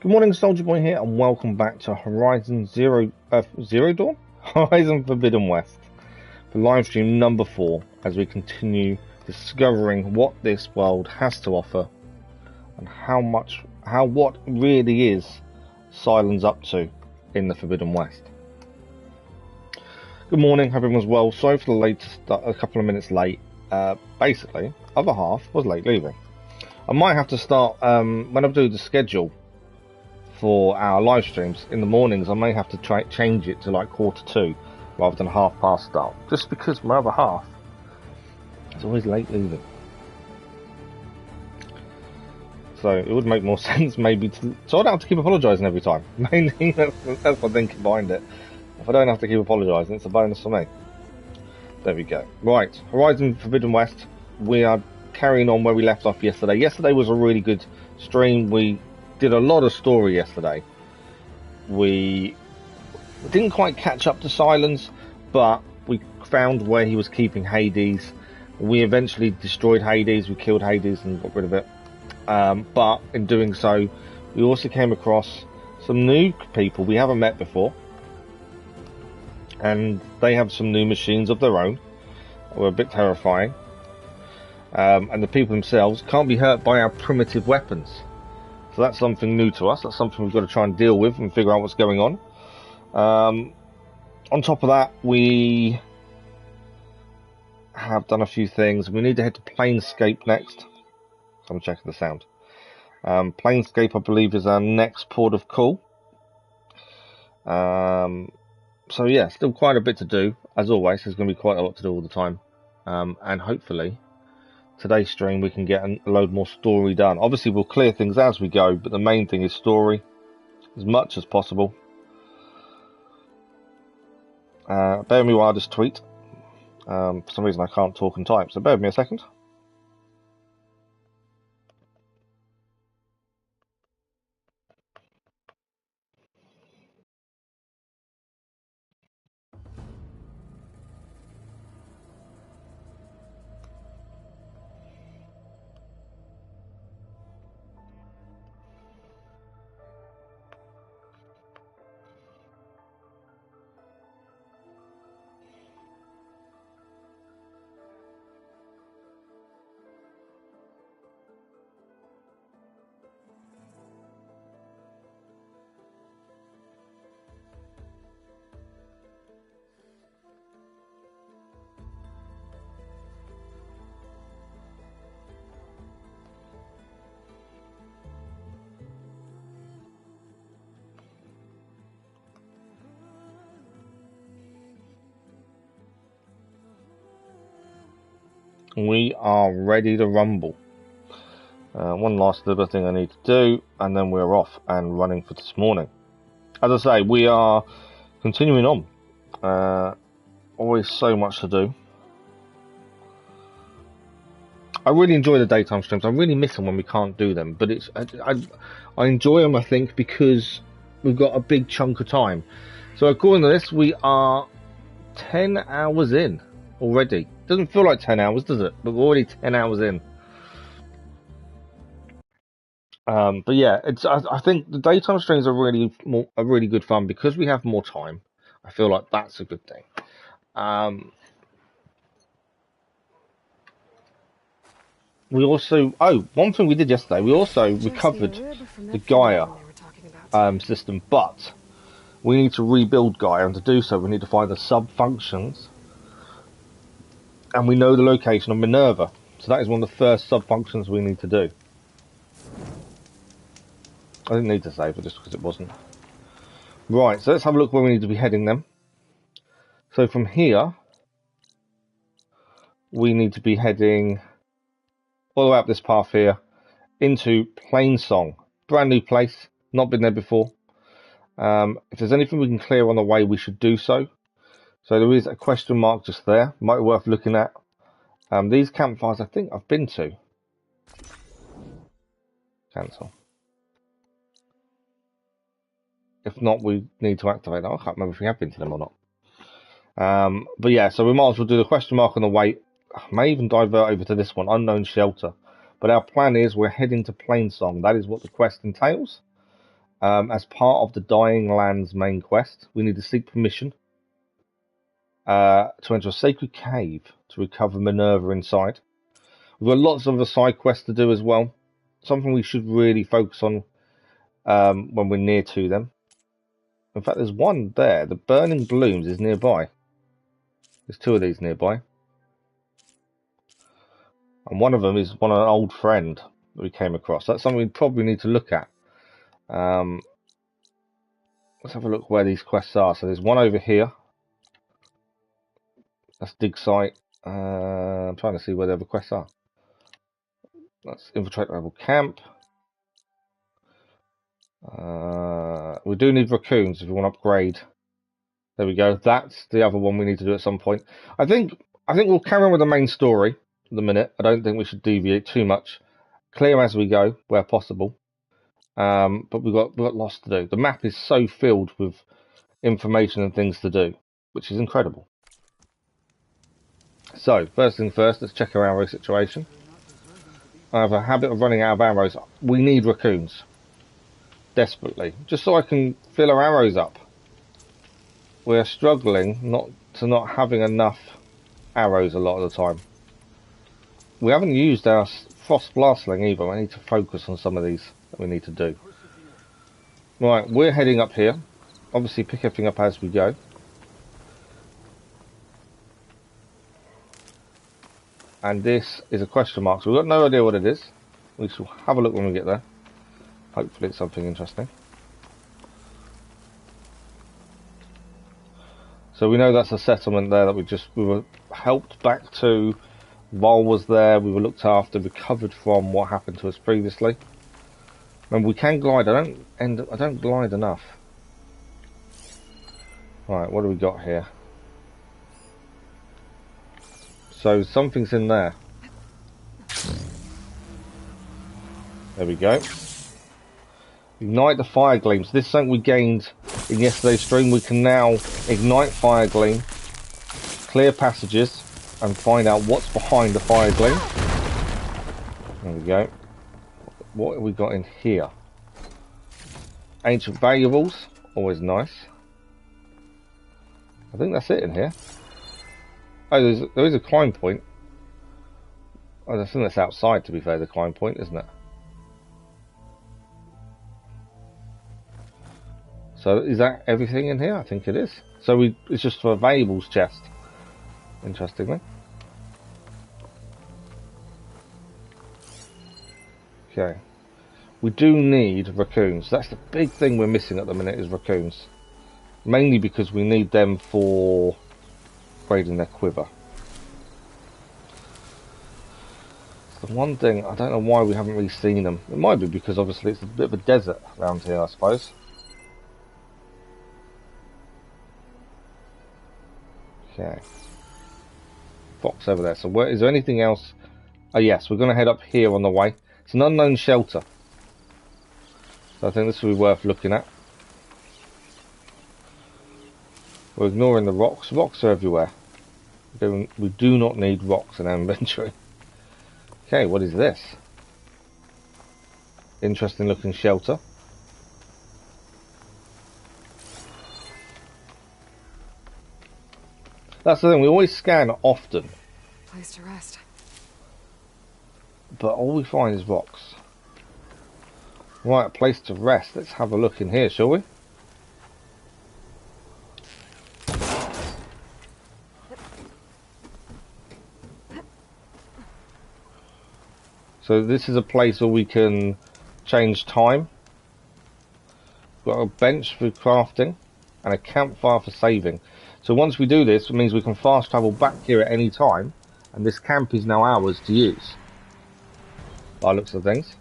Good morning, Soldier Boy here, and welcome back to Horizon Zero Dawn? Horizon Forbidden West, for live stream number 4, as we continue discovering what this world has to offer, and what really is Silence up to in the Forbidden West. Good morning, hope everyone's well. Sorry for the late start, a couple of minutes late. Basically, other half was late leaving. I might have to start, when I do the schedule for our live streams in the mornings, I may have to change it to like 1:45 rather than 1:30 start, just because my other half is always late leaving. So it would make more sense maybe so I don't have to keep apologising every time. Mainly that's my thinking behind it. If I don't have to keep apologising, it's a bonus for me. There we go. Right, Horizon Forbidden West. We are carrying on where we left off yesterday. Yesterday was a really good stream. We did a lot of story yesterday. We didn't quite catch up to Silence, but we found where he was keeping Hades. We eventually destroyed Hades. We killed Hades and got rid of it. But in doing so, we also came across some new people we haven't met before, and they have some new machines of their own. Were a bit terrifying. And the people themselves can't be hurt by our primitive weapons. So that's something new to us. That's something we've got to try and deal with and figure out what's going on. On top of that, we have done a few things. We need to head to Planescape next. So I'm checking the sound. Planescape, I believe, is our next port of call. So yeah, still quite a bit to do. As always, there's going to be quite a lot to do all the time. And hopefully today's stream we can get a load more story done. Obviously we'll clear things as we go, but the main thing is story as much as possible. Bear with me while I just tweet. For some reason I can't talk and type, so bear with me a second. We are ready to rumble. One last little thing I need to do, and then we're off and running for this morning. As I say, we are continuing on. Always so much to do. I really enjoy the daytime streams. I really miss them when we can't do them, but I enjoy them, I think, because we've got a big chunk of time. So according to this, we are 10 hours in already. Doesn't feel like 10 hours, does it? But we're already 10 hours in. But yeah, I think the daytime streams are really good fun because we have more time. I feel like that's a good thing. We also one thing we did yesterday. We also recovered the GAIA system, but we need to rebuild GAIA, and to do so, we need to find the sub functions. And we know the location of Minerva, so that is one of the first sub-functions we need to do. I didn't need to save it just because it wasn't. Right, so let's have a look where we need to be heading then. So from here, we need to be heading all the way up this path here into Plainsong. Brand new place, not been there before. If there's anything we can clear on the way, we should do so. So there is a question mark just there, might be worth looking at. These campfires I think I've been to. Cancel. If not, we need to activate that. I can't remember if we have been to them or not. But yeah, so we might as well do the question mark on the way. I may even divert over to this one, Unknown Shelter. But our plan is we're heading to Plainsong. That is what the quest entails. as part of the Dying Lands main quest. We need to seek permission to enter a sacred cave to recover Minerva inside. We've got lots of other side quests to do as well. Something we should really focus on when we're near to them. In fact, there's one there. The Burning Blooms is nearby. There's two of these nearby. And one of them is an old friend that we came across. That's something we probably need to look at. Let's have a look where these quests are. So there's one over here. That's dig site. I'm trying to see where the other quests are. Let's infiltrate the rebel camp. We do need raccoons if we want to upgrade. There we go. That's the other one we need to do at some point. I think we'll carry on with the main story at the minute. I don't think we should deviate too much. Clear as we go where possible. But we've got lots to do. The map is so filled with information and things to do, which is incredible. So, first thing first, let's check our arrow situation. I have a habit of running out of arrows. We need raccoons. Desperately. Just so I can fill our arrows up. We're struggling not having enough arrows a lot of the time. We haven't used our frost blastling either. I need to focus on some of these that we need to do. Right, we're heading up here. Obviously pick everything up as we go. And this is a question mark, so we've got no idea what it is. We shall have a look when we get there. Hopefully it's something interesting. So we know that's a settlement there that we were helped back to. Vol was there, we were looked after, recovered from what happened to us previously. And we can glide. I don't glide enough. Right, what do we got here? So something's in there. There we go. Ignite the fire gleams. This is something we gained in yesterday's stream. We can now ignite fire gleam, clear passages, and find out what's behind the fire gleam. There we go. What have we got in here? Ancient valuables, always nice. I think that's it in here. Oh, there is a climb point. Oh, I think that's outside, to be fair, the climb point, isn't it? So is that everything in here? I think it is. So it's just for a valuables chest, interestingly. Okay. We do need raccoons. That's the big thing we're missing at the minute, is raccoons. Mainly because we need them for upgrading their quiver. It's the one thing, I don't know why we haven't really seen them. It might be because obviously it's a bit of a desert around here, I suppose. Okay. Fox over there. So is there anything else? Oh yes, we're going to head up here on the way. It's an unknown shelter. So I think this will be worth looking at. We're ignoring the rocks. Rocks are everywhere. We do not need rocks in our inventory. Okay, what is this? Interesting looking shelter. That's the thing, we always scan often. Place to rest. But all we find is rocks. Right, a place to rest. Let's have a look in here, shall we? So this is a place where we can change time. We've got a bench for crafting and a campfire for saving. So once we do this, it means we can fast travel back here at any time, and this camp is now ours to use. By the looks of things.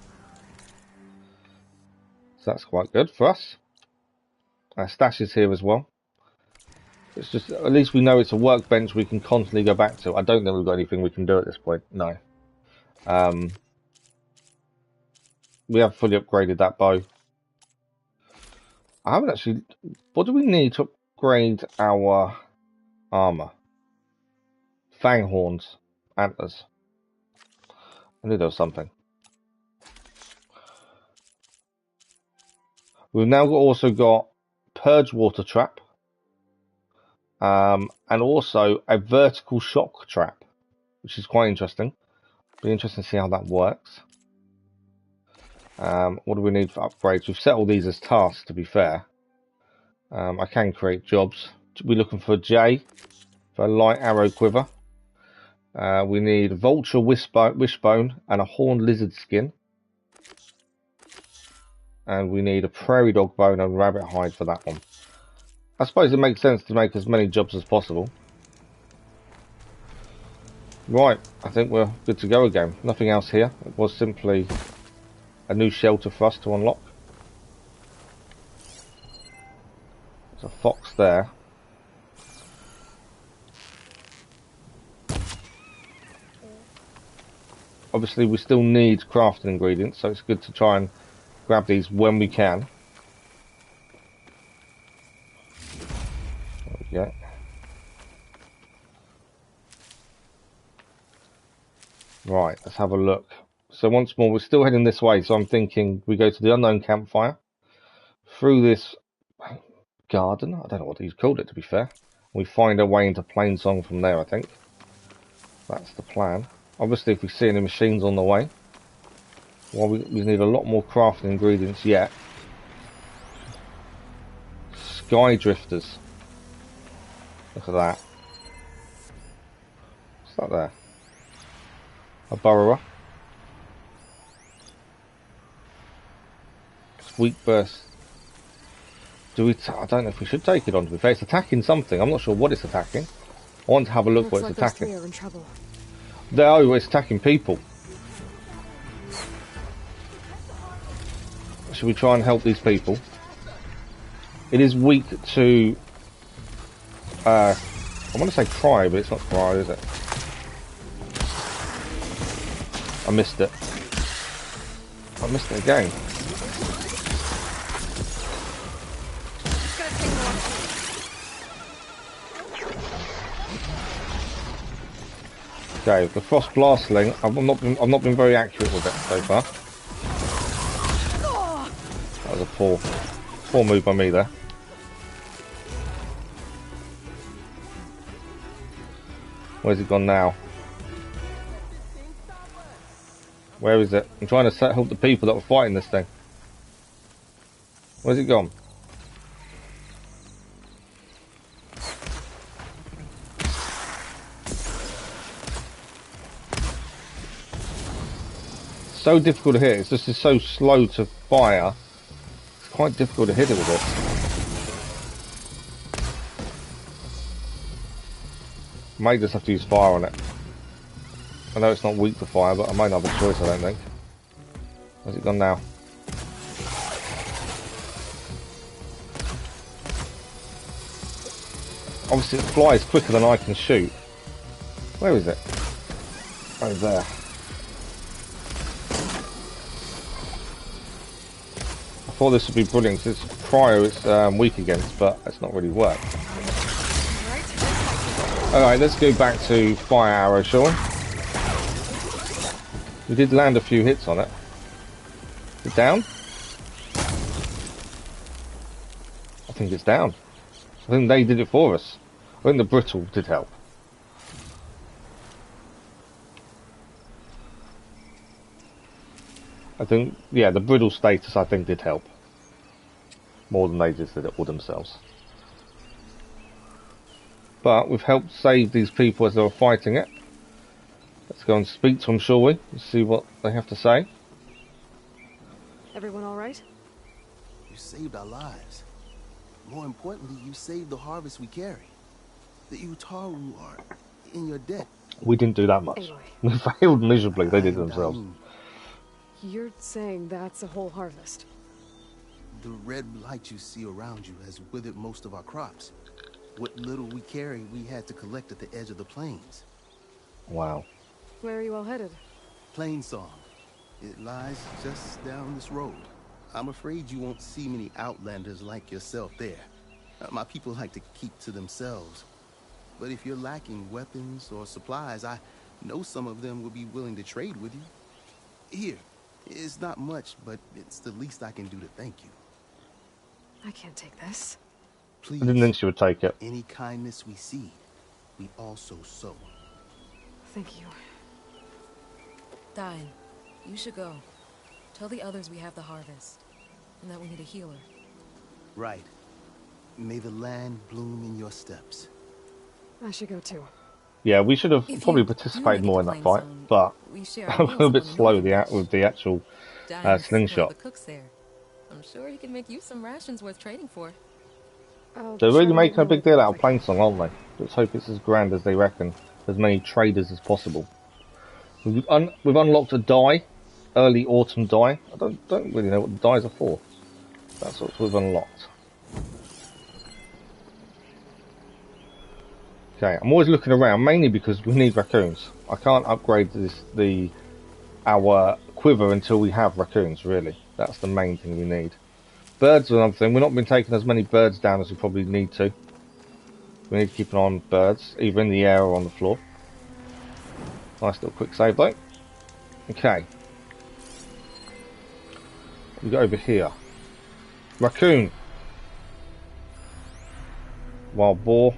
So that's quite good for us. Our stash is here as well. It's just, at least we know it's a workbench we can constantly go back to. I don't think we've got anything we can do at this point, no. We have fully upgraded that bow. I haven't actually... What do we need to upgrade our armour? Fang horns. Antlers. I knew there was something. We've now also got Purge Water Trap, and also a Vertical Shock Trap, which is quite interesting. Be interesting to see how that works. What do we need for upgrades? We've set all these as tasks, to be fair. I can create jobs. We're looking for J for a light arrow quiver. We need vulture wishbone and a horned lizard skin. And we need a prairie dog bone and rabbit hide for that one. I suppose it makes sense to make as many jobs as possible. Right, I think we're good to go again. Nothing else here. It was simply a new shelter for us to unlock. There's a fox there. Obviously we still need crafting ingredients, so it's good to try and grab these when we can. There we go. Right, let's have a look. So once more, we're still heading this way, so I'm thinking we go to the unknown campfire, through this garden, I don't know what he's called it, to be fair. We find our way into Plainsong from there, I think. That's the plan. Obviously, if we see any machines on the way, well, we need a lot more crafting ingredients yet. Sky drifters. Look at that. What's that there? A burrower. Weak burst. I don't know if we should take it on, to be fair. It's attacking something. I'm not sure what it's attacking. I want to have a look what it's attacking. Those three are in trouble. Oh, it's attacking people. Should we try and help these people? It is weak to... I want to say cry, but it's not cry, is it? I missed it. I missed it again. Okay, the frost blastling. I've not been very accurate with it so far. That was a poor move by me there. Where's it gone now? Where is it? I'm trying to help the people that were fighting this thing. Where's it gone? So difficult to hit. It's just so slow to fire. It's quite difficult to hit it with it. May just have to use fire on it. I know it's not weak to fire, but I might not have a choice, I don't think. Where's it gone now? Obviously it flies quicker than I can shoot. Where is it? Oh, there. I thought this would be brilliant because it's cryo it's weak against, but it's not really worked. Alright, let's go back to fire arrow, shall we? We did land a few hits on it. Is it down? I think it's down. I think they did it for us. I think the brittle did help. I think, yeah, the brittle status I think did help. More than they just did it all themselves. But we've helped save these people as they were fighting it. Let's go and speak to them, shall we? Let's see what they have to say. Everyone all right? You saved our lives. More importantly, you saved the harvest we carry. The Utaru are in your debt. We didn't do that much. Anyway. We failed miserably. They did it themselves. You're saying that's a whole harvest? The red light you see around you has withered most of our crops. What little we carry, we had to collect at the edge of the plains. Wow. Where are you all headed? Plainsong. It lies just down this road. I'm afraid you won't see many outlanders like yourself there. My people like to keep to themselves. But if you're lacking weapons or supplies, I know some of them will be willing to trade with you. Here, it's not much, but it's the least I can do to thank you. I can't take this. Please. I didn't think she would take it. Any kindness we see, we also sow. Thank you. Diane, you should go. Tell the others we have the harvest, and that we need a healer. Right. May the land bloom in your steps. I should go too. Yeah, we should have If probably you participated do more in make it that to fight, Plain but we share I'm our a meals bit on the slow Northern with the actual Diane's one of slingshot. the cooks there. I'm sure he can make you some rations worth trading for. They're really making a big deal out of plane. Plainsong, aren't they? Let's hope it's as grand as they reckon. As many traders as possible. We've unlocked a dye, early autumn dye. I don't really know what the dyes are for. That's what we've unlocked. Okay, I'm always looking around, mainly because we need raccoons. I can't upgrade our quiver until we have raccoons, really. That's the main thing we need. Birds are another thing. We've not been taking as many birds down as we probably need to. We need to keep an eye on birds, either in the air or on the floor. Nice little quick save though. Okay. We go over here. Raccoon. Wild boar.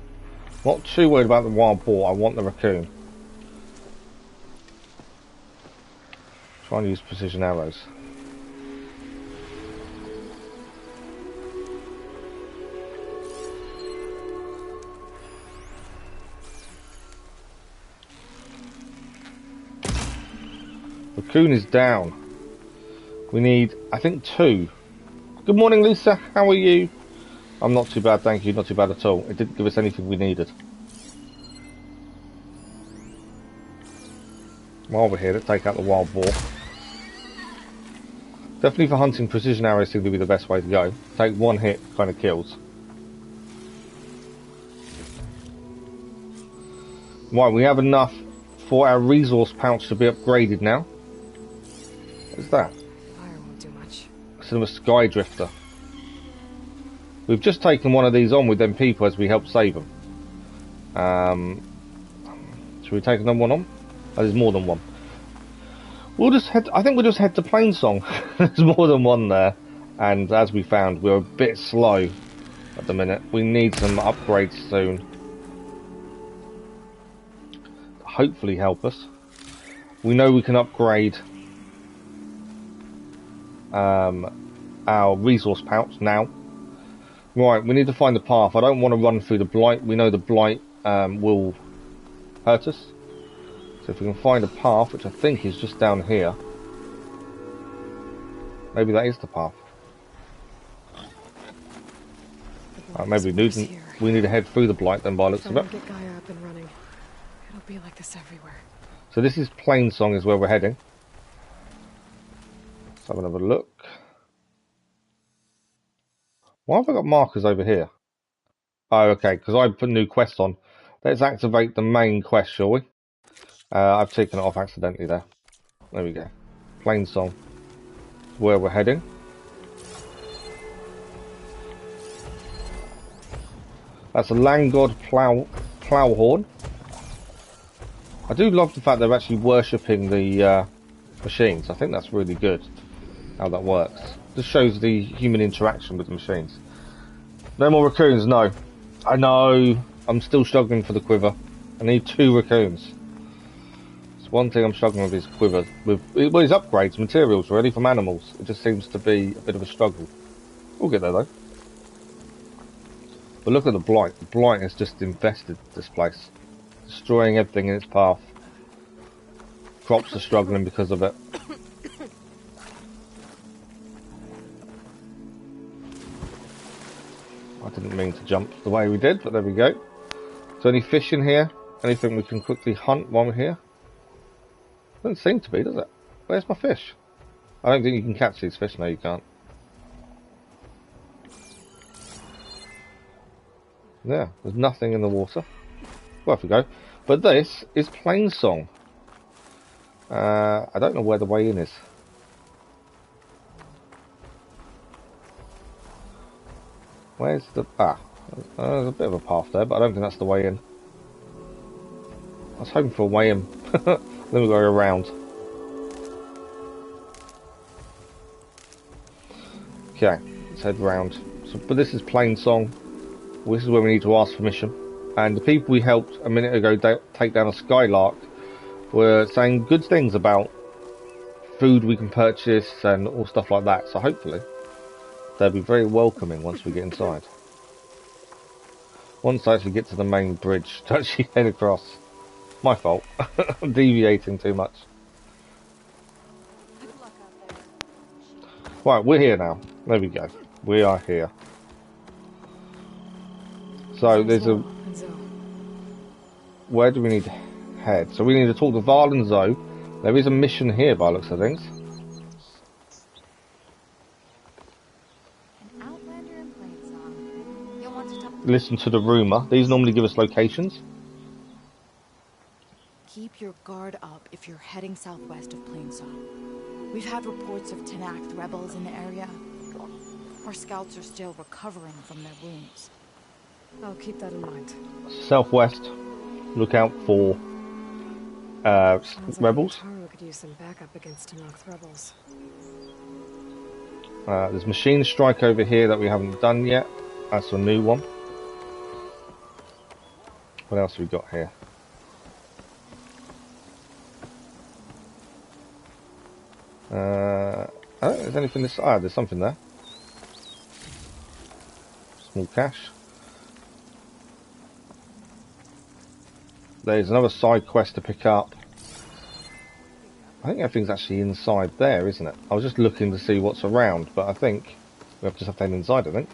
Not too worried about the wild boar, I want the raccoon. Try and use precision arrows. Raccoon is down. We need, I think, 2. Good morning, Lisa. How are you? I'm not too bad, thank you. Not too bad at all. It didn't give us anything we needed. While we're here, let's take out the wild boar. Definitely for hunting, precision arrows seem to be the best way to go. Take one hit, kind of kills. Right, we have enough for our resource pouch to be upgraded now. What's that? Fire won't do much. Cinema Sky Drifter. We've just taken one of these on with them people as we help save them. Should we take another one on? Oh, there's more than one. We'll just head. I think we'll just head to Plainsong. There's more than one there, and as we found, we're a bit slow at the minute. We need some upgrades soon. Hopefully, help us. We know we can upgrade our resource pouch now. Right, we need to find the path. I don't want to run through the blight. We know the blight will hurt us. So if we can find a path, which I think is just down here. Maybe that is the path. Maybe we need to head through the blight then by looks of it. Get GAIA up and running. It'll be like this everywhere. So this is Plainsong is where we're heading. Let's have another look. Why have I got markers over here? Oh, okay, because I put a new quest on. Let's activate the main quest, shall we? I've taken it off accidentally there. There we go. Plainsong. Where we're heading. That's a Langod Plowhorn. I do love the fact they're actually worshipping the machines. I think that's really good, how that works. Just shows the human interaction with the machines. No more raccoons, no. I know, I'm still struggling for the quiver. I need 2 raccoons. One thing I'm struggling with is quiver. With his upgrades, materials really from animals. It just seems to be a bit of a struggle. We'll get there though. But look at the blight. The blight has just infested this place, destroying everything in its path. Crops are struggling because of it. I didn't mean to jump the way we did, but there we go. So any fish in here? Anything we can quickly hunt while we're here? Doesn't seem to be, does it? Where's my fish? I don't think you can catch these fish. No, you can't. Yeah, there's nothing in the water. Well, off we go. But this is Plainsong. I don't know where the way in is. Where's the... there's a bit of a path there, but I don't think that's the way in. I was hoping for a way in. Then we go around. Okay, let's head round. So, but this is plain song. This is where we need to ask permission. And the people we helped a minute ago take down a Skylark were saying good things about food we can purchase and all stuff like that. So hopefully they'll be very welcoming once we get inside. Once I actually get to the main bridge to actually head across. My fault. I'm deviating too much. Right, we're here now. There we go. We are here. So there's a... Where do we need to head? So we need to talk to Val and Zoe. There is a mission here by looks of things. Listen to the rumour. These normally give us locations. Keep your guard up if you're heading southwest of Plainsong. We've had reports of Tenakth rebels in the area. Our scouts are still recovering from their wounds. I'll keep that in mind. Southwest. Look out for rebels. Taro could use some backup against Tenakth rebels. There's machine strike over here that we haven't done yet. That's a new one. What else have we got here? I don't think there's anything this... Ah, there's something there. Small cache. There's another side quest to pick up. I think everything's actually inside there, isn't it? I was just looking to see what's around, but I think we just have to head inside, I think.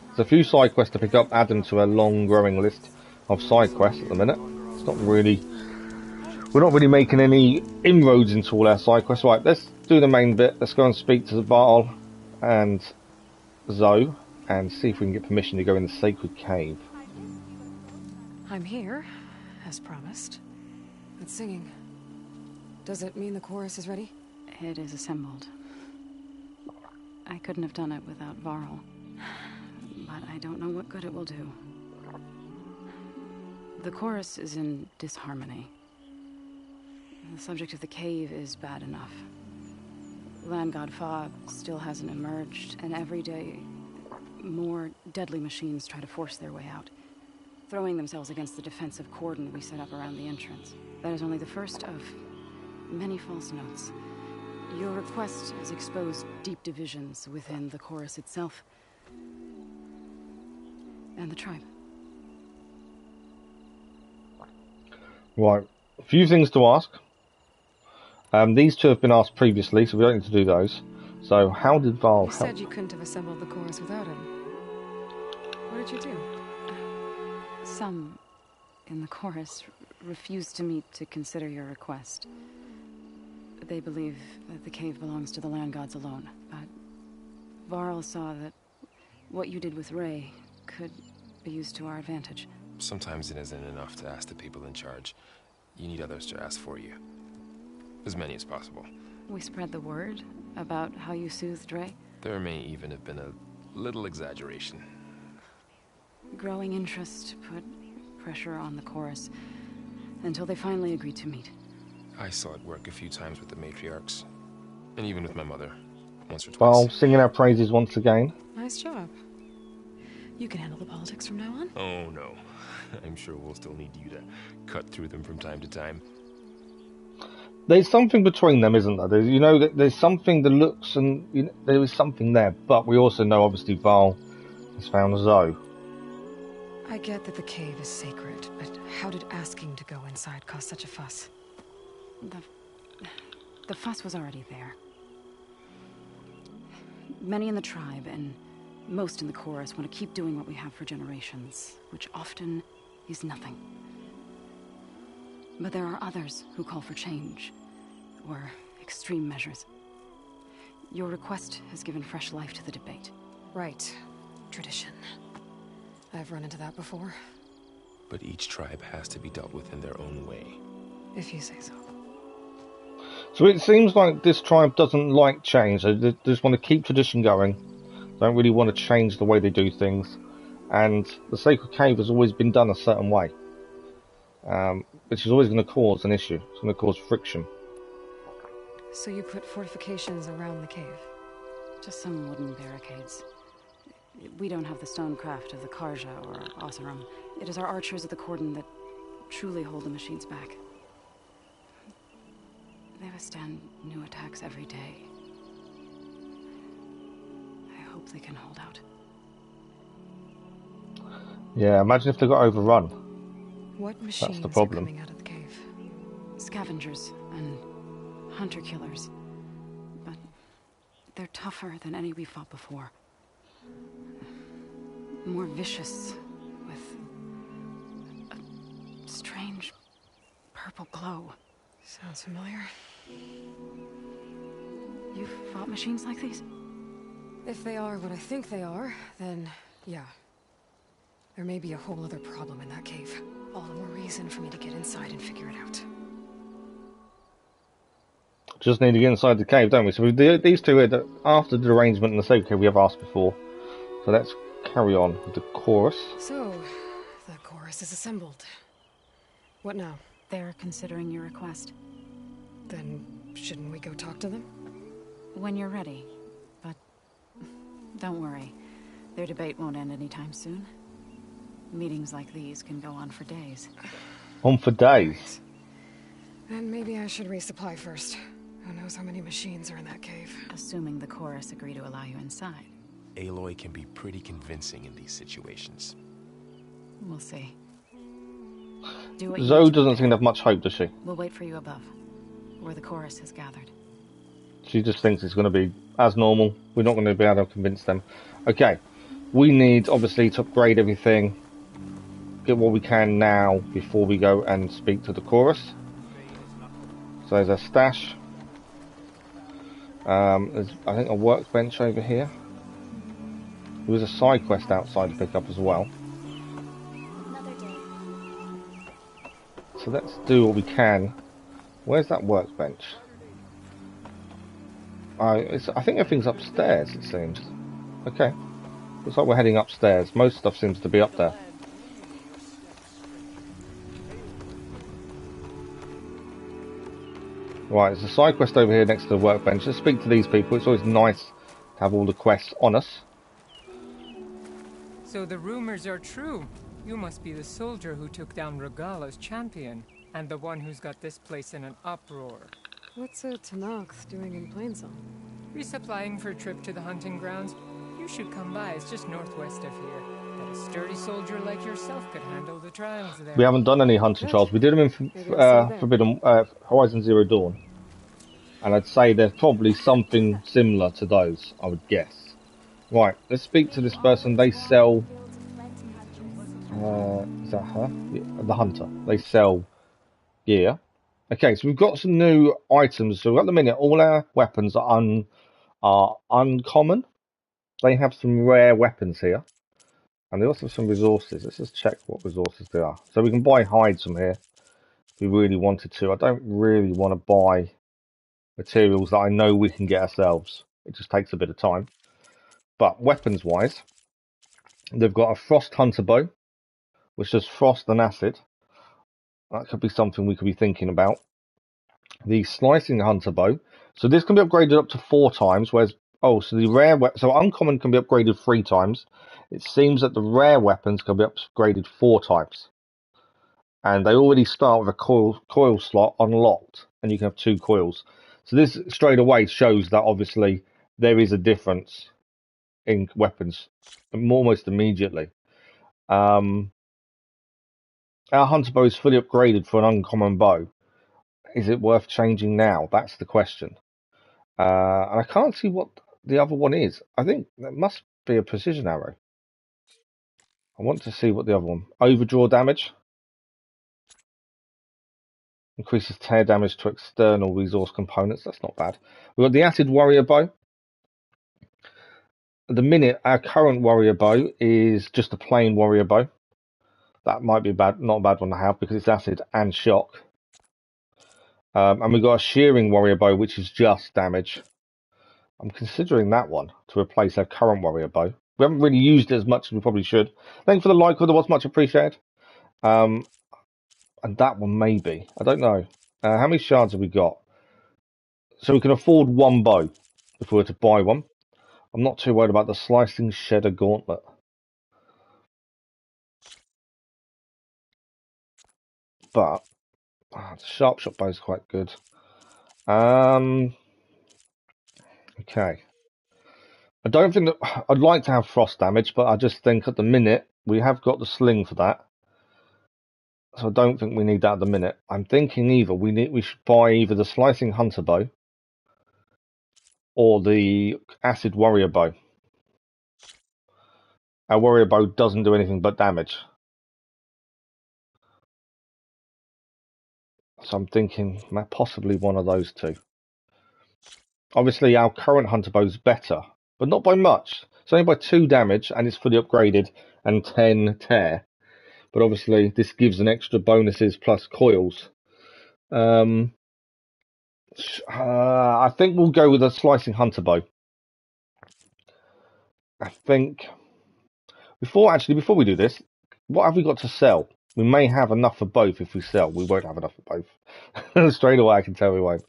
There's a few side quests to pick up, add them to a long growing list of side quests at the minute. It's not really... We're not really making any inroads into all our side quests. Right, let's do the main bit. Let's go and speak to Val and Zoe and see if we can get permission to go in the sacred cave. I'm here, as promised. But singing. Does it mean the chorus is ready? It is assembled. I couldn't have done it without Varl. But I don't know what good it will do. The chorus is in disharmony. The subject of the cave is bad enough. Land God Fog still hasn't emerged, and every day more deadly machines try to force their way out, throwing themselves against the defensive cordon we set up around the entrance. That is only the first of many false notes. Your request has exposed deep divisions within the chorus itself and the tribe. Right, a few things to ask. These two have been asked previously, so we don't need to do those. So, how did Val help? You said you couldn't have assembled the chorus without him. What did you do? Some in the chorus refused to meet to consider your request. They believe that the cave belongs to the land gods alone, but Varl saw that what you did with Ray could be used to our advantage. Sometimes it isn't enough to ask the people in charge. You need others to ask for you. As many as possible. We spread the word about how you soothed Ray. There may even have been a little exaggeration. Growing interest put pressure on the chorus until they finally agreed to meet. I saw it work a few times with the matriarchs, and even with my mother, once or twice. Val singing our praises once again. Nice job. You can handle the politics from now on? Oh no, I'm sure we'll still need you to cut through them from time to time. There's something between them, isn't there? You know, there's something that looks, and you know, there is something there, but we also know, obviously, Val has found Zoe. I get that the cave is sacred, but how did asking to go inside cause such a fuss? The fuss was already there. Many in the tribe, and most in the chorus, want to keep doing what we have for generations, which often is nothing. But there are others who call for change, or extreme measures. Your request has given fresh life to the debate. Right. Tradition. I've run into that before. But each tribe has to be dealt with in their own way. If you say so. So it seems like this tribe doesn't like change. They just want to keep tradition going. Don't really want to change the way they do things. And the Sacred Cave has always been done a certain way. Which is always going to cause an issue. It's going to cause friction. So you put fortifications around the cave? Just some wooden barricades. We don't have the stonecraft of the Karja or Oseram. It is our archers of the Cauldron that truly hold the machines back. They withstand new attacks every day. I hope they can hold out. Yeah, imagine if they got overrun. What machines That's the are problem. coming out of the cave? Scavengers and hunter-killers. But they're tougher than any we fought before. More vicious, with a strange purple glow. Sounds familiar. You've fought machines like these? If they are what I think they are, then yeah. There may be a whole other problem in that cave. All the more reason for me to get inside and figure it out. Just need to get inside the cave, don't we? So with these two here, after the arrangement in the sacred cave we have asked before. So let's carry on with the chorus. So, the chorus is assembled. What now? They're considering your request. Then, shouldn't we go talk to them? When you're ready. But don't worry. Their debate won't end anytime soon. Meetings like these can go on for days. On for days? Then maybe I should resupply first. Who knows how many machines are in that cave? Assuming the chorus agree to allow you inside. Aloy can be pretty convincing in these situations. We'll see. Do what you Zoe need to doesn't seem to prepare. have much hope, does she? We'll wait for you above, where the chorus has gathered. She just thinks it's going to be as normal. We're not going to be able to convince them. Okay, we need obviously to upgrade everything. Get what we can now before we go and speak to the chorus. So there's a stash. There's, I think, a workbench over here. There was a side quest outside to pick up as well. So let's do what we can. Where's that workbench? I think everything's upstairs, it seems. Okay. Looks like we're heading upstairs. Most stuff seems to be up there. Right, there's a side quest over here next to the workbench. Let's speak to these people. It's always nice to have all the quests on us. So the rumors are true. You must be the soldier who took down Regalla's champion, and the one who's got this place in an uproar. What's a Tanakh doing in Plainsong? Resupplying for a trip to the hunting grounds? You should come by, it's just northwest of here. That a sturdy soldier like yourself could handle the trials there. We haven't done any hunting trials. We did them in Forbidden Horizon Zero Dawn. And I'd say there's probably something similar to those, I would guess. Right, let's speak to this person. They sell... is that her? Yeah, the hunter. They sell gear. Okay, so we've got some new items. So at the minute, all our weapons are uncommon. They have some rare weapons here. And they also have some resources. Let's just check what resources they are. So we can buy hides from here if we really wanted to. I don't really want to buy materials that I know we can get ourselves. It just takes a bit of time. But weapons-wise, they've got a Frost Hunter bow, which does frost and acid. That could be something we could be thinking about. The Slicing Hunter bow. So this can be upgraded up to 4 times, whereas... Oh, so the rare... So uncommon can be upgraded 3 times. It seems that the rare weapons can be upgraded 4 times. And they already start with a coil slot unlocked, and you can have 2 coils. So this straight away shows that obviously there is a difference in weapons almost immediately. Our hunter bow is fully upgraded for an uncommon bow. Is it worth changing now? That's the question. And I can't see what the other one is. I think that must be a precision arrow. I want to see what the other one... Overdraw damage. Increases tear damage to external resource components. That's not bad. We've got the Acid Warrior bow. At the minute, our current warrior bow is just a plain warrior bow. That might be not a bad one to have because it's acid and shock. And we've got a shearing warrior bow, which is just damage. I'm considering that one to replace our current warrior bow. We haven't really used it as much as we probably should. Thanks for the like, that was much appreciated. And that one maybe. I don't know. How many shards have we got? So we can afford 1 bow if we were to buy one. I'm not too worried about the slicing shedder gauntlet. But the sharp shot bow is quite good. Okay. I don't think that I'd like to have frost damage, but I just think at the minute we have got the sling for that. So I don't think we need that at the minute. I'm thinking either we should buy either the slicing hunter bow or the acid warrior bow. Our warrior bow doesn't do anything but damage. So I'm thinking possibly one of those two. Obviously our current hunter bow is better, but not by much. It's only by 2 damage and it's fully upgraded and 10 tear. But obviously this gives an extra bonuses plus coils. I think we'll go with a slicing hunter bow. I think before we do this, what have we got to sell? We may have enough for both if we sell. We won't have enough for both. Straight away I can tell we won't.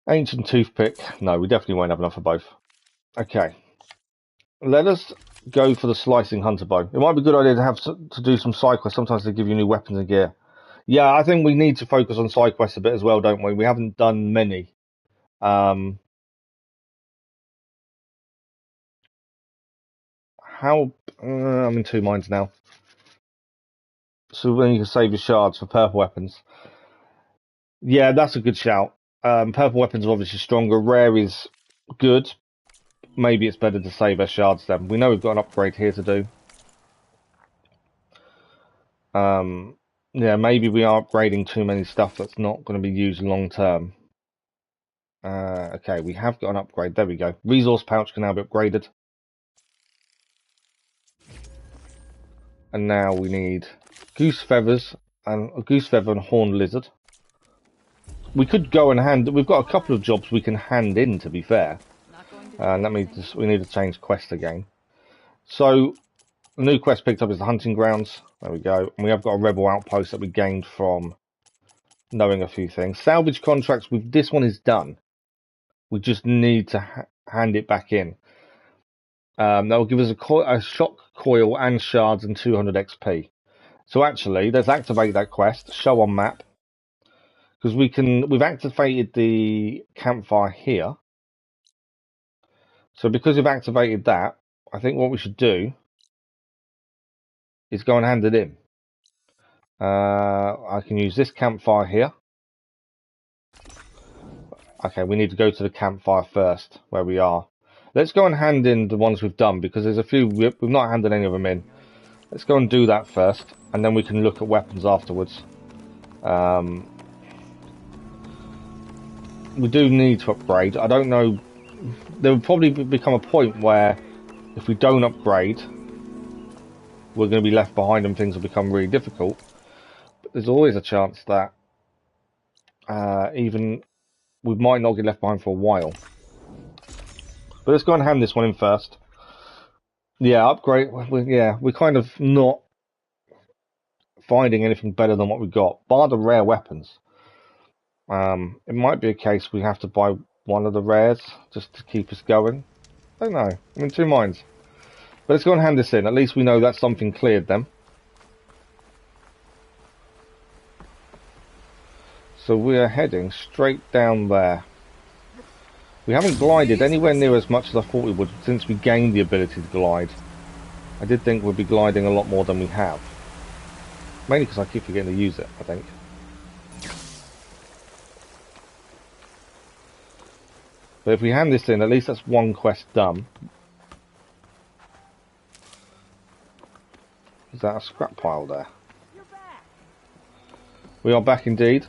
Ancient toothpick. No, we definitely won't have enough for both. Okay. Let us go for the slicing hunter bow. It might be a good idea to do some side quests. Sometimes they give you new weapons and gear. Yeah, I think we need to focus on side quests a bit as well, don't we? We haven't done many. I'm in 2 minds now. So when you can save your shards for purple weapons. Yeah, that's a good shout. Purple weapons are obviously stronger. Rare is good. Maybe it's better to save our shards then. We know we've got an upgrade here to do. Yeah, maybe we are upgrading too many stuff that's not going to be used long term. Okay, we have got an upgrade. There we go. Resource pouch can now be upgraded. And now we need goose feathers and a goose feather and horned lizard. We could go and we've got a couple of jobs we can hand in, to be fair. We need to change quest again. So the new quest picked up is the hunting grounds. There we go. And we have got a rebel outpost that we gained from knowing a few things. Salvage contracts with this one is done. We just need to hand it back in. That will give us a shock coil and shards and 200 XP. So actually, let's activate that quest. Show on map, because we've activated the campfire here. So because we've activated that, I think what we should do is go and hand it in. I can use this campfire here. Okay, we need to go to the campfire first, where we are. Let's go and hand in the ones we've done, because there's a few we've not handed any of them in. Let's go and do that first, and then we can look at weapons afterwards. We do need to upgrade. I don't know. There will probably become a point where if we don't upgrade, we're going to be left behind and things will become really difficult. But there's always a chance that even we might not get left behind for a while. But let's go and hand this one in first. Yeah, upgrade. We're kind of not finding anything better than what we got, bar the rare weapons. It might be a case we have to buy one of the rares just to keep us going. I don't know. I'm in 2 minds. But let's go and hand this in. At least we know that something cleared them. So we are heading straight down there. We haven't glided anywhere near as much as I thought we would since we gained the ability to glide. I did think we'd be gliding a lot more than we have. Mainly because I keep forgetting to use it, I think. But if we hand this in, at least that's one quest done. Is that a scrap pile there? We are back indeed.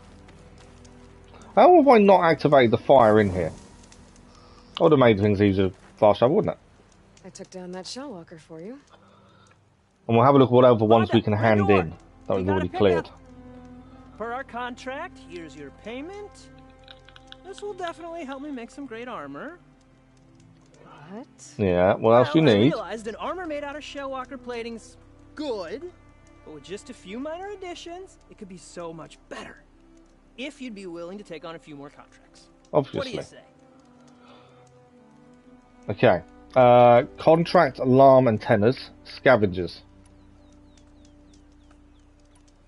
How have I not activated the fire in here? I would have made things easier faster, wouldn't it? I took down that shell walker for you. And we'll have a look at what other ones we can hand in that we've already cleared. Per our contract, here's your payment. This will definitely help me make some great armor. What? Yeah, what else do you need? I realized an armor made out of shellwalker plating's good, but with just a few minor additions, it could be so much better. If you'd be willing to take on a few more contracts. Obviously. What do you say? Okay. Contract alarm antennas. Scavengers.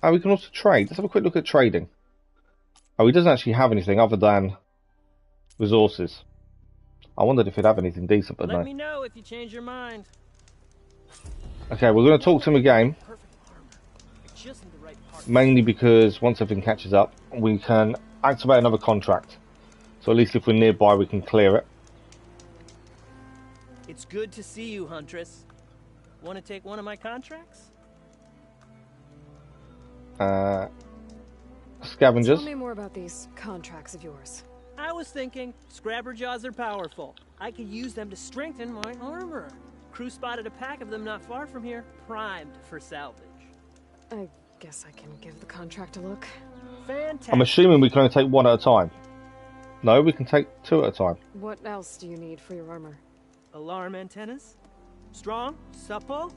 Oh, we can also trade. Let's have a quick look at trading. Oh, he doesn't actually have anything other than resources. I wondered if he'd have anything decent, but no. Let me know if you change your mind. Okay, we're going to talk to him again. Perfect armor. I just need the right part. Mainly because once everything catches up, we can activate another contract. So at least if we're nearby, we can clear it. It's good to see you, Huntress. Want to take one of my contracts? Scavengers. Tell me more about these contracts of yours. I was thinking, Scrabber Jaws are powerful. I could use them to strengthen my armor. Crew spotted a pack of them not far from here, primed for salvage. I guess I can give the contract a look. Fantastic. I'm assuming we can only take one at a time. No, we can take two at a time. What else do you need for your armor? Alarm antennas? Strong? Supple?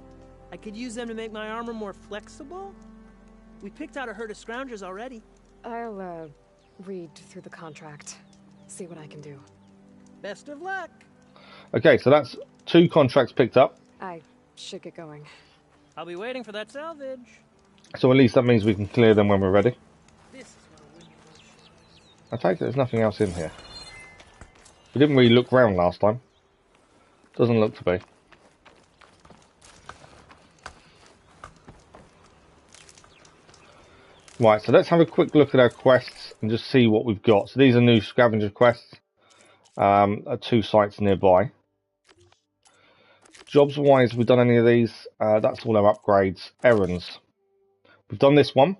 I could use them to make my armor more flexible? We picked out a herd of scroungers already. I'll, read through the contract. See what I can do. Best of luck. Okay, so that's 2 contracts picked up. I should get going. I'll be waiting for that salvage. So at least that means we can clear them when we're ready. This is what a winning motion is. I take it there's nothing else in here. We didn't really look round last time. Doesn't look to be. Right, so let's have a quick look at our quests and just see what we've got. So these are new Scavenger Quests at 2 sites nearby. Jobs-wise, have we done any of these? That's all our upgrades. Errands. We've done this one.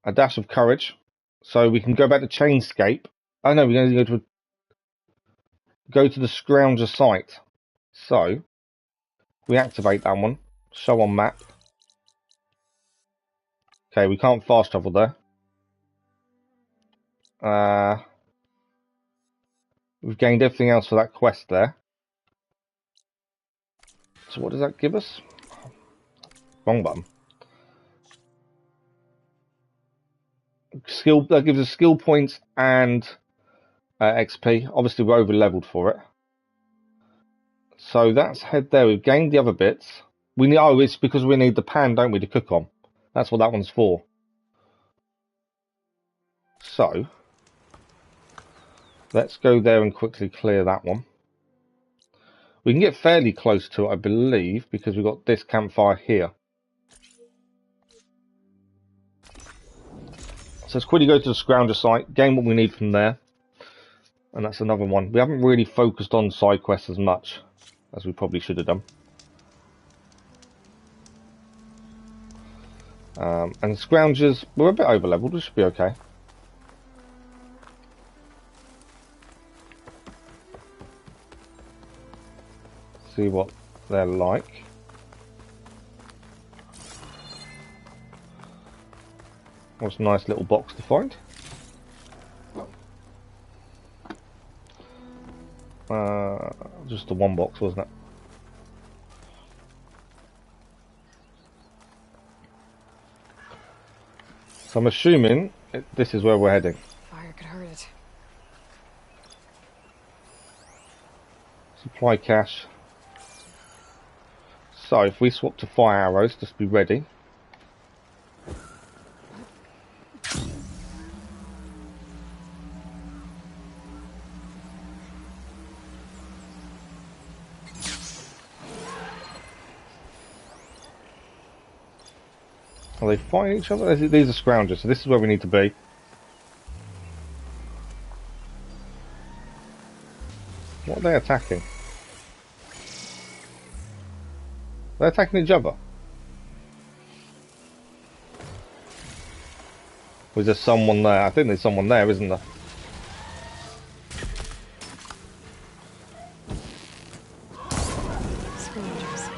A dash of courage. So we can go back to Chainscape. Oh no, we're going to go to the Scrounger site. So, we activate that one. Show on map. Okay, we can't fast travel there. We've gained everything else for that quest there. So what does that give us? Wrong button. Skill, that gives us skill points and XP. Obviously we're over leveled for it. So that's head there. We've gained the other bits. We need, oh, it's because we need the pan, don't we, to cook on. That's what that one's for. So, let's go there and quickly clear that one. We can get fairly close to it, I believe, because we've got this campfire here. So let's quickly go to the Scrounger site, gain what we need from there. And that's another one. We haven't really focused on side quests as much as we probably should have done. And Scroungers, we're a bit over leveled, we should be okay. See what they're like. What's a nice little box to find. Just the one box, wasn't it? So I'm assuming this is where we're heading. Fire could hurt it. Supply cache. So if we swap to fire arrows, just be ready. Are they fighting each other? These are Scroungers, so this is where we need to be. What are they attacking? They're attacking each other. Was there someone there? I think there's someone there, isn't there? Scroungers.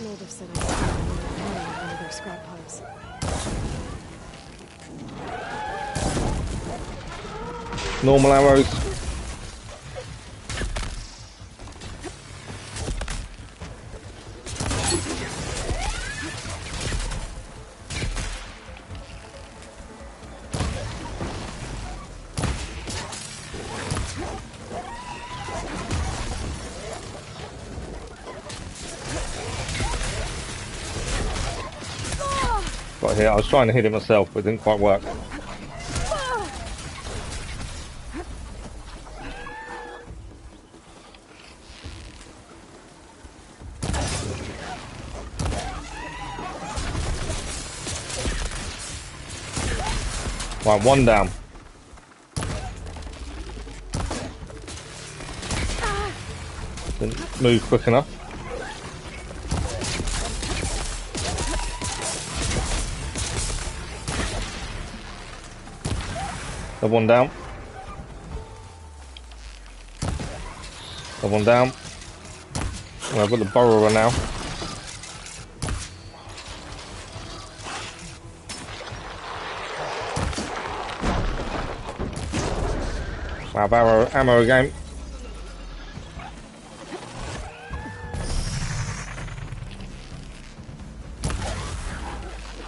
Native settlers one of their scrap piles. Normal arrows. Got here. I was trying to hit it myself, but it didn't quite work. Right, one down. Didn't move quick enough. Another one down. Another one down. I've got the burrower now. Wow, barrow ammo again.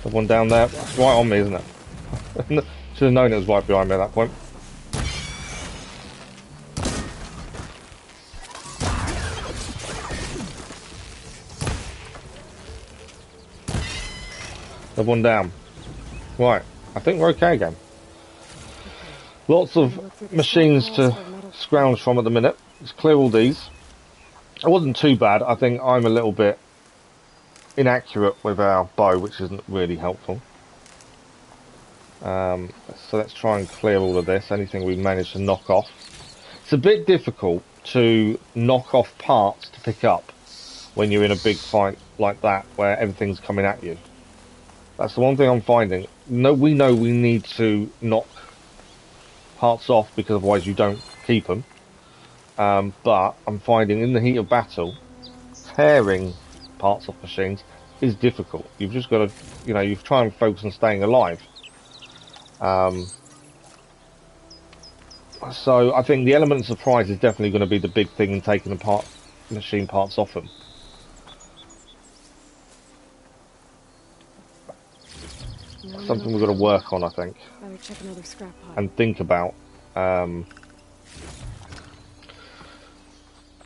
The one down there. It's right on me, isn't it? Should have known it was right behind me at that point. The one down. Right, I think we're okay again. Lots of machines to scrounge from at the minute. Let's clear all these. It wasn't too bad. I think I'm a little bit inaccurate with our bow, which isn't really helpful. So let's try and clear all of this. Anything we manage to knock off. It's a bit difficult to knock off parts to pick up when you're in a big fight like that, where everything's coming at you. That's the one thing I'm finding. We know we need to knock parts off because otherwise you don't keep them. But I'm finding in the heat of battle, tearing parts off machines is difficult. You've just got to, you try and focus on staying alive. So I think the element of surprise is definitely going to be the big thing in taking the machine parts off them. Something we've got to work on, I think, check another scrap pile. and think about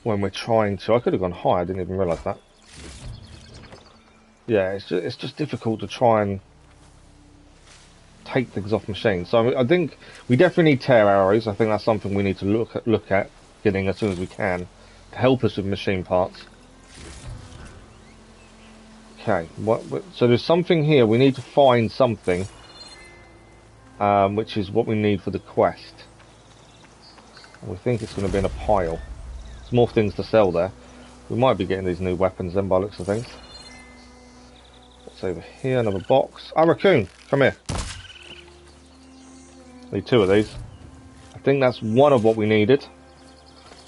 when we're trying to. I could have gone higher. I didn't even realise that. Yeah, it's just difficult to try and take things off machines. So I think we definitely need tear arrows. I think that's something we need to look at getting as soon as we can to help us with machine parts. Okay, so there's something here. We need to find something, which is what we need for the quest. And we think it's going to be in a pile. There's more things to sell there. We might be getting these new weapons then, by the looks of things. What's over here? Another box. Ah, raccoon, come here. Need two of these. I think that's one of what we needed.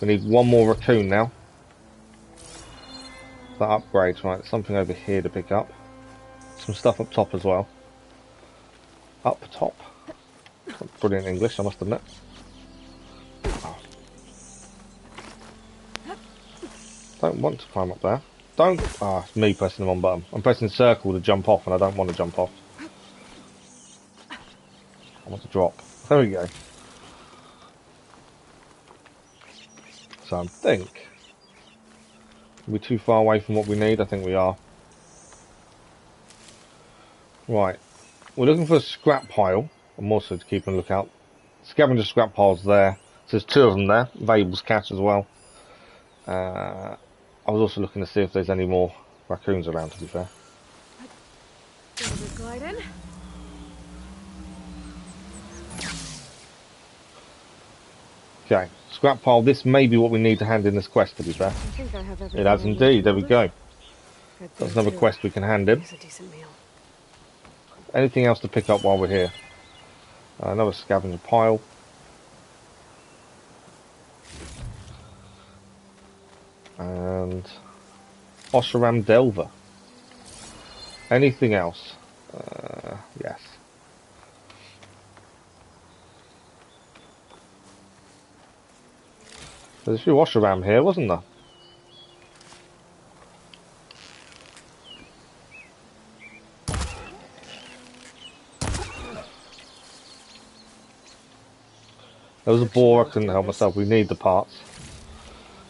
We need one more raccoon now. That upgrades, right? Something over here to pick up. Some stuff up top as well. Up top. Brilliant English, I must admit. Oh. Don't want to climb up there. Don't. Ah, it's me pressing the wrong button. I'm pressing circle to jump off, and I don't want to jump off. I want to drop. There we go. So I think we're too far away from what we need. I think we are. Right. We're looking for a scrap pile. I'm also keeping a lookout. Scavenger scrap piles there. So there's two of them there. Valuables cache as well. I was also looking to see if there's any more raccoons around, to be fair. Glide in. Okay, scrap pile. This may be what we need to hand in this quest, to be fair. I think I have everything It has I need indeed. to There we build it. go. That's another quest we can hand in. It's a decent meal. Anything else to pick up while we're here? Another scavenger pile. And Osharam Delver. Anything else? Yes. There's a few Osharam here, wasn't there? There was a boar, I couldn't help myself. We need the parts.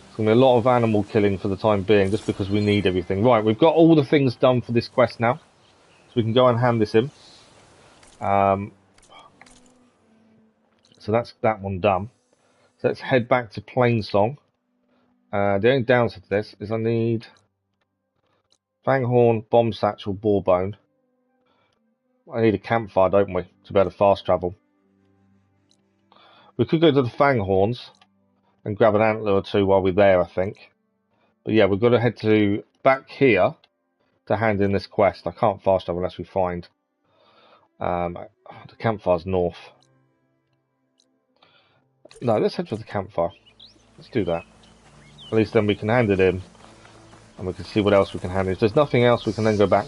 It's going to be a lot of animal killing for the time being, just because we need everything. Right, we've got all the things done for this quest now. So we can go and hand this in. So that's that one done. So let's head back to Plainsong. The only downside to this is I need Fanghorn, Bomb Satchel, Borebone. I need a campfire, don't we, to be able to fast travel. We could go to the Fanghorns and grab an antler or two while we're there, I think. But yeah, we've got to head to back here to hand in this quest. I can't fast travel unless we find the campfire's north. No, let's head for the campfire. Let's do that. At least then we can hand it in and we can see what else we can hand in. If there's nothing else, we can then go back.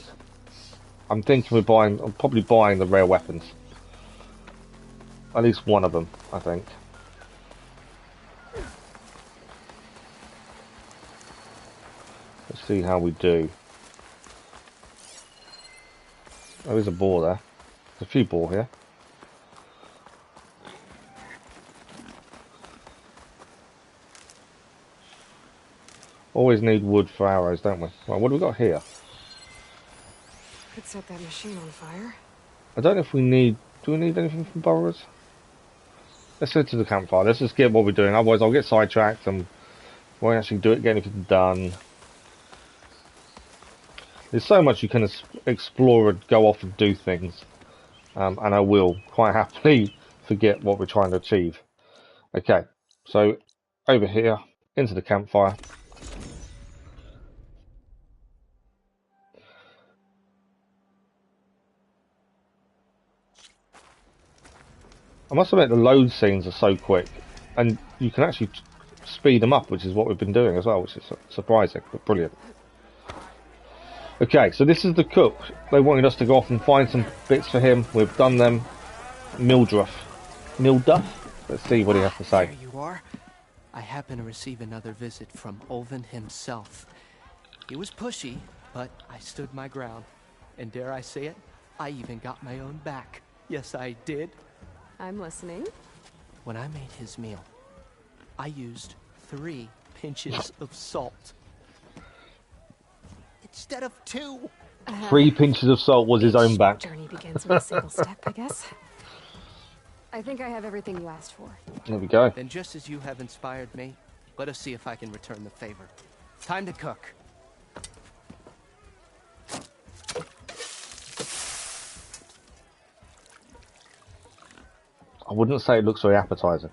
I'm thinking I'm probably buying the rare weapons. At least one of them, I think. Let's see how we do. Oh, there's a boar there. There's a few boar here. Always need wood for arrows, don't we? Right, what do we got here? Could set that machine on fire. I don't know if we need... Do we need anything from burrowers? Let's head to the campfire. Let's just get what we're doing. Otherwise I'll get sidetracked and won't actually get anything done. There's so much you can explore and go off and do things. And I will quite happily forget what we're trying to achieve. Okay, so over here, into the campfire. I must admit the load scenes are so quick, and you can actually speed them up, which is what we've been doing as well, which is surprising, but brilliant. Okay, so this is the cook. They wanted us to go off and find some bits for him. We've done them. Mildruff. Let's see what he has to say. There you are. I happen to receive another visit from Olvin himself. He was pushy, but I stood my ground. And dare I say it, I even got my own back. Yes, I did. I'm listening. When I made his meal, I used 3 pinches of salt. Instead of 2. 3 pinches of salt was his own back. Journey begins with a single step, I guess. I think I have everything you asked for. There we go. Then just as you have inspired me, let us see if I can return the favor. Time to cook. I wouldn't say it looks very appetizing.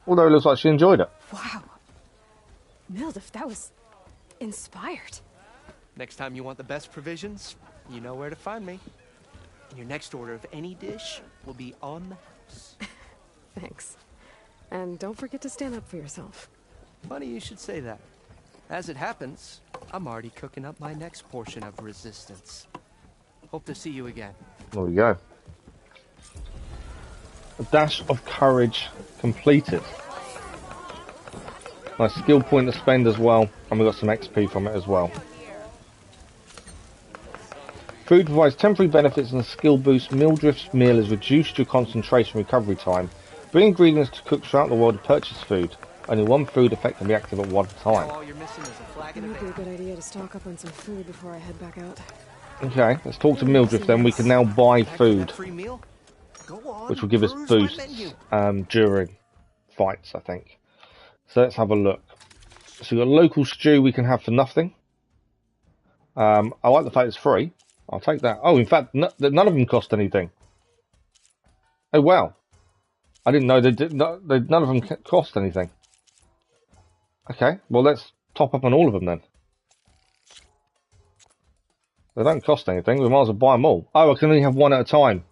Although it looks like she enjoyed it. Wow. Mildef, that was inspired. Next time you want the best provisions, you know where to find me. And your next order of any dish will be on the house. Thanks. And don't forget to stand up for yourself. Funny you should say that. As it happens, I'm already cooking up my next portion of resistance. Hope to see you again. There we go. A dash of courage completed. Nice skill point to spend as well, and we got some XP from it as well. Food provides temporary benefits and a skill boost. Mildrift's meal has reduced your concentration recovery time. Bring ingredients to cook throughout the world to purchase food. Only one food effect can be active at one time. It might be a good idea to stock up on some food before I head back out. Okay, let's talk to Mildrift then. We can now buy food, which will give us boosts during fights, I think. So let's have a look. So we've got local stew we can have for nothing. I like the fact it's free. I'll take that. Oh, in fact, none of them cost anything. Oh, wow. I didn't know none of them cost anything. Okay, well, let's top up on all of them then. They don't cost anything. We might as well buy them all. Oh, I can only have one at a time.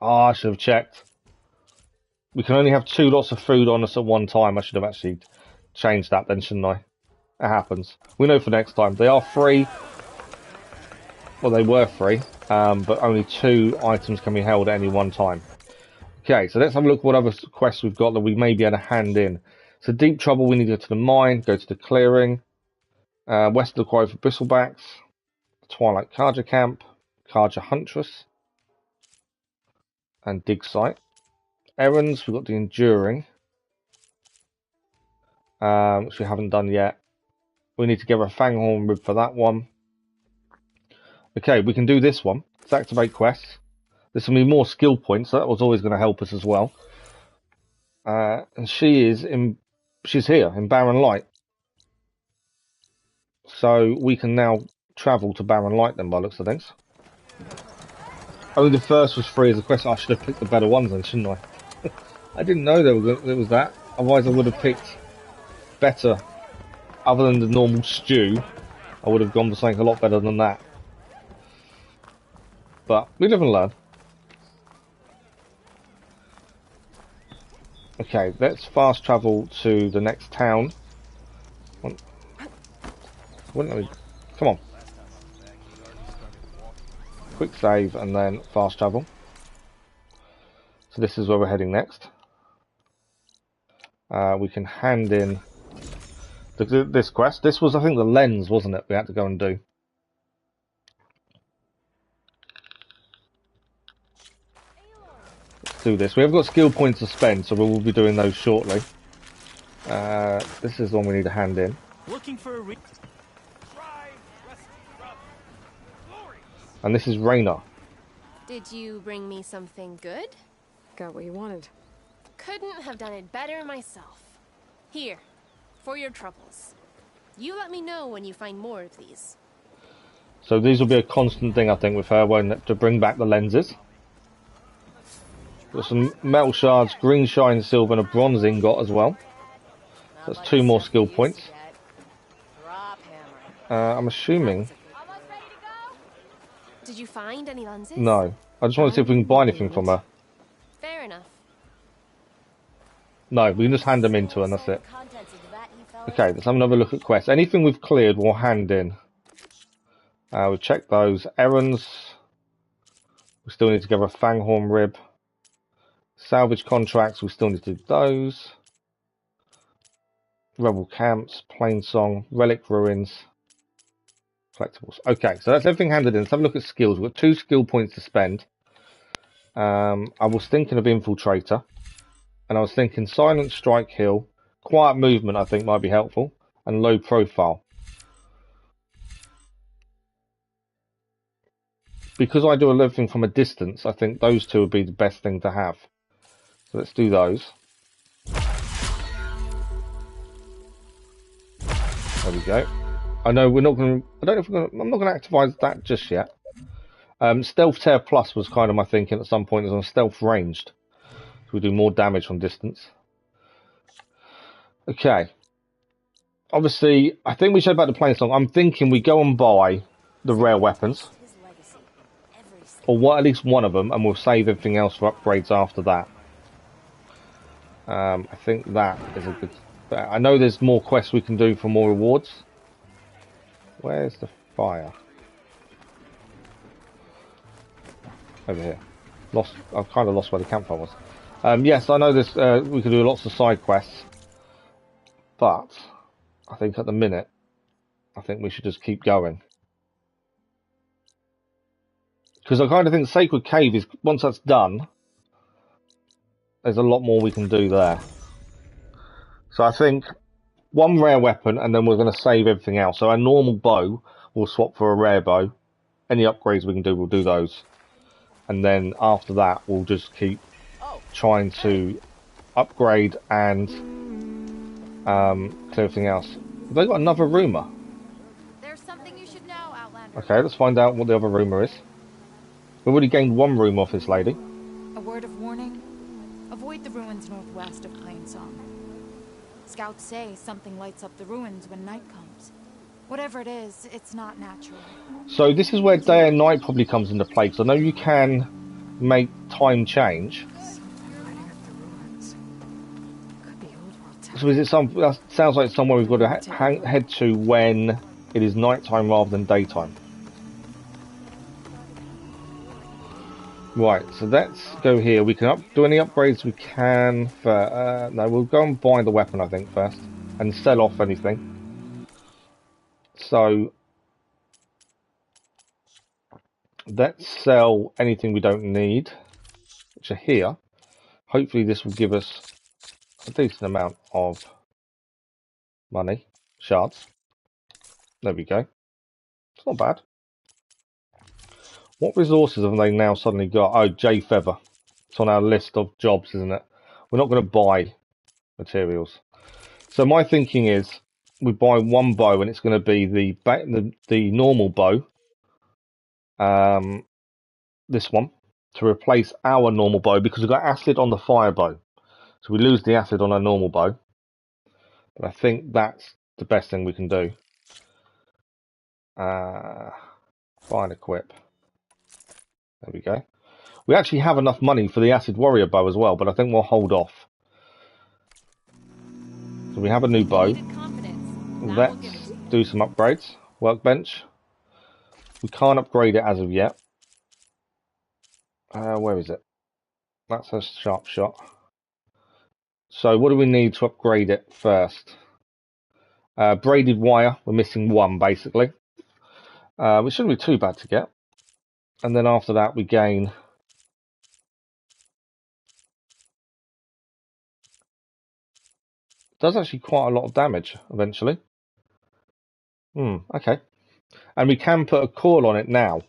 Ah, I should have checked. We can only have 2 lots of food on us at one time. I should have actually changed that then, shouldn't I? It happens. We know for next time. They are free. Well, they were free, but only 2 items can be held at any one time. Okay, so let's have a look at what other quests we've got that we may be able to hand in. So deep trouble, we need to go to the mine, go to the clearing, west of the quarry for bristlebacks, Twilight Carja Camp, Carja Huntress, and dig site. Errands, we've got the enduring. which we haven't done yet. We need to give her a Fanghorn Rib for that one. Okay, we can do this one. Let's activate quests. There's going to be more skill points, so that was always going to help us as well. And she's here in Barren Light. So we can now travel to Barren Light then, by looks of things. Only the first was free as a quest. I should have picked the better ones then, shouldn't I? I didn't know there was that. Otherwise I would have picked better. Other than the normal stew, I would have gone for something a lot better than that. But we live and learn. Okay, let's fast travel to the next town. Come on. Quick save and then fast travel. So this is where we're heading next. We can hand in this quest. This was, I think, the lens, wasn't it? We had to go and do. Let's do this. We have got skill points to spend, so we will be doing those shortly. This is the one we need to hand in. Looking for a And this is Raina. Did you bring me something good? Got what you wanted. Couldn't have done it better myself. Here, for your troubles. You let me know when you find more of these. So these will be a constant thing, I think, with her, won't it, to bring back the lenses. Got some metal shards, green shine silver, and a bronze ingot as well. That's 2 more skill points. I'm assuming... Did you find any lenses? No. I just want to see if we can buy anything from her. Fair enough. No, we can just hand them in to her and that's it. Okay, let's have another look at quests. Anything we've cleared, we'll hand in. We'll check those. Errands. We still need to give her a Fanghorn Rib. Salvage contracts, we still need to do those. Rebel camps, Plainsong, Relic ruins. Collectibles. Okay, so that's everything handed in. Let's have a look at skills. We've got 2 skill points to spend. I was thinking of Infiltrator. And I was thinking Silent Strike Hill. Quiet Movement, I think, might be helpful. And Low Profile. Because I do everything from a distance, I think those 2 would be the best thing to have. So let's do those. There we go. I know we're not going to... I don't know if we're going to... I'm not going to activate that just yet. Stealth Tear Plus was kind of my thinking at some point. Is on Stealth Ranged. So we do more damage from distance. Okay. Obviously, I think we should about the Plainsong. I'm thinking we go and buy the rare weapons. Or at least one of them. And we'll save everything else for upgrades after that. I think that is a good... I know there's more quests we can do for more rewards. Where's the fire? Over here. I've kind of lost where the campfire was. Yes, I know this. We can do lots of side quests, but I think at the minute, I think we should just keep going because I kind of think the Sacred Cave is once that's done. There's a lot more we can do there. So I think. 1 rare weapon, and then we're going to save everything else. So our normal bow, we'll swap for a rare bow. Any upgrades we can do, we'll do those. And then after that, we'll just keep trying to upgrade and clear everything else. Have they got another rumour? There's something you should know, Outlander. Okay, let's find out what the other rumour is. We've already gained 1 rumour off this lady. A word of warning. Avoid the ruins northwest of Plainsong. Scouts say something lights up the ruins when night comes. Whatever it is, it's not natural. So this is where day and night probably comes into play, because I know you can make time change. So is it that sounds like somewhere we've got to head to when it is nighttime rather than daytime. Right, so let's go here. We can do any upgrades we can for... no, we'll go and buy the weapon, I think, first. And sell off anything. So... let's sell anything we don't need. Which are here. Hopefully this will give us a decent amount of money. Shards. There we go. It's not bad. What resources have they now suddenly got? Oh, J Feather. It's on our list of jobs, isn't it? We're not going to buy materials. So my thinking is we buy one bow and it's going to be the normal bow. This one. To replace our normal bow because we've got acid on the fire bow. So we lose the acid on our normal bow. But I think that's the best thing we can do. Buy and equip. There we go. We actually have enough money for the acid warrior bow as well, but I think we'll hold off. So we have a new bow. Let's do some upgrades. Workbench. We can't upgrade it as of yet. Where is it? That's a sharp shot. So what do we need to upgrade it first? Braided wire. We're missing one basically. Which shouldn't be too bad to get. And then after that we gain... Does actually quite a lot of damage eventually. Okay. And we can put a coil on it now,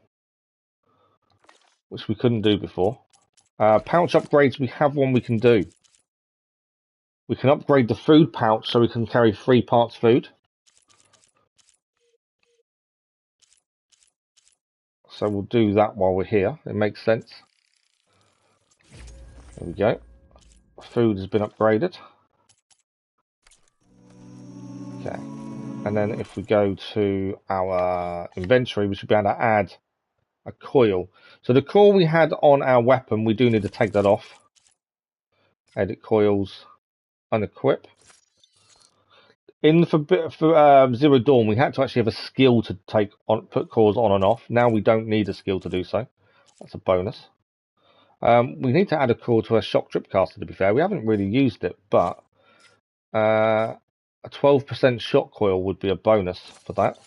which we couldn't do before. Pouch upgrades, we have one we can do. We can upgrade the food pouch so we can carry 3 parts food. So we'll do that while we're here. It makes sense. There we go. Food has been upgraded. Okay. And then if we go to our inventory, we should be able to add a coil. So the coil we had on our weapon, we do need to take that off. Edit coils, unequip. In for Zero Dawn, we had to actually have a skill to put coils on and off. Now we don't need a skill to do so. That's a bonus. We need to add a coil to our shock trip caster, to be fair. We haven't really used it, but a 12% shot coil would be a bonus for that.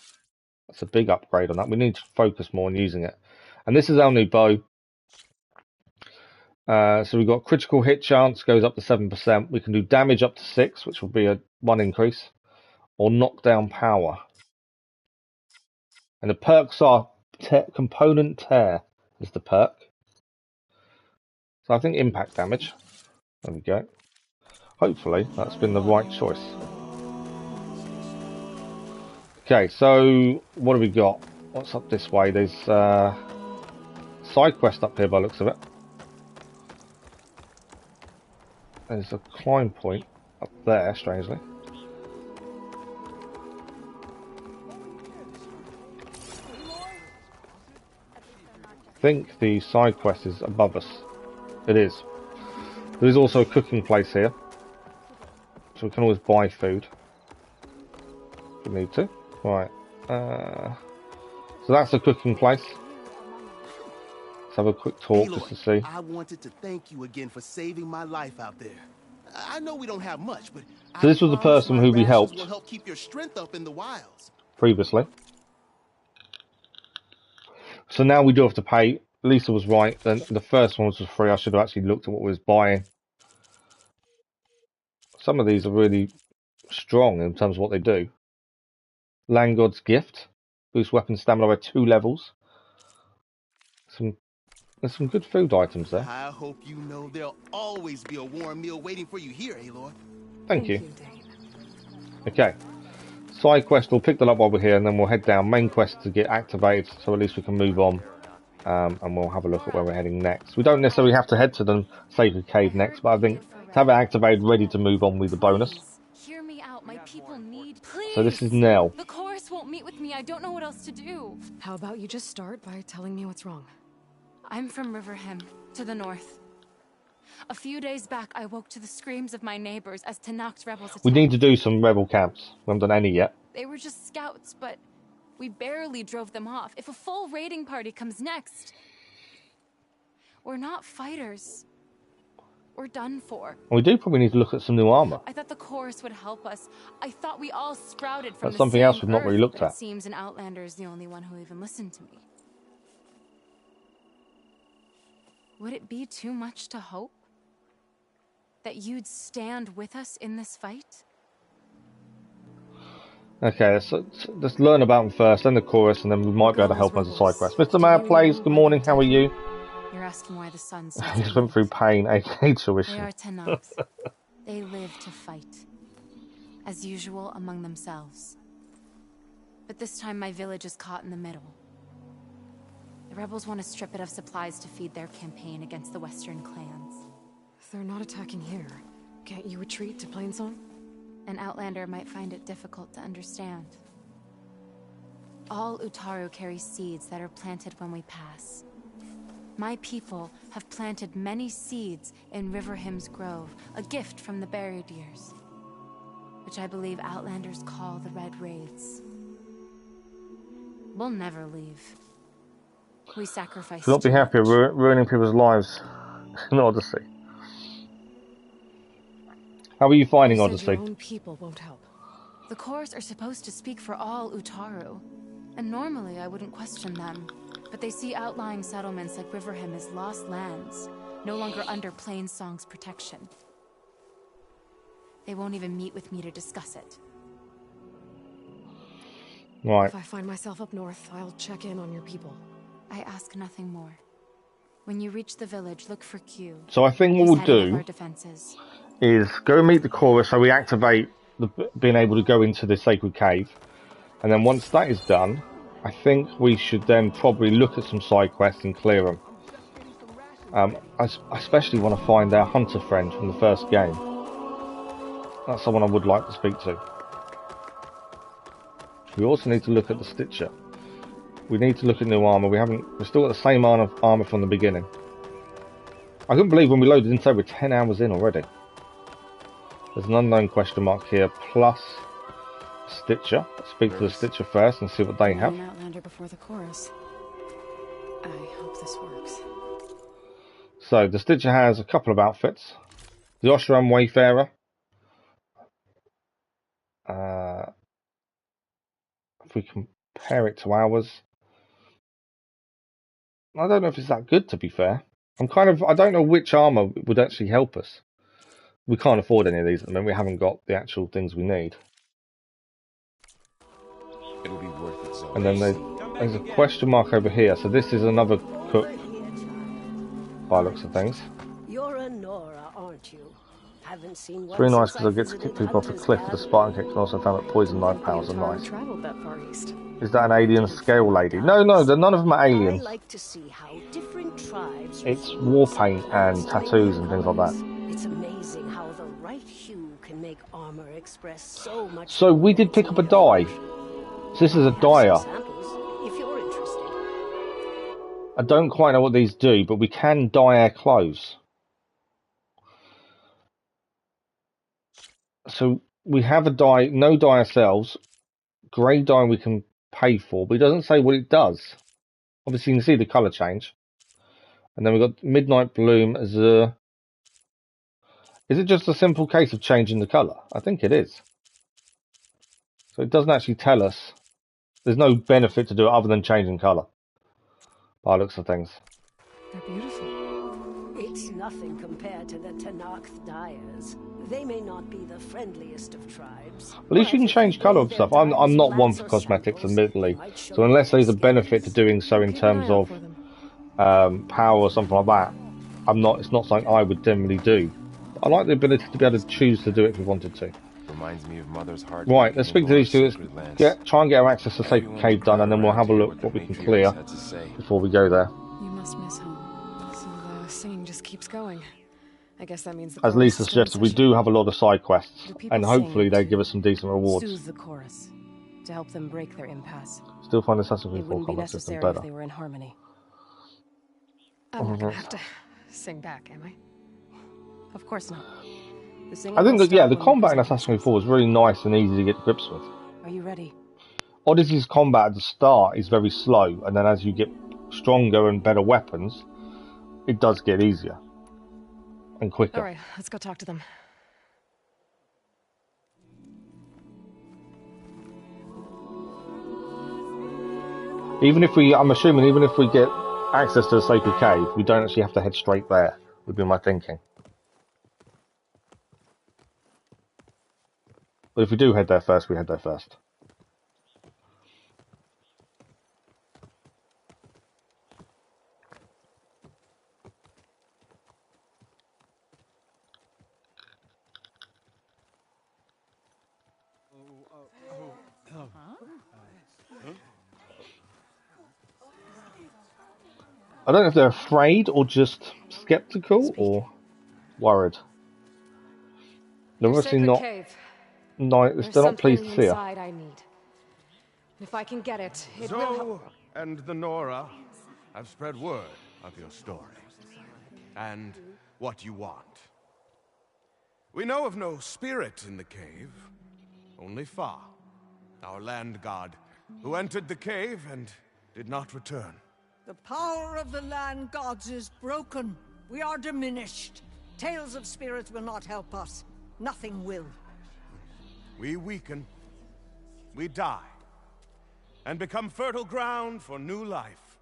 That's a big upgrade on that. We need to focus more on using it. And this is our new bow. So we've got critical hit chance goes up to 7%. We can do damage up to 6, which will be a 1 increase. Or knockdown power. And the perks are component tear is the perk. So I think impact damage. There we go. Hopefully that's been the right choice. Okay, so what have we got? What's up this way? There's side quest up here by the looks of it. There's a climb point up there, strangely. I think the side quest is above us. It is. There is also a cooking place here. So we can always buy food. If we need to. Right. So that's the cooking place. Let's have a quick talk just to see. I wanted to thank you again for saving my life out there. I know we don't have much, but so this was the person who we helped will help keep your strength up in the wilds. Previously. So now we do have to pay. Lisa was right. Then the first one was for free. I should have actually looked at what we was buying. Some of these are really strong in terms of what they do. Land God's Gift. Boost weapon stamina by 2 levels. There's some good food items there. I hope you know there'll always be a warm meal waiting for you here, Aloy. Thank you. Okay. Side quest, we'll pick that up while we're here, and then we'll head down. Main quest to get activated, so at least we can move on. And we'll have a look at where we're heading next. We don't necessarily have to head to the Sacred Cave next, but I think to have it activated, ready to move on with the bonus. Hear me out. My people need. Please. So this is Nell. The chorus won't meet with me. I don't know what else to do. How about you just start by telling me what's wrong? I'm from Riverham, to the north. A few days back, I woke to the screams of my neighbors as Tanakh's rebels attacked. We need to do some rebel camps. We haven't done any yet. They were just scouts, but we barely drove them off. If a full raiding party comes next, we're not fighters. We're done for. And we do probably need to look at some new armor. I thought the chorus would help us. I thought we all sprouted from That's something else we've not really looked at. It seems an outlander is the only one who even listened to me. Would it be too much to hope that you'd stand with us in this fight? Okay, so let's learn about them first, then the chorus, and then we might be able to help as a side quest. Mr. Mad Plays, good morning, how are you? You're asking why the sun He sets just went through pain, aka tuition. They are Tenaks. They live to fight. As usual, among themselves. But this time my village is caught in the middle. The rebels want to strip it of supplies to feed their campaign against the western clans. They're not attacking here. Can't you retreat to Plainsong? An outlander might find it difficult to understand. All Utaru carry seeds that are planted when we pass. My people have planted many seeds in River Hymn's Grove, a gift from the buried years, which I believe outlanders call the Red Wraiths. We'll never leave. We sacrifice. Should not be happy ruining people's lives in Odyssey. How are you finding Odyssey? Your own people won't help. The cores are supposed to speak for all Utaru, and normally I wouldn't question them, but they see outlying settlements like Riverhymn as lost lands, no longer under Plainsong's protection. They won't even meet with me to discuss it. Right. If I find myself up north, I'll check in on your people. I ask nothing more. When you reach the village, look for Q. So I think what we'll do is go meet the chorus so we activate being able to go into the sacred cave. And then once that is done, I think we should then probably look at some side quests and clear them. I especially want to find our hunter friend from the first game. That's someone I would like to speak to. We also need to look at the Stitcher. We need to look at new armor. We're still got the same armor from the beginning. I couldn't believe when we loaded in, so we're 10 hours in already. There's an unknown question mark here, plus Stitcher. Let's speak to the Stitcher first and see what they have. An outlander before the chorus. I hope this works. So the Stitcher has a couple of outfits. The Oshram Wayfarer. If we compare it to ours, I don't know if it's that good, to be fair. I don't know which armor would actually help us. We can't afford any of these at the moment. We haven't got the actual things we need. It'll be worth it, Zoe. And then there's a question mark over here. So this is another cook, by the looks of things. You're a Nora, aren't you? Haven't seen It's really nice because I get to kick people off a cliff with a Spartan kick, and also found that poison knife powers are nice. Is that an alien scale lady? No, none of them are aliens. I like to see how different tribes. It's war paint and tattoos and things like that. It's amazing how the right hue can make armor express so much. So we did pick up a dye. So this is a dyer. If you're interested. I don't quite know what these do, but we can dye our clothes. So we have a dye, no dye ourselves. Grey dye we can pay for, but it doesn't say what it does. Obviously you can see the colour change. And then we've got Midnight Bloom as a... Is it just a simple case of changing the colour? I think it is. So it doesn't actually tell us. There's no benefit to do it other than changing colour. By the looks of things. They're beautiful. It's nothing compared to the Tenakth dyers. They may not be the friendliest of tribes. At least you can change colour of stuff. I'm not one for cosmetics, admittedly. So unless there's a benefit to doing so in terms of power or something like that, it's not something I would generally do. But I like the ability to be able to choose to do it if we wanted to. Reminds me of Mother's Heart. Right, let's speak to these two. Try and get our access to Sacred Cave done, and then we'll have a look what we can clear before we go there. You must miss home. So the singing just keeps going. I guess that means as Lisa suggested, we do have a lot of side quests, and hopefully they give us some decent rewards. Soothe the chorus to help them break their impasse. Still find Assassin's Creed 4 combat combat system necessary better. if they were in harmony. I'm not gonna have to sing back, am I? Of course not. I think that, yeah, the combat in Assassin's Creed 4 is really nice and easy to get to grips with. Are you ready? Odyssey's combat at the start is very slow, and then as you get stronger and better weapons, it does get easier and quicker. Alright, let's go talk to them. I'm assuming even if we get access to the Sacred Cave, we don't actually have to head straight there, would be my thinking. But if we do head there first, we head there first. I don't know if they're afraid or just skeptical or worried. They're obviously not. No, they're not pleased to see her. I need. If I can get it, it will Zoe help. and the Nora have spread word of your story and what you want. We know of no spirit in the cave, only Fa, our land god, who entered the cave and did not return. The power of the land gods is broken. We are diminished. Tales of spirits will not help us. Nothing will. We weaken, we die, and become fertile ground for new life.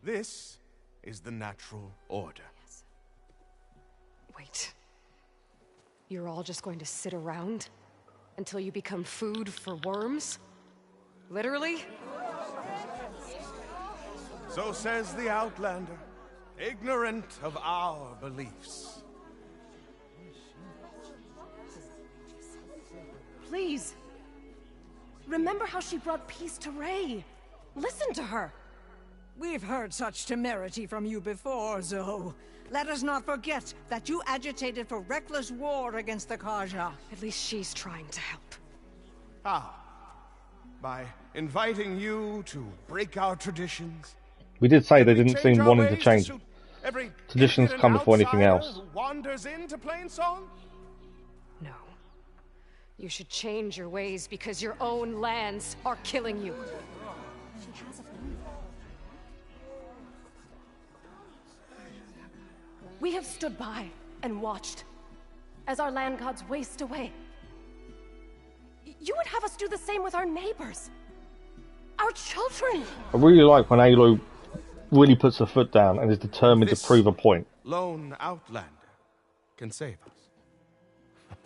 This is the natural order. Yes. Wait. You're all just going to sit around until you become food for worms? Literally? So says the Outlander, ignorant of our beliefs. Please. Remember how she brought peace to Ray. Listen to her. We've heard such temerity from you before, Zoe. Let us not forget that you agitated for reckless war against the GAIA. At least she's trying to help. How? By inviting you to break our traditions? We did say they didn't seem wanting to change. Traditions come before anything else. Wanders into Plainsong? No. You should change your ways because your own lands are killing you. She has a phone. We have stood by and watched as our land gods waste away. You would have us do the same with our neighbors. Our children. I really like when Aloy really puts her foot down and is determined to prove a point. Lone Outlander can save us.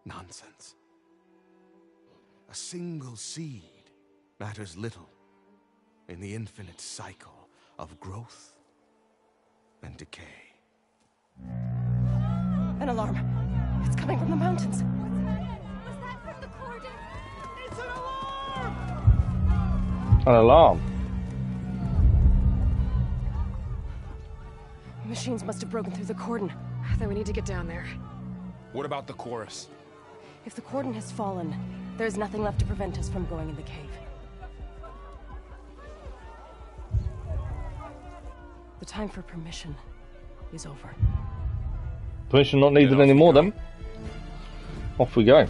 Nonsense. A single seed matters little in the infinite cycle of growth and decay. An alarm. It's coming from the mountains. Was that from the cordon? It's an alarm! An alarm? Machines must have broken through the cordon. Then we need to get down there. What about the chorus? If the cordon has fallen, there's nothing left to prevent us from going in the cave. The time for permission is over. Permission not needed anymore then. Off we go.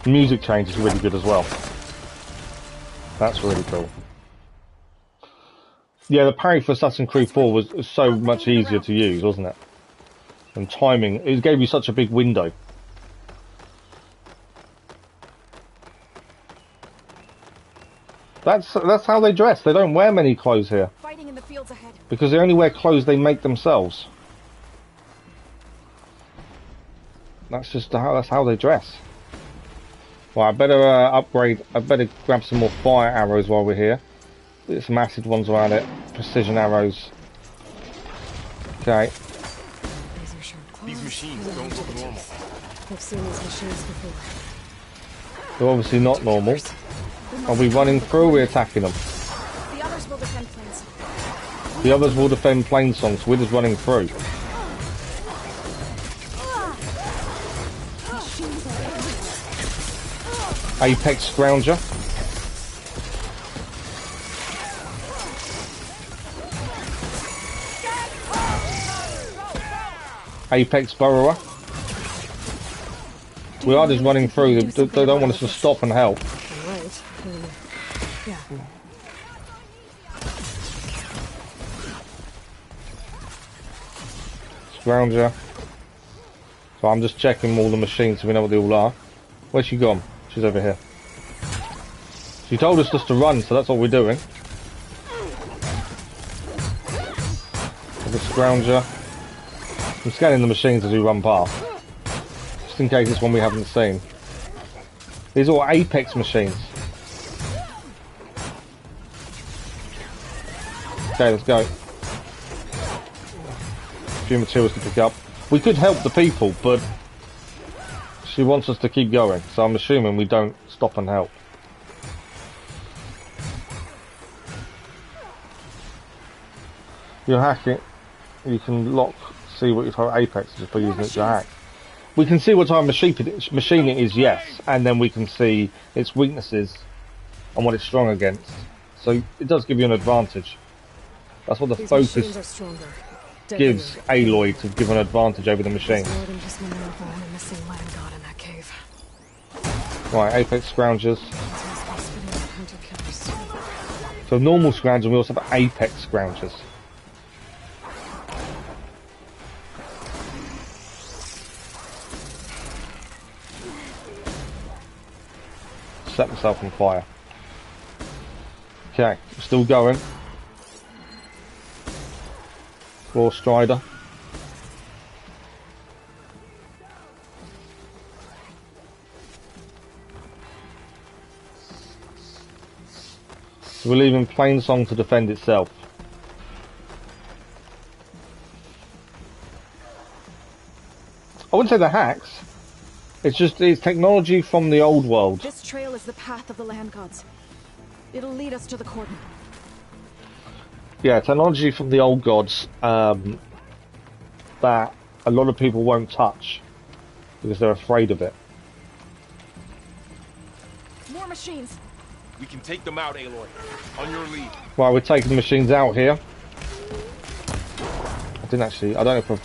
The music change is really good as well. That's really cool. Yeah, the parry for Assassin's Creed 4 was so much easier to use, wasn't it? And timing, it gave you such a big window. That's how they dress. They don't wear many clothes here. Fighting in the fields ahead. Because they only wear clothes they make themselves. That's how they dress. Well, I better upgrade. I better grab some more fire arrows while we're here. There's some acid ones around it. Precision arrows. Okay. These machines don't look normal. I've seen these machines before. They're obviously not normal. Are we running through or are we attacking them? The others will defend Plainsong. The others will defend Plainsong, so we're just running through. Apex Scrounger. Apex Burrower. We are just running through. They don't want us to stop and help. Right. Yeah. Scrounger. So I'm just checking all the machines so we know what they all are. Where's she gone? She's over here. She told us just to run, so that's what we're doing. The Scrounger. I'm scanning the machines as we run past. Just in case it's one we haven't seen. These are all Apex machines. Okay, let's go. A few materials to pick up. We could help the people, but She wants us to keep going, so I'm assuming we don't stop and help. You're hacking. You can see what your type Apex is for using it to hack. We can see what type of machine it is, yes, and then we can see its weaknesses and what it's strong against. So it does give you an advantage. That's what the focus gives Aloy, to give an advantage over the machine. Right, Apex Scroungers. So normal Scroungers, we also have Apex Scroungers. Set myself on fire. Okay, still going. Claw Strider. So we're leaving Plainsong to defend itself. I wouldn't say the hacks. It's technology from the old world. This trail is the path of the land gods. It'll lead us to the Cauldron. Yeah, technology from the old gods that a lot of people won't touch because they're afraid of it. More machines. We can take them out, Aloy. On your lead. Right, we're taking the machines out here. I don't know if I've...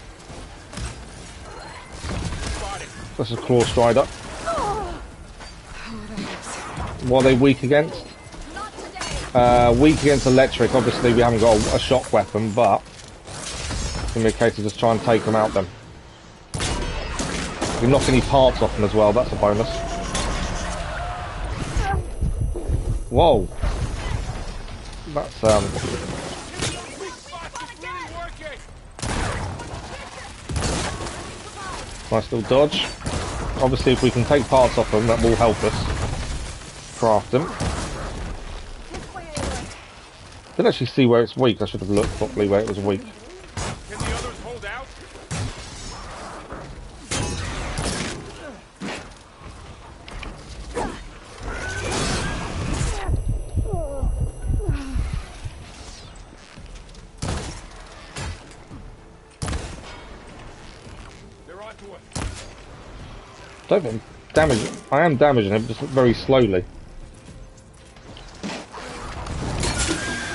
This is Claw Strider. What are they weak against? Weak against electric. Obviously we haven't got a shock weapon, but it's going to be a case of just trying to take them out then. We knock any parts off them as well, that's a bonus. Whoa. That's nice little dodge. Obviously if we can take parts off them, that will help us craft them. Didn't actually see where it's weak. I should have looked properly where it was weak. Can the others hold out? They're on to us. Don't think damage. I am damaging it, just very slowly.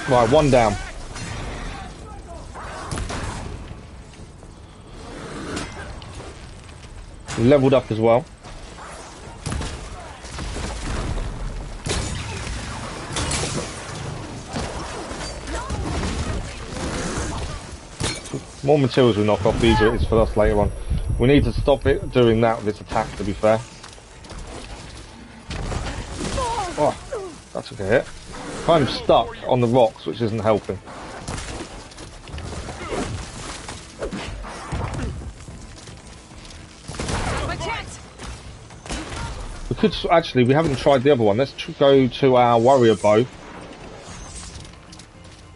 Right, one down. Leveled up as well. More materials we knock off, the easier it is for us later on. We need to stop it doing that with its attack, to be fair. Oh, that took a hit. Kind of stuck on the rocks, which isn't helping. We could actually, we haven't tried the other one. Let's go to our warrior bow.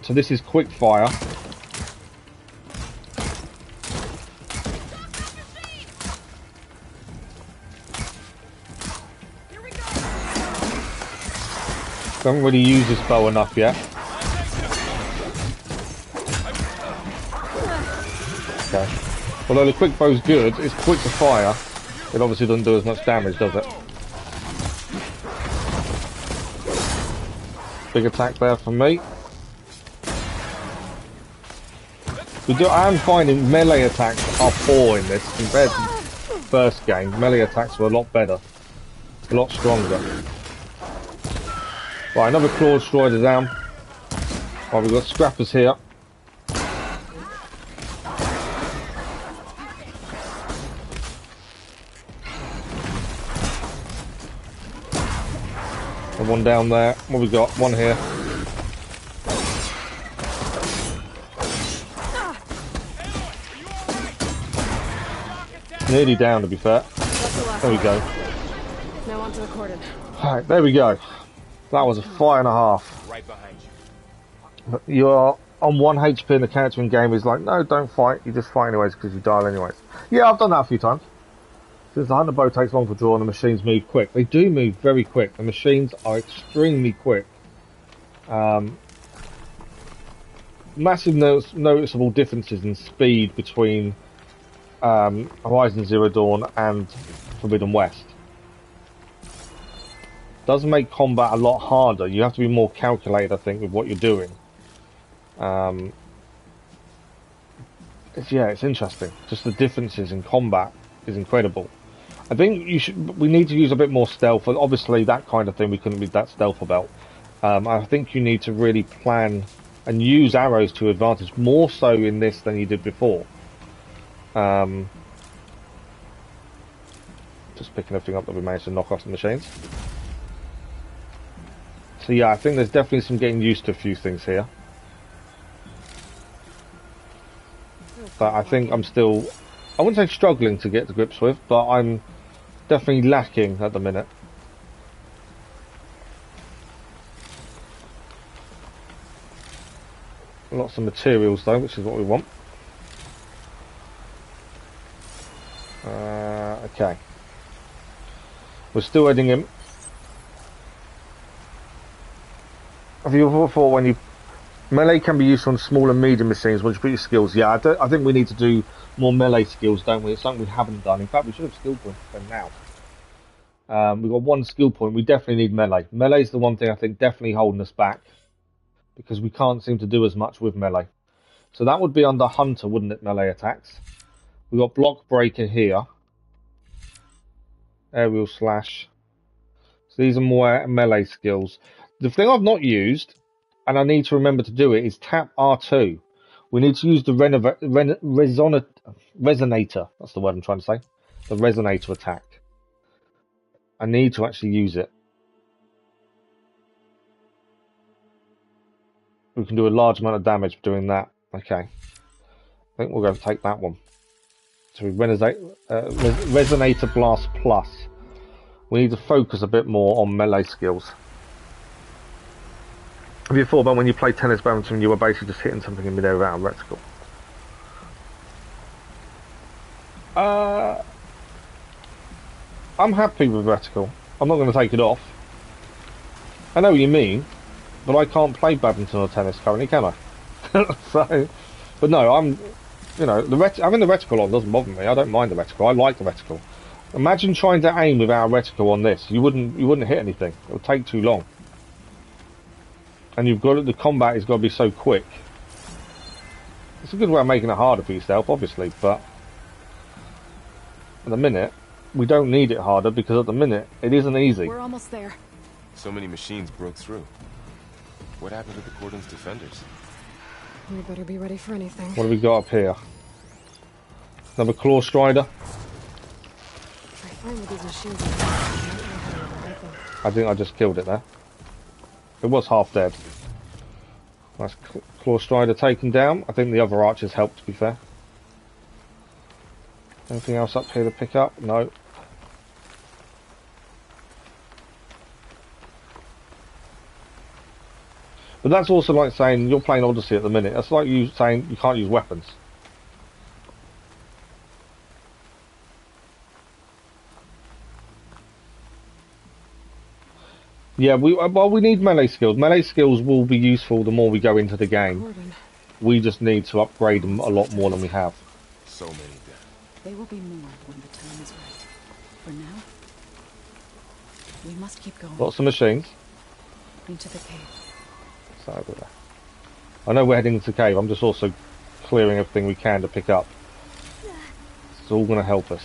So this is quick fire. Don't really use this bow enough yet. Okay. Although the quick bow's good, it's quick to fire. It obviously doesn't do as much damage, does it? Big attack there from me. I am finding melee attacks are poor in this compared to the first game. Melee attacks were a lot better. A lot stronger. Right, another Claw Strider down. Right, we've got scrappers here. And one down there. What we got? One here. Nearly down, to be fair. There we go. Now onto the Cauldron. Alright, there we go. That was a fight and a half. Right behind you. But you're on 1 HP and the character in game is like, no, don't fight. You just fight anyways because you die anyways. Yeah, I've done that a few times. Since the hunter bow takes long to draw and the machines move quick. They do move very quick. The machines are extremely quick. Massive noticeable differences in speed between Horizon Zero Dawn and Forbidden West. Does make combat a lot harder. You have to be more calculated, I think, with what you're doing. It's interesting. Just the differences in combat is incredible. I think we need to use a bit more stealth. Obviously, that kind of thing we couldn't be that stealth about. I think you need to really plan and use arrows to advantage more so in this than you did before. Just picking everything up that we managed to knock off the machines. So yeah, I think there's definitely some getting used to a few things here. But I think I'm still, I wouldn't say struggling to get to grips with, but I'm definitely lacking at the minute. Lots of materials though, which is what we want. Okay. We're still heading in. Have you ever thought when you... Melee can be used on small and medium machines once you put your skills. Yeah, I think we need to do more melee skills, don't we? It's something we haven't done. In fact, we should have skill points for them now. We've got one skill point. We definitely need melee. Melee is the one thing I think definitely holding us back, because we can't seem to do as much with melee. So that would be under Hunter, wouldn't it, melee attacks? We've got Block Breaker here. Aerial Slash. So these are more melee skills. The thing I've not used, and I need to remember to do it, is tap R2. We need to use the Resonator. That's the word I'm trying to say. The Resonator attack. I need to actually use it. We can do a large amount of damage doing that. Okay. I think we're going to take that one. So we Resonator Blast Plus. We need to focus a bit more on melee skills. Have you thought about when you play tennis badminton, you were basically just hitting something in midair without a reticle? I'm happy with reticle. I'm not going to take it off. I know what you mean, but I can't play badminton or tennis currently, can I? So, but no, having the reticle on doesn't bother me. I don't mind the reticle. I like the reticle. Imagine trying to aim without a reticle on this. You wouldn't hit anything. It would take too long. And the combat has got to be so quick. It's a good way of making it harder for yourself, obviously, but at the minute, we don't need it harder, because at the minute, it isn't easy. We're almost there. So many machines broke through. What happened to the Cordon's defenders? We better be ready for anything. What have we got up here? Another Claw Strider. I find with these machines, I think I just killed it there. It was half dead. Nice Claw Strider taken down. I think the other archers helped, to be fair. Anything else up here to pick up? No. But that's also like saying you're playing Odyssey at the minute. That's like you saying you can't use weapons. Yeah, we need melee skills. Melee skills will be useful the more we go into the game. Cauldron. We just need to upgrade them a lot more than we have. So many dead. They will be more when the time is right. For now, we must keep going. Lots of machines. Into the cave. So over there. I know we're heading into the cave. I'm just also clearing everything we can to pick up. It's all going to help us.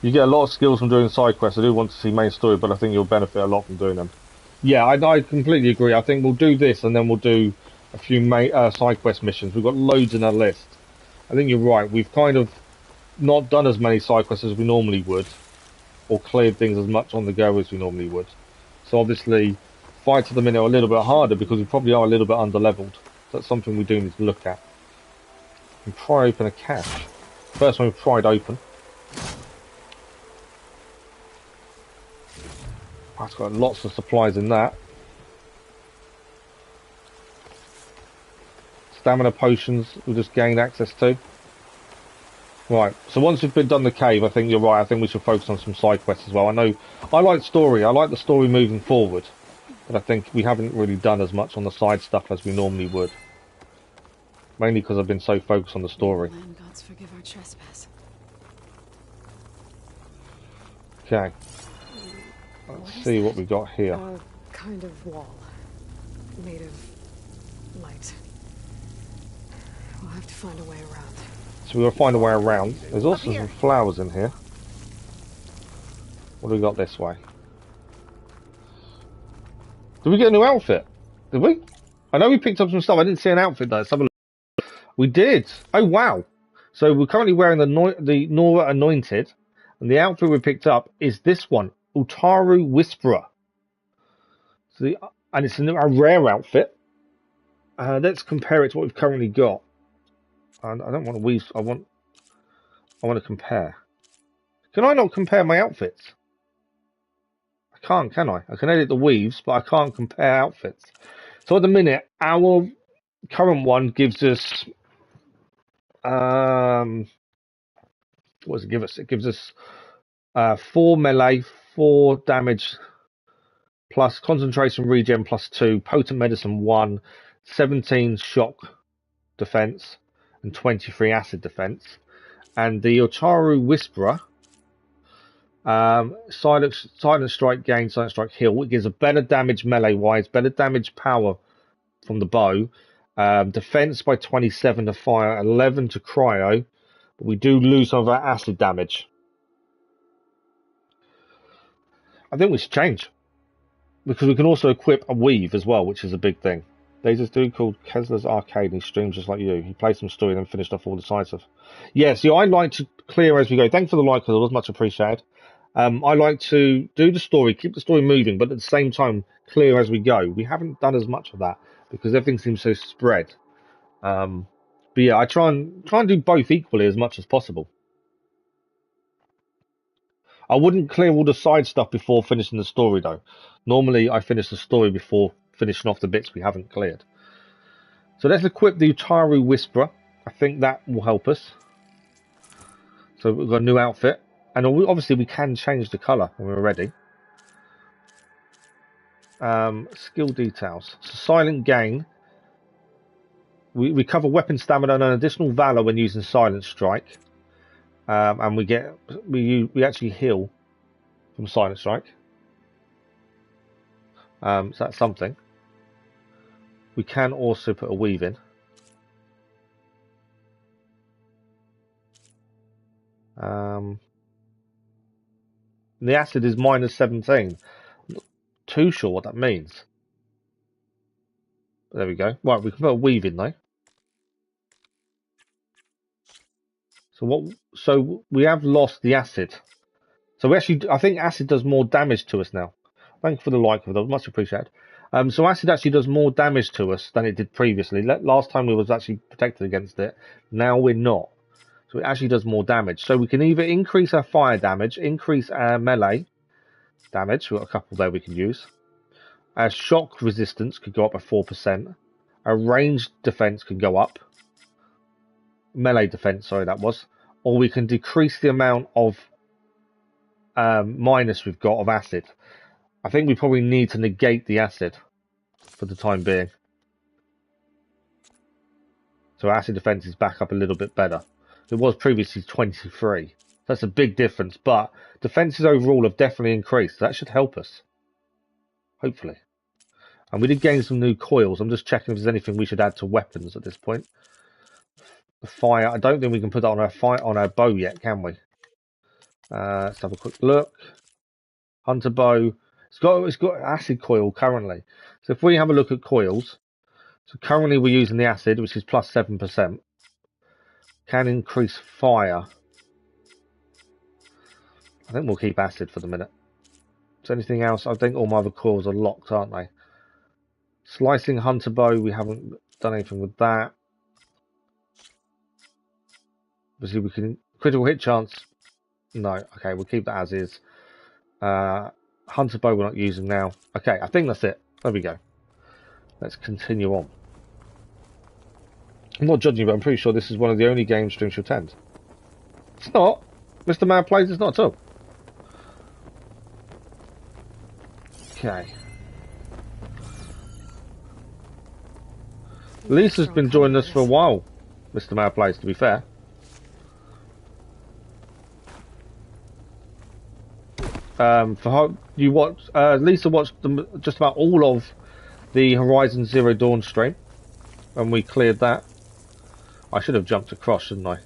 You get a lot of skills from doing side quests. I do want to see main story, but I think you'll benefit a lot from doing them. Yeah, I completely agree. I think we'll do this, and then we'll do a few side quest missions. We've got loads in our list. I think you're right. We've kind of not done as many side quests as we normally would, or cleared things as much on the go as we normally would. So obviously, fights at the minute are a little bit harder because we probably are a little bit under-leveled. So that's something we do need to look at. And pry open a cache. First one we've pried open. It's got lots of supplies in that. Stamina potions we'll just gain access to. Right, so once we've been done the cave, I think you're right. I think we should focus on some side quests as well. I know I like story. I like the story moving forward, but I think we haven't really done as much on the side stuff as we normally would. Mainly because I've been so focused on the story. Land gods forgive our trespass. Okay. Let's see what we got here. A kind of wall. Made of light. We'll have to find a way around. So we've got to find a way around. There's also some flowers in here. What do we got this way? Did we get a new outfit? Did we? I know we picked up some stuff. I didn't see an outfit though. Let's have a look. We did. Oh wow! So we're currently wearing the Nora Anointed, and the outfit we picked up is this one, Utaru Whisperer. So and it's a rare outfit. Let's compare it to what we've currently got. And I don't want to weave. I want to compare. Can I not compare my outfits? I can't, can I? I can edit the weaves, but I can't compare outfits. So at the minute, our current one gives us what does it give us? It gives us 4 melee, 4 damage, plus concentration regen +2, potent medicine 1, 17 shock defense, and 23 acid defense. And the Utaru Whisperer, silent strike gain, silent strike heal. It gives a better damage melee wise, better damage power from the bow, defense by 27 to fire, 11 to cryo, but we do lose some of our acid damage. I think we should change, because we can also equip a weave as well, which is a big thing. There's this dude called Kessler's Arcade, and he streams just like you. He played some story and then finished off all the side stuff. Yeah, see, I like to clear as we go. Thanks for the like, because it was much appreciated. I like to do the story, keep the story moving, but at the same time, clear as we go. We haven't done as much of that, because everything seems so spread. But yeah, I try and do both equally as much as possible. I wouldn't clear all the side stuff before finishing the story, though. Normally, I finish the story before finishing off the bits we haven't cleared. So let's equip the Utaru Whisperer. I think that will help us. So we've got a new outfit. And obviously we can change the colour when we're ready. Skill details. So silent gain. We recover weapon stamina and an additional valor when using silent strike. And we actually heal from silent strike. So that's something. We can also put a weave in. The acid is -17. Not too sure what that means. There we go. Right, we can put a weave in though. So we have lost the acid. So I think acid does more damage to us now. Thank you for the like of it. Much appreciated. So acid actually does more damage to us than it did previously. Last time we was actually protected against it. Now we're not. So it actually does more damage. So we can either increase our fire damage, increase our melee damage. We've got a couple there we can use. Our shock resistance could go up by 4%. Our ranged defense could go up. Melee defense, sorry, that was. Or we can decrease the amount of minus we've got of acid. I think we probably need to negate the acid for the time being. So acid defense is back up a little bit better. It was previously 23. That's a big difference, but defenses overall have definitely increased. That should help us. Hopefully. And we did gain some new coils. I'm just checking if there's anything we should add to weapons at this point. The fire, I don't think we can put that on our bow yet, can we? Let's have a quick look. Hunter bow. It's got acid coil currently. So if we have a look at coils, so currently we're using the acid, which is +7%. Can increase fire. I think we'll keep acid for the minute. Is there anything else? I think all my other coils are locked, aren't they? Slicing hunter bow, we haven't done anything with that. Obviously we can critical hit chance. No, okay, we'll keep that as is. Hunter bow we're not using now. Okay, I think that's it. There we go. Let's continue on. I'm not judging, but I'm pretty sure this is one of the only game streams she'll attend. It's not. Mr. Man plays, it's not at all. Okay. Lisa's been joining us for a while, Mr. Man plays, to be fair. Lisa watched just about all of the Horizon Zero Dawn stream, and we cleared that. I should have jumped across, shouldn't I?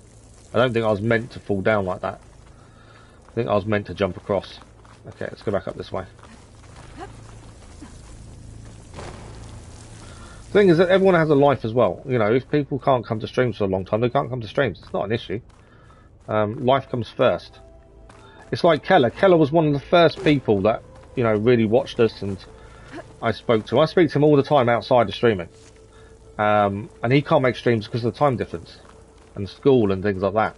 I don't think I was meant to fall down like that. I think I was meant to jump across. Okay, let's go back up this way. The thing is that everyone has a life as well. You know, if people can't come to streams for a long time, they can't come to streams. It's not an issue. Life comes first. It's like Keller. Keller was one of the first people that, you know, really watched us and I spoke to. I speak to him all the time outside of streaming. And he can't make streams because of the time difference and school and things like that.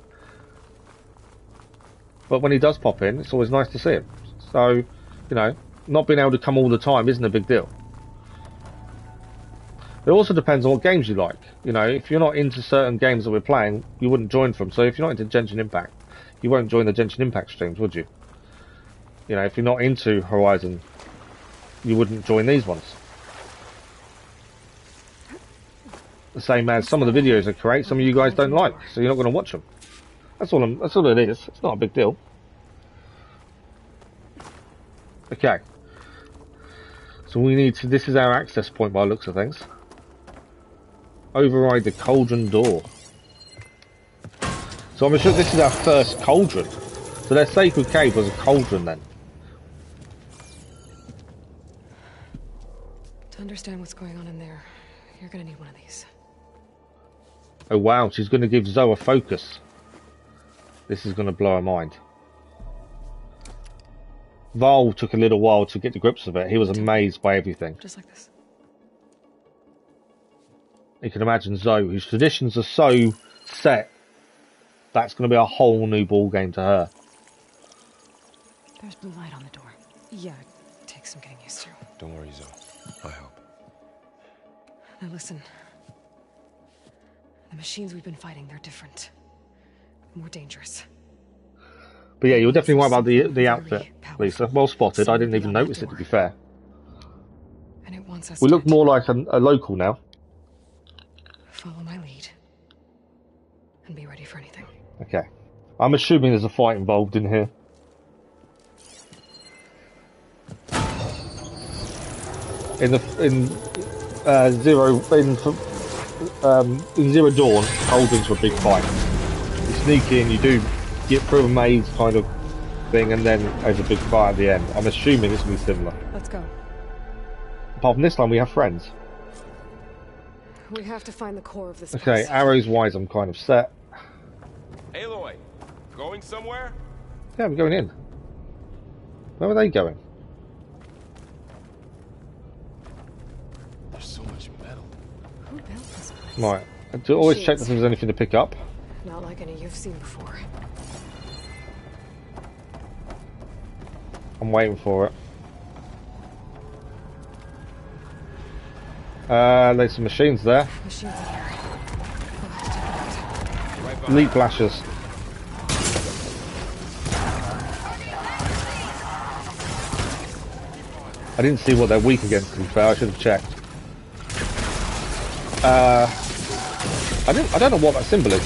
But when he does pop in, it's always nice to see him. So, you know, not being able to come all the time isn't a big deal. It also depends on what games you like. You know, if you're not into certain games that we're playing, you wouldn't join them. So if you're not into Genshin Impact, you won't join the Genshin Impact streams, would you? You know, if you're not into Horizon, you wouldn't join these ones. The same as some of the videos are great, some of you guys don't like, so you're not going to watch them. That's all it is. It's not a big deal. Okay. So we need to, this is our access point by the looks of things. Override the Cauldron door. So I'm sure this is our first Cauldron. So their sacred cave was a Cauldron then. To understand what's going on in there, you're gonna need one of these. Oh wow, she's going to give Zoe a focus. This is going to blow her mind. Val took a little while to get to grips with it. He was amazed by everything. Just like this. You can imagine Zoe, whose traditions are so set, that's going to be a whole new ball game to her. There's blue light on the door. Yeah, it takes some getting used to. Don't worry, Zoe. I'll help. Now listen. The machines we've been fighting, they're different. More dangerous. But yeah, you're definitely right about the outfit, Lisa. Well spotted. I didn't even notice it, to be fair. And it wants us we look more like a local now. Follow my lead. And be ready for anything. Okay. I'm assuming there's a fight involved in here. In Zero Dawn, Cauldrons were a big fight. You sneak in, you do get through a maze kind of thing, and then there's a big fight at the end. I'm assuming this will be similar. Let's go. Apart from this time, we have friends. We have to find the core of this Okay, place. arrows wise, I'm kind of set. Aloy, going somewhere? Yeah, we're going in. Where are they going? There's so much metal. Who built this place? Right. I do always check if there's anything to pick up. Not like any you've seen before. I'm waiting for it. There's some machines there. Machines in here. Leap flashes. I didn't see what they're weak against, to be fair. I should have checked. I don't know what that symbol is.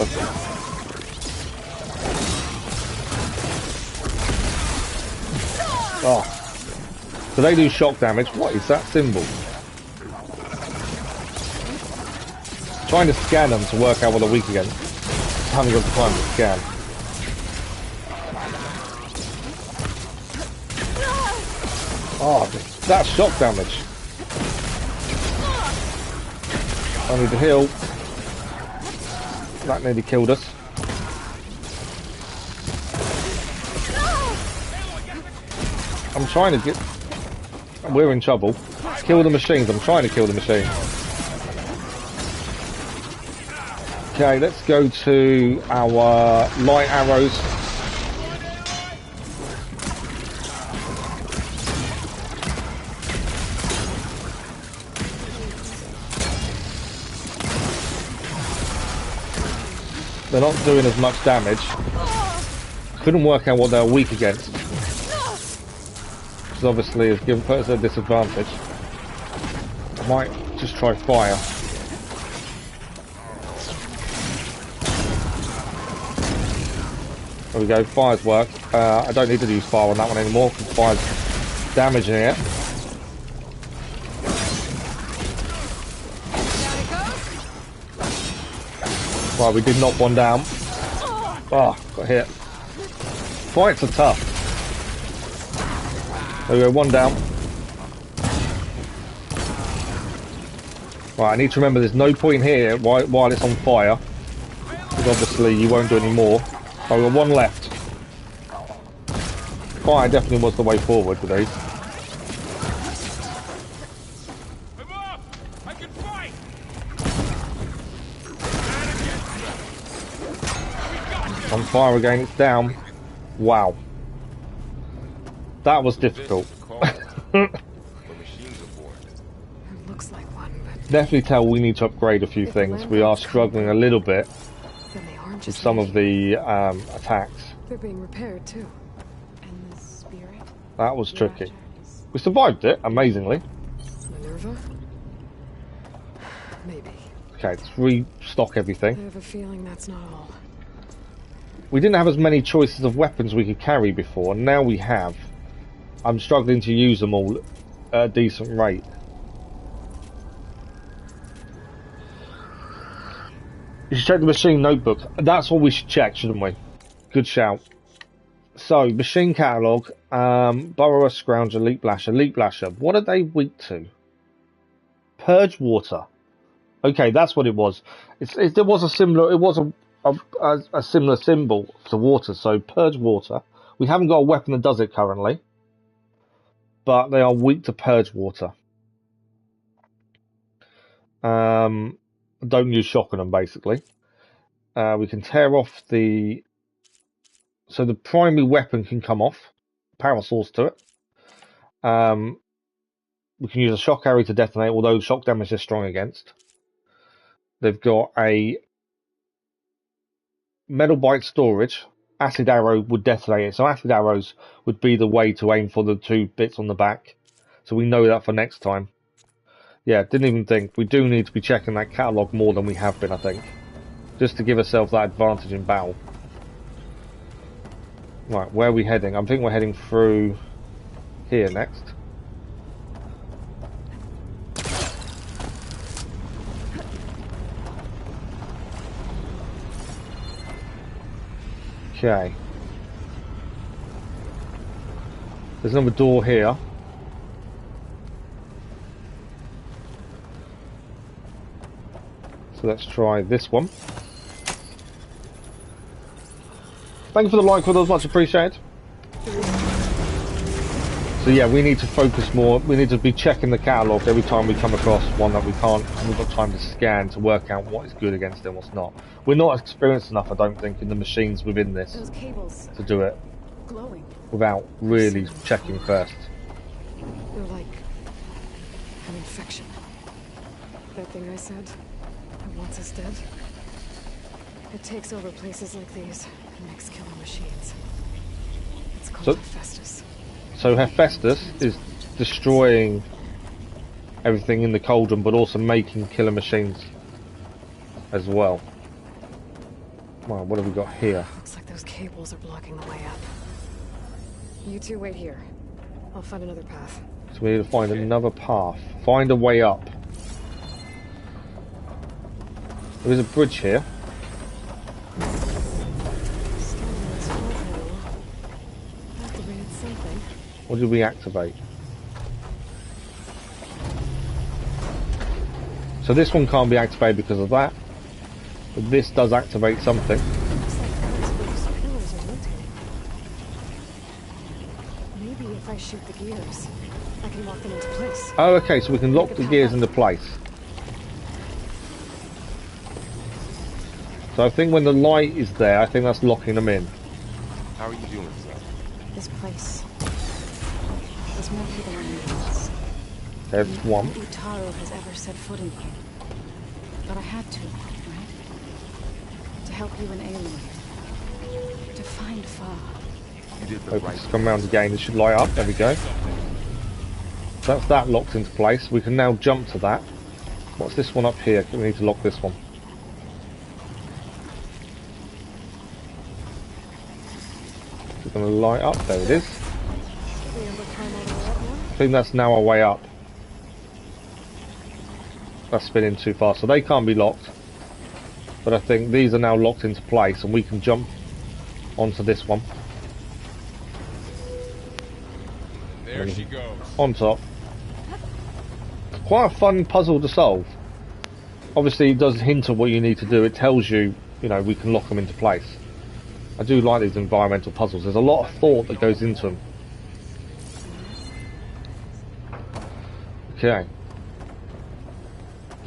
Oh. So they do shock damage. What is that symbol? Trying to scan them to work out what they're weak against. I haven't got the time to scan. Oh, that's shock damage. I need to heal. That nearly killed us. I'm trying to get... We're in trouble. Kill the machines. I'm trying to kill the machines. Okay, let's go to our light arrows. They're not doing as much damage. Couldn't work out what they were weak against. Because obviously it's given put us at a disadvantage. I might just try fire. There we go, fire's worked. I don't need to use fire on that one anymore because fire's damaging it. Right, we did knock one down. Oh, got hit. Fights are tough. There we go, one down. Right, I need to remember there's no point here while it's on fire. Because obviously you won't do any more. Oh, we've got one left. Fire definitely was the way forward with these. On fire again, it's down. Wow. That was difficult. Looks like one, but Definitely tell we need to upgrade a few things. We are struggling a little bit with some of the attacks. they're being repaired too. And the spirit? That was tricky. We survived it, amazingly. Minerva? Maybe. Okay, let's restock everything. I have a feeling that's not all. We didn't have as many choices of weapons we could carry before, and now we have. I'm struggling to use them all at a decent rate. You should check the machine notebook. That's what we should check, shouldn't we? Good shout. So, machine catalogue, Burrower, Scrounger, Leap Lasher. What are they weak to? Purge water. Okay, that's what it was. There was a similar. It was a similar symbol to water. So purge water. We haven't got a weapon that does it currently, but they are weak to purge water. Don't use shock on them, basically. We can tear off the. So the primary weapon can come off. Power source to it. We can use a shock arrow to detonate, although shock damage is strong against. They've got a metal bite storage. Acid arrow would detonate it. So acid arrows would be the way to aim for the two bits on the back. So we know that for next time. Yeah, didn't even think. We do need to be checking that catalogue more than we have been, I think. Just to give ourselves that advantage in battle. Right, where are we heading? I think we're heading through here next. Okay. There's another door here. So let's try this one. Thank you for the like, for those, much appreciated. So yeah, we need to focus more. We need to be checking the catalogue every time we come across one that we can't, we've got time to scan to work out what is good against it and what's not. We're not experienced enough, I don't think, in the machines within this to do it Glowing. without really checking first. They're like an infection. That thing I said that wants us dead. It takes over places like these and makes killer machines. It's called Hephaestus. So Hephaestus is destroying everything in the Cauldron, but also making killer machines as well. Wow, what have we got here? Looks like those cables are blocking the way up. You two wait here. I'll find another path. So we need to find another path. Find a way up. There is a bridge here. What did we activate? So this one can't be activated because of that. But this does activate something. Maybe if I shoot the gears, I can lock them into place. Oh, okay, so we can lock the gears into place. So I think when the light is there, I think that's locking them in. How are you doing, sir? This place is more for the one. There's one. Utaro has ever set foot in here. But I had to, right? To help you and Aloy. To find Fa. You did the Hope right it's come round again. It should light up. There we go. That's that locked into place. We can now jump to that. What's this one up here? We need to lock this one. Is it going to light up? There it is. I think that's now our way up. That's spinning too fast, so they can't be locked. But I think these are now locked into place, and we can jump onto this one. There she goes. On top. Quite a fun puzzle to solve. Obviously, it does hint at what you need to do. It tells you, you know, we can lock them into place. I do like these environmental puzzles. There's a lot of thought that goes into them. Okay.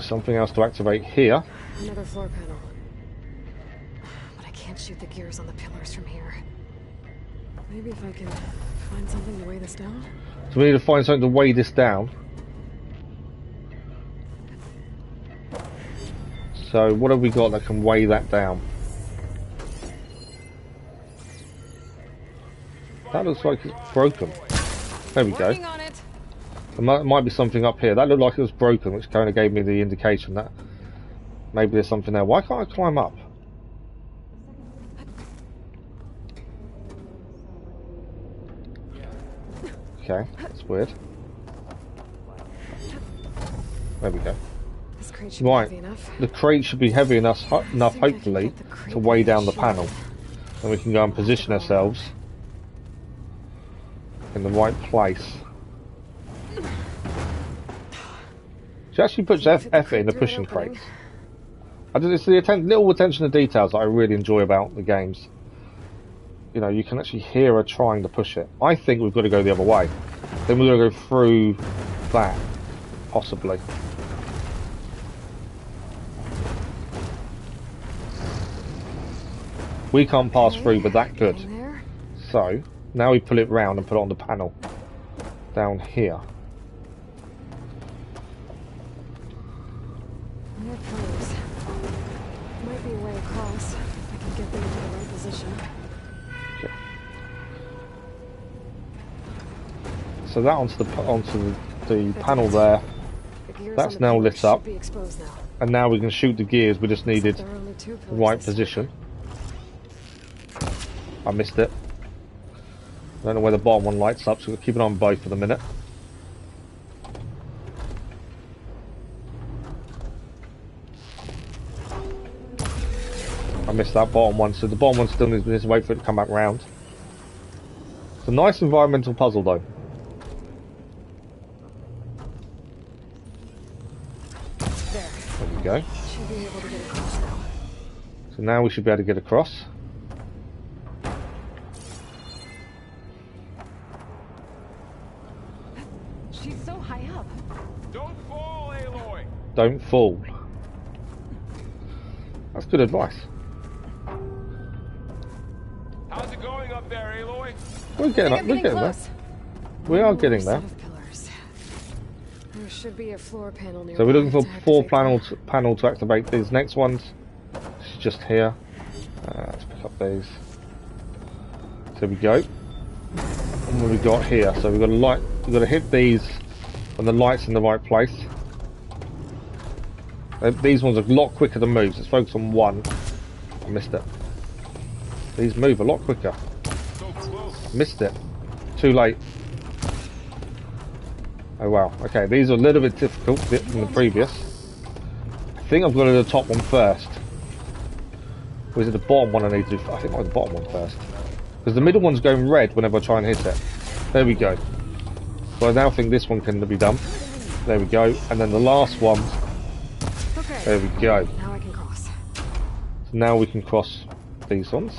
Something else to activate here. Another floor panel. But I can't shoot the gears on the pillars from here. Maybe if I can find something to weigh this down? So we need to find something to weigh this down. So what have we got that can weigh that down? That looks like it's broken. There we go. There might be something up here. That looked like it was broken, which kind of gave me the indication that maybe there's something there. Why can't I climb up? Okay, that's weird. There we go. This crate should be Right, heavy enough. the crate should be heavy enough, hopefully, to weigh down the panel. And we can go and position ourselves in the right place. She actually puts effort into pushing crates. It's the little attention to details that I really enjoy about the games. You know, you can actually hear her trying to push it. I think we've got to go the other way. Then we're going to go through that, possibly. We can't pass through, but that could. So, now we pull it round and put it on the panel. Down here. More pillars. Might be a way across if I can get them into the right position. Okay. So that onto the panel there. That's now lit up. And now we can shoot the gears. We just needed the right position. I missed it. I don't know where the bottom one lights up, so we'll keep it on both for the minute. I missed that bottom one, so the bottom one still needs to wait for it to come back round. It's a nice environmental puzzle though. There we go. Should be able to get across now. So now we should be able to get across. She's so high up. Don't fall, Aloy. Don't fall. That's good advice. How's it going up there, Aloy? We're getting there. We are getting there. There should be a floor panel nearby. So we're looking for four panel to activate these next ones. It's just here. Let's pick up these. So we go. And what we got here? So we've got a light. We've got to hit these when the light's in the right place. These ones are a lot quicker to move. Let's focus on one. I missed it. These move a lot quicker. Missed it. Too late. Oh wow. Okay, these are a little bit difficult from the previous. I think I've got to do the top one first. Or is it the bottom one I need to do? I think I want the bottom one first. Because the middle one's going red whenever I try and hit it. There we go. So I now think this one can be done. There we go. And then the last one. Okay. There we go. Now I can cross. So now we can cross these ones.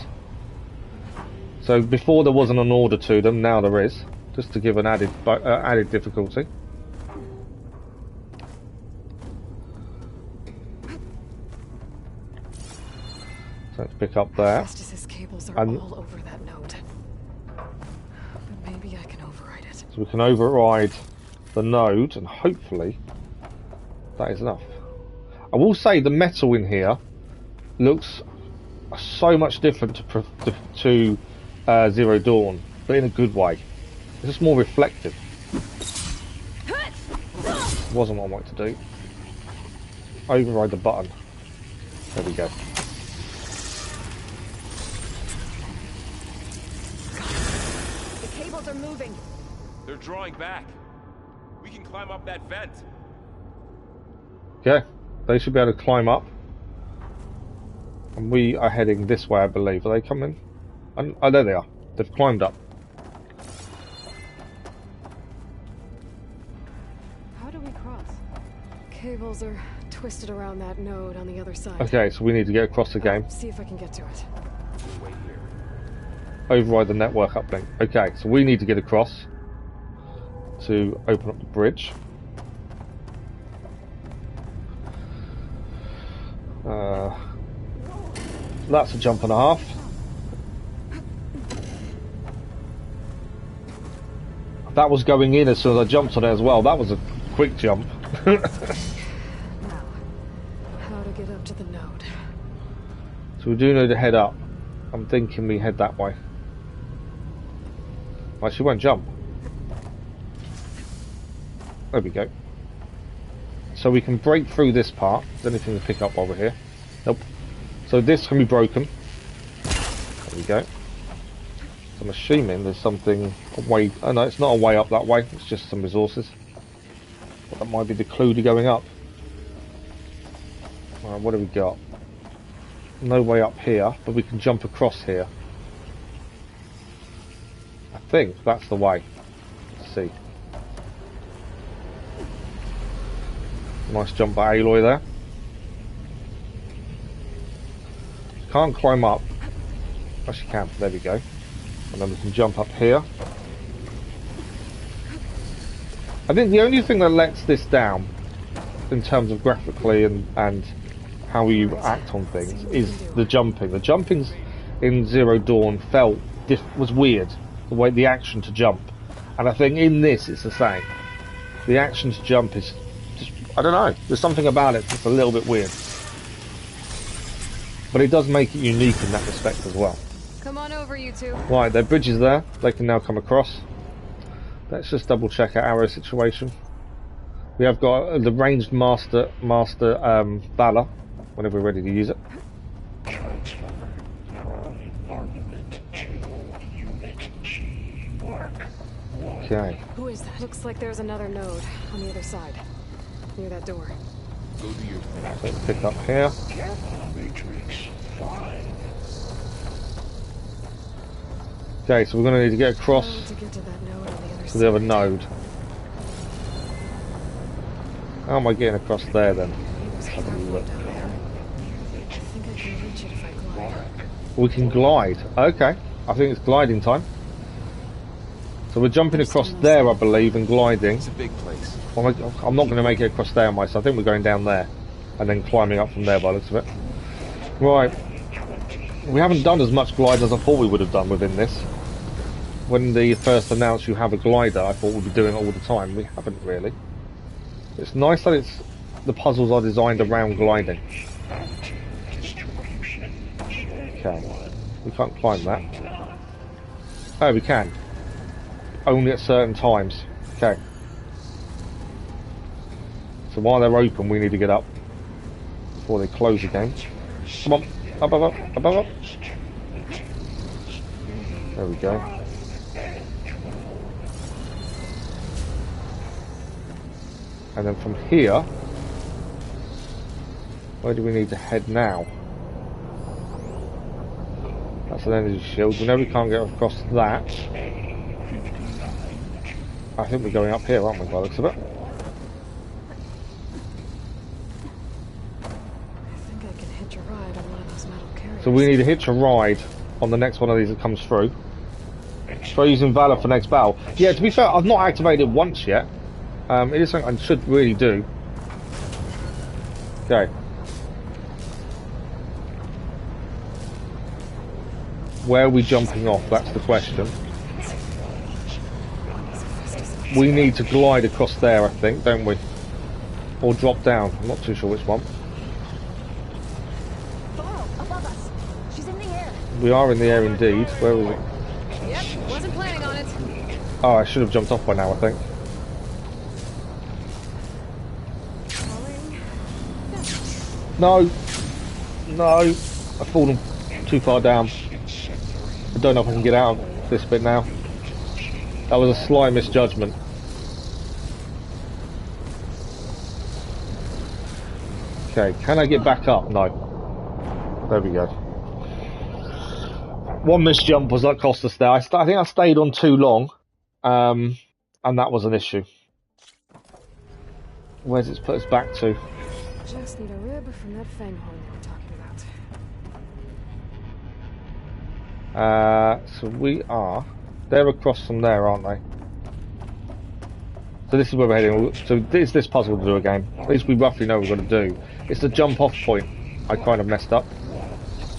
So before there wasn't an order to them, now there is. Just to give an added difficulty. So let's pick up there. Festus's cables are all over that node. But maybe I can override it. So we can override the node, and hopefully that is enough. I will say the metal in here looks are so much different to Zero Dawn, but in a good way. It's just more reflective. Wasn't what I wanted to do. Override the button. There we go. The cables are moving. They're drawing back. We can climb up that vent. Yeah, they should be able to climb up. And we are heading this way, I believe. Are they coming? Oh, there they are. They've climbed up. How do we cross? Cables are twisted around that node on the other side. Okay, so we need to get across the game. See if I can get to it. Wait here. Override the network uplink. Okay, so we need to get across to open up the bridge. That's a jump and a half. That was going in as soon as I jumped on it as well. That was a quick jump. Now, how to get up to the node? So we do need to head up. I'm thinking we head that way. Well, she won't jump. There we go. So we can break through this part. Is there anything to pick up while we're here? Nope. So this can be broken. There we go. So I'm assuming there's something a way. Oh no, it's not a way up that way. It's just some resources. But that might be the clue to going up. Alright, what do we got? No way up here, but we can jump across here. I think that's the way. Let's see. Nice jump by Aloy there. Can't climb up. Actually can. There we go. And then we can jump up here. I think the only thing that lets this down in terms of graphically and how you act on things is the jumping. The jumpings in Zero Dawn was weird. The way the action to jump. And I think in this it's the same. The action to jump is just, I don't know. There's something about it that's a little bit weird. But it does make it unique in that respect as well. Come on over, you two. Right, their bridge is there. They can now come across. Let's just double check our arrow situation. We have got the ranged master Valhalla whenever we're ready to use it. Okay. Who is that? Looks like there's another node on the other side, near that door. Go do your thing. So let's pick up here. Okay, so we're going to need to get across to the other node. How am I getting across there then? Let's have a look. We can glide. Okay, I think it's gliding time. So we're jumping across there, I believe, and gliding. It's a big place. Well, I'm not going to make it across there myself. I think we're going down there and then climbing up from there by the looks of it. Right. We haven't done as much glide as I thought we would have done within this. When they first announced you have a glider, I thought we'd be doing it all the time. We haven't really. It's nice that the puzzles are designed around gliding. Okay. We can't climb that. Oh, we can. Only at certain times. Okay. So while they're open, we need to get up before they close again. Come on. Up, up, up, up, up, up. There we go. And then from here, where do we need to head now? That's an energy shield. We know we can't get across that. I think we're going up here, aren't we, by the looks of it? I think I can hitch a ride on one of those metal carriers. So we need to hitch a ride on the next one of these that comes through. Try using Valor for next battle. Yeah, to be fair, I've not activated it once yet. It is something I should really do. Okay. Where are we jumping off? That's the question. We need to glide across there, I think, don't we? Or drop down. I'm not too sure which one. Above us. She's We are in the air indeed. Where is it? Yep, wasn't planning on it. Oh, I should have jumped off by now, I think. No! No! I've fallen too far down. I don't know if I can get out of this bit now. That was a slight misjudgment. Okay, can I get back up? No. There we go. One misjump was that cost us there. I think I stayed on too long, and that was an issue. Where's it put us back to? Just need a rib from that fang hole we were talking about. So we are... They're across from there, aren't they? So this is where we're heading. So it's this puzzle to do again. At least we roughly know what we're going to do. It's the jump off point. I kind of messed up.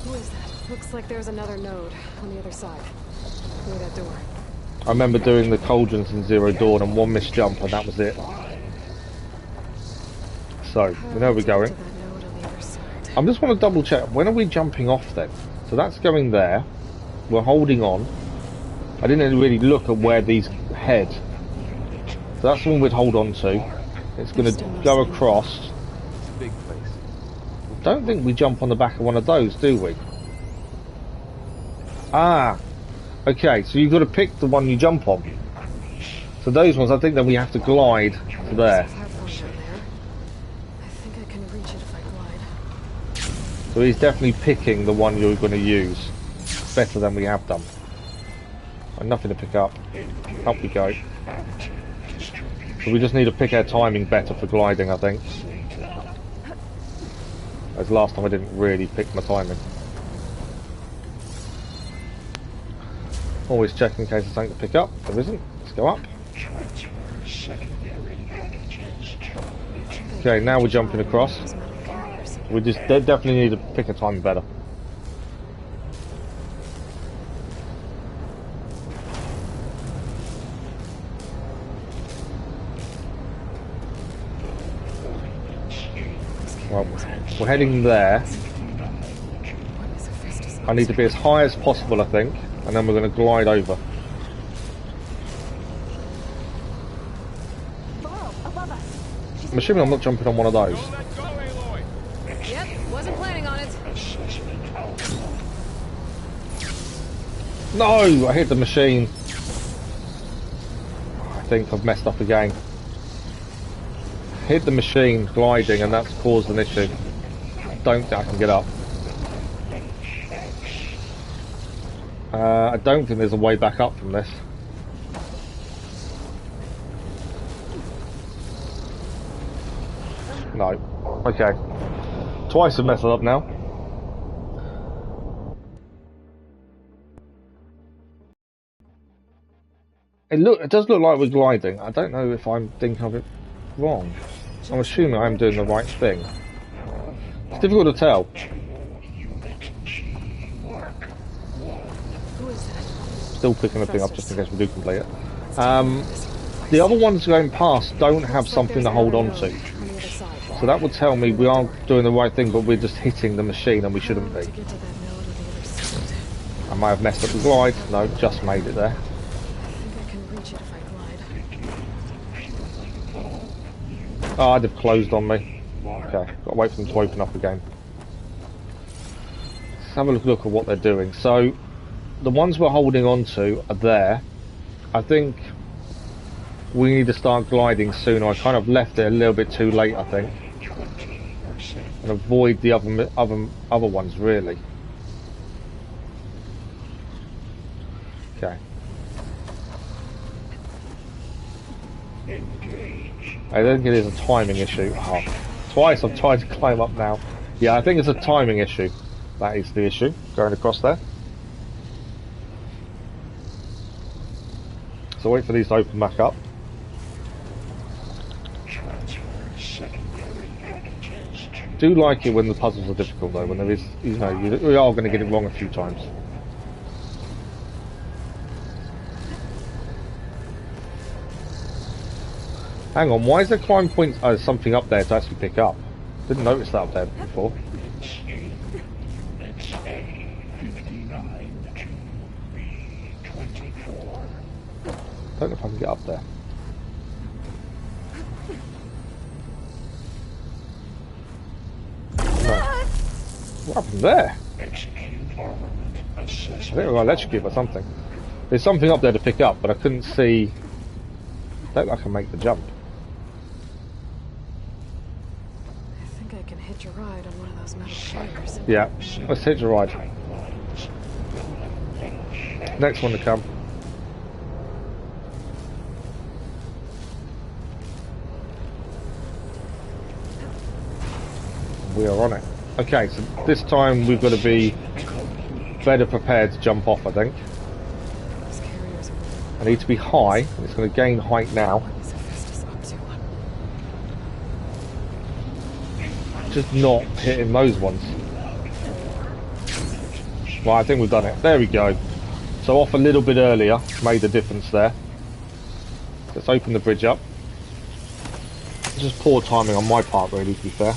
Who is that? Looks like there's another node on the other side. Near that door. I remember doing the Cauldrons in Zero Dawn and one missed jump and that was it. So, we know we're going. I just want to double check. When are we jumping off then? So that's going there. We're holding on. I didn't really look at where these head. So that's the one we'd hold on to. It's going to go across. It's a big place. I don't think we jump on the back of one of those, do we? Ah! Okay, so you've got to pick the one you jump on. So those ones, I think that we have to glide to there. So he's definitely picking the one you're going to use. Better than we have done. And nothing to pick up. Up we go. So we just need to pick our timing better for gliding, I think. As last time I didn't really pick my timing. Always check in case there's something to pick up. There isn't. Let's go up. Okay, now we're jumping across. We just definitely need to pick a timing better. Well, we're heading there. I need to be as high as possible, I think, and then we're going to glide over. I'm assuming I'm not jumping on one of those. Yep, wasn't planning on it. No! I hit the machine. I think I've messed up again. Hit the machine gliding and that's caused an issue. Don't think I can get up. I don't think there's a way back up from this. No. Okay. Twice I've messed it up now. It does look like we're gliding. I don't know if I'm thinking of it wrong. I'm assuming I'm doing the right thing. It's difficult to tell. Still picking the thing up just in case we do complete it. The other ones going past don't have something to hold on to. So that would tell me we are doing the right thing, but we're just hitting the machine and we shouldn't be. I might have messed up the glide. No, just made it there. Oh, they've closed on me. Okay, got to wait for them to open up again. Let's have a look at what they're doing. So, the ones we're holding on to are there. I think we need to start gliding sooner. I kind of left it a little bit too late, I think. And avoid the other ones, really. Okay. I don't think it is a timing issue. Oh, twice I've tried to climb up now. Yeah, I think it's a timing issue. That is the issue, going across there. So wait for these to open back up. Do like it when the puzzles are difficult though, when there is, you know, we are going to get it wrong a few times. Hang on, why is there climb points? Oh, there's something up there to actually pick up. Didn't notice that up there before. Don't know if I can get up there. No. What happened there? I think we got electrocuted or something. There's something up there to pick up, but I couldn't see. Don't think I can make the jump. I think I can hitch a ride on one of those metal chairs. Yeah, let's hitch a ride. Next one to come. We are on it. Okay, so this time we've got to be better prepared to jump off, I think. I need to be high. It's going to gain height now. Just not hitting those ones. Right, I think we've done it. There we go. So off a little bit earlier made the difference there. Let's open the bridge up. It's just poor timing on my part, really, to be fair.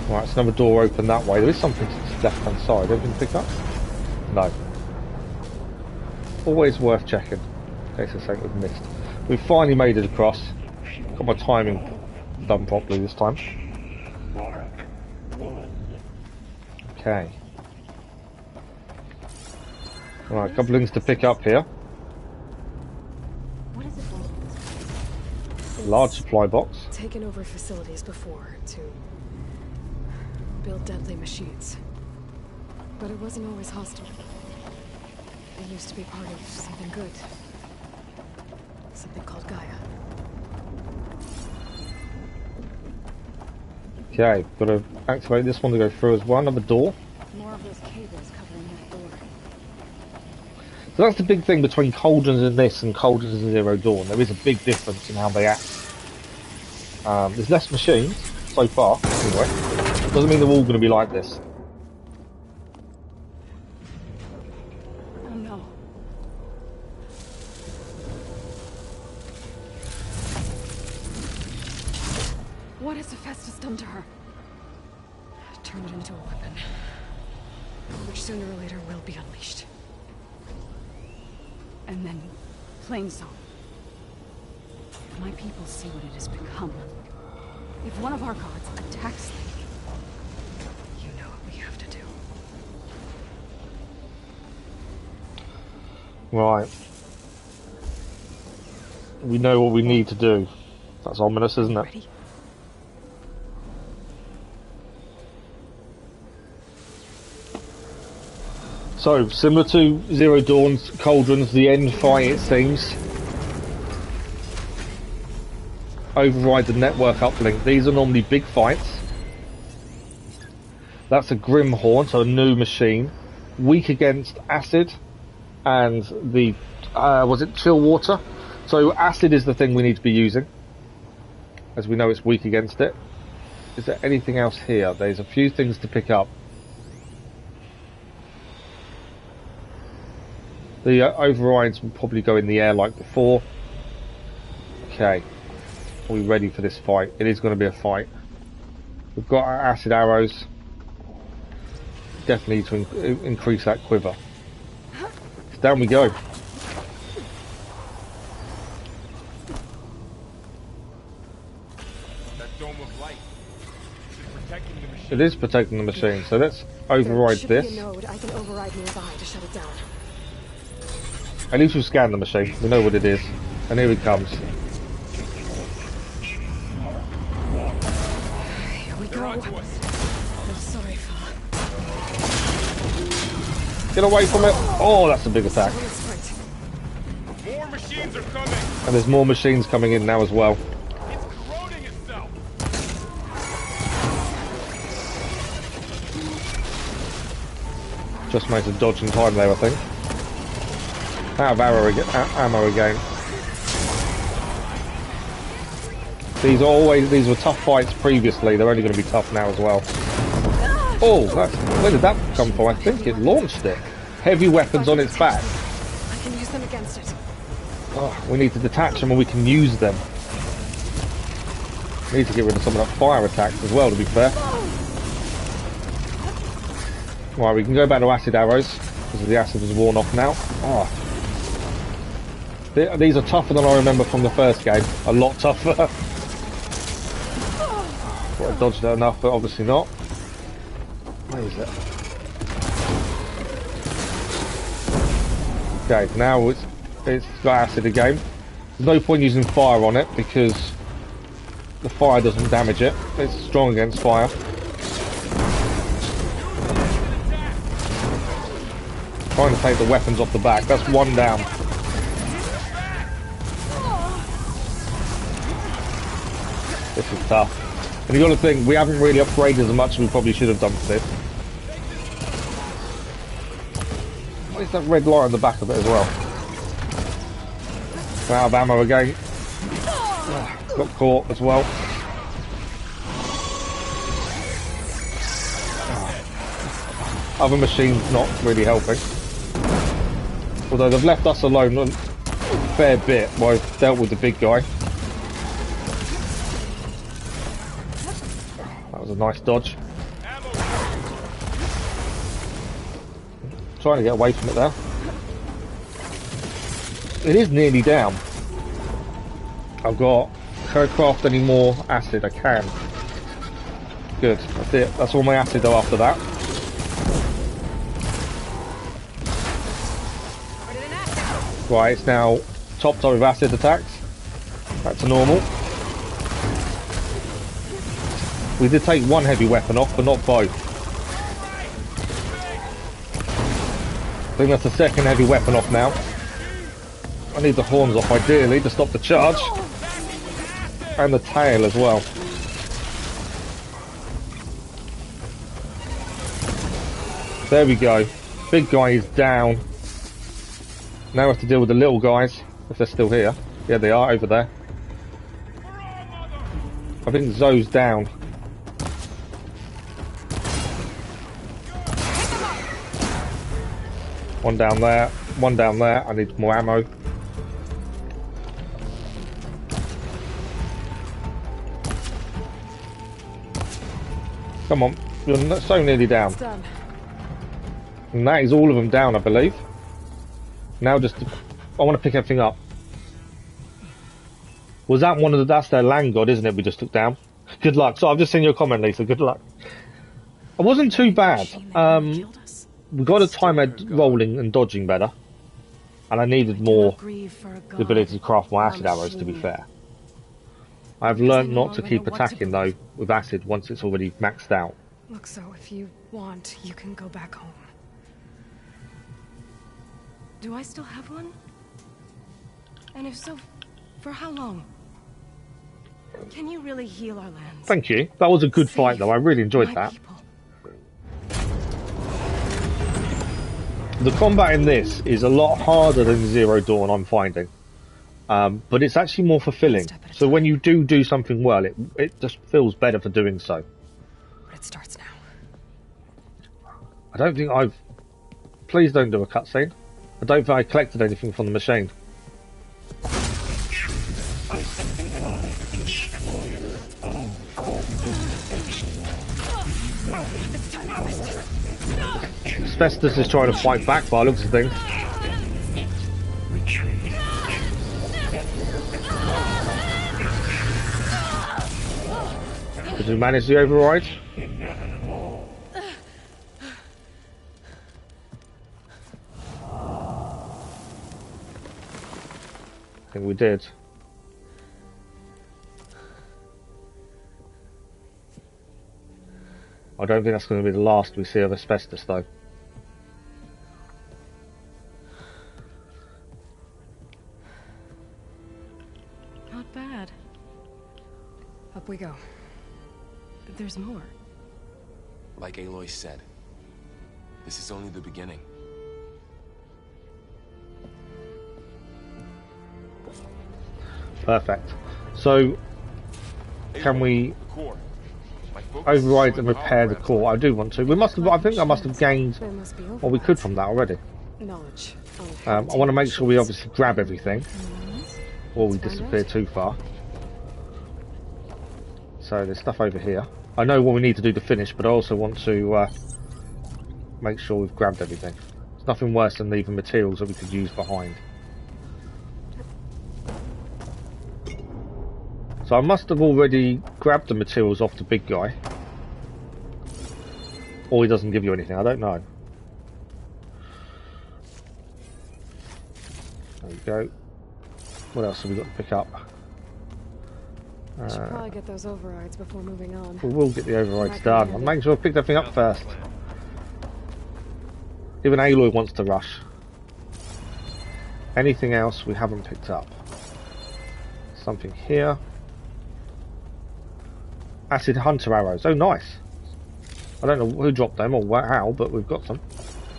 Right, it's another door open that way. There is something to the left hand side. Anything to pick up? No. Always worth checking in case there's something we've missed. We've finally made it across. Got my timing done properly this time. Okay. Right, a couple of things to pick up here. What is it for? Large supply box. Taken over facilities before to build deadly machines. But it wasn't always hostile. It used to be part of something good. Something called GAIA. Okay, got to activate this one to go through as well. Another door. More of those cables covering that door. So that's the big thing between Cauldrons in this and Cauldrons in Zero Dawn. There is a big difference in how they act. There's less machines, so far, anyway. Doesn't mean they're all going to be like this. Oh no. What has Hephaestus done to her? Turn it into a weapon, which sooner or later will be unleashed. And then, Plainsong. If my people see what it has become, if one of our gods attacks them, you know what we have to do. Right. We know what we need to do. That's ominous, isn't it? Ready? So, similar to Zero Dawn's Cauldrons, the end fight, it seems, override the network uplink. These are normally big fights. That's a Grimhorn, so a new machine. Weak against acid and the, was it chill water? So acid is the thing we need to be using, as we know it's weak against it. Is there anything else here? There's a few things to pick up. The overrides will probably go in the air like before. Okay. Are we ready for this fight? It is going to be a fight. We've got our acid arrows. Definitely need to increase that quiver. So down we go. That dome of light. Is it protecting the machine? It is protecting the machine, so let's override There should this. be a node I can override nearby to shut it down. At least we've scanned the machine. We know what it is. And here he comes. Here we go. I'm sorry, fella. Get away from it! Oh, that's a big attack. More machines are coming. And there's more machines coming in now as well. It's corroding itself. Just managed to dodge in time there, I think. Out of ammo again. These were tough fights previously. They're only going to be tough now as well. Oh, where did that come from? I think it launched it. Heavy weapons on its back. I can use them against it. Oh, we need to detach them and we can use them. We need to get rid of some of that fire attacks as well, to be fair. Right, we can go back to acid arrows, because the acid is worn off now. Oh. These are tougher than I remember from the first game. A lot tougher. Well, I dodged it enough, but obviously not. Where is it? Okay, now it's got acid again. There's no point using fire on it, because the fire doesn't damage it. It's strong against fire. Trying to take the weapons off the back. That's one down. This is tough. And you got to think, we haven't really upgraded as much as we probably should have done for this. What is that red light on the back of it as well? Out of ammo again. Got caught as well. Other machines not really helping. Although they've left us alone a fair bit while I've dealt with the big guy. That was a nice dodge. Trying to get away from it there. It is nearly down. I've got... Can I craft any more acid? I can. Good. That's it. That's all my acid though after that. Right, it's now topped up with acid attacks. Back to normal. We did take one heavy weapon off, but not both. I think that's the second heavy weapon off now. I need the horns off ideally to stop the charge. And the tail as well. There we go. Big guy is down. Now we have to deal with the little guys, if they're still here. Yeah, they are, over there. I think Zoe's down. One down there, one down there. I need more ammo. Come on, you're so nearly down. And that is all of them down, I believe. Now just, I want to pick everything up. Was that one of the, that's their land god, isn't it, we just took down? Good luck. So I've just seen your comment, Lisa, good luck. It wasn't too bad. We got a time rolling and dodging better. And I needed more the ability to craft more acid arrows, to be fair. I've learned not to keep attacking though with acid once it's already maxed out. Look, so if you want, you can go back home. Do I still have one? And if so, for how long? Can you really heal our lands? Thank you. That was a good fight though. I really enjoyed that. The combat in this is a lot harder than Zero Dawn, I'm finding. But it's actually more fulfilling. So when you do something well, it just feels better for doing so. But it starts now. I don't think I've... Please don't do a cutscene. I don't think I collected anything from the machine. Festus is trying to fight back by the looks of things. Did you manage the override? I think we did. I don't think that's going to be the last we see of Asbestos though. Not bad. Up we go. There's more. Like Aloy said, this is only the beginning. Perfect. So, can we override and repair the core? I do want to. We must have. I think I must have gained what we could from that already. Knowledge. I want to make sure we obviously grab everything, or we disappear too far. So there's stuff over here. I know what we need to do to finish, but I also want to make sure we've grabbed everything. There's nothing worse than leaving materials that we could use behind. So I must have already grabbed the materials off the big guy. Or he doesn't give you anything, I don't know. There we go. What else have we got to pick up? I should probably get those overrides before moving on. We will get the overrides done. I'm making sure I picked everything up first. Even Aloy wants to rush. Anything else we haven't picked up? Something here. Acid hunter arrows. Oh, nice. I don't know who dropped them or how, but we've got some.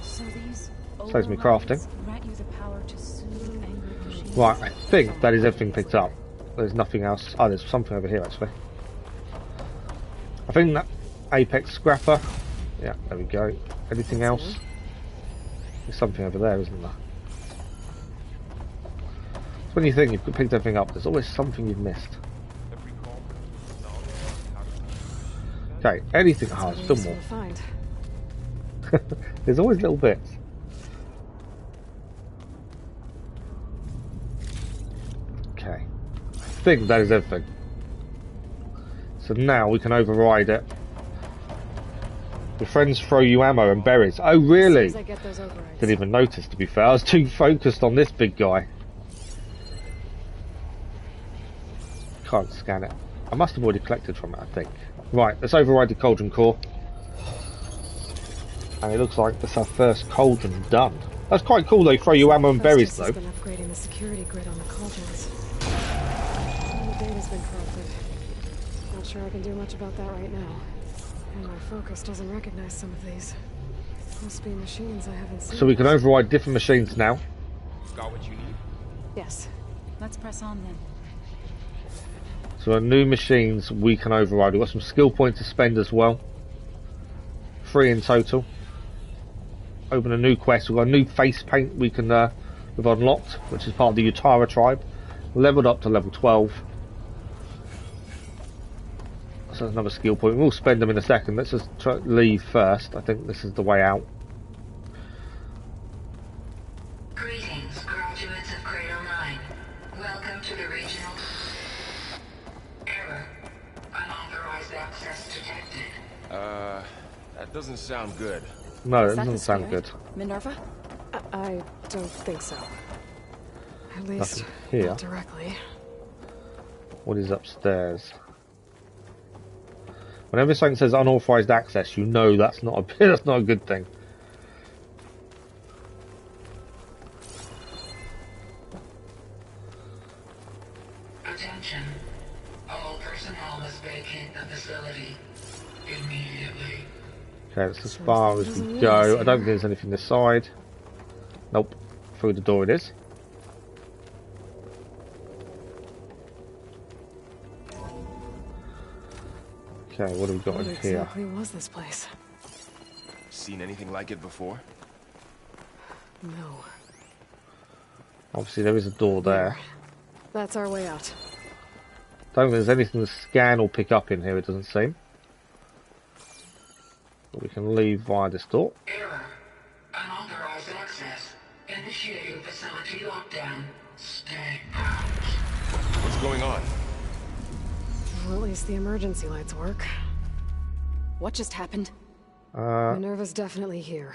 So these Saves me crafting. grant you the power to soothe angry machines. Right, I think that is everything picked up. There's nothing else. Oh, there's something over here actually. I think that Apex Scrapper. Yeah, there we go. Anything else? There's something over there, isn't there? So when you think you've picked everything up, there's always something you've missed. Okay, anything. Oh, there's still more. There's always little bits. Okay. I think that is everything. So now we can override it. Your friends throw you ammo and berries. Oh, really? Didn't even notice, to be fair. I was too focused on this big guy. Can't scan it. I must have already collected from it, I think. Right, let's override the Cauldron core. And it looks like that's our first Cauldron done. That's quite cool, they throw you ammo and berries, though. Been upgrading the security grid on the Cauldrons. Some of the data's been corrupted. Not sure I can do much about that right now. And my focus doesn't recognize some of these. Must be machines I haven't seen. So we can override different machines now. Got what you need? Yes. Let's press on then. So our new machines we can override. We've got some skill points to spend as well. 3 in total. Open a new quest. We've got a new face paint we've unlocked, which is part of the Utara tribe. Leveled up to level 12. So that's another skill point. We'll spend them in a second. Let's just leave first. I think this is the way out. Greetings, graduates of Cradle 9. Welcome to the regional... Error. Unauthorized access detected. That doesn't sound good. No, it doesn't sound good. Minerva? I don't think so. At least Nothing here. not directly. What is upstairs? Whenever something says unauthorized access, you know that's not a that's not a good thing. Attention. All personnel must vacate the facility immediately. Okay, that's as far as we go. I don't think there's anything this side. Nope. Through the door it is. Okay, what have we got in here? What exactly was this place? Seen anything like it before? No. Obviously there is a door there. That's our way out. Don't think there's anything to scan or pick up in here, it doesn't seem. But we can leave via this door. Error. Unauthorized access. Initiating facility lockdown. Stay out. What's going on? Well, at least the emergency lights work. What just happened? Minerva's definitely here.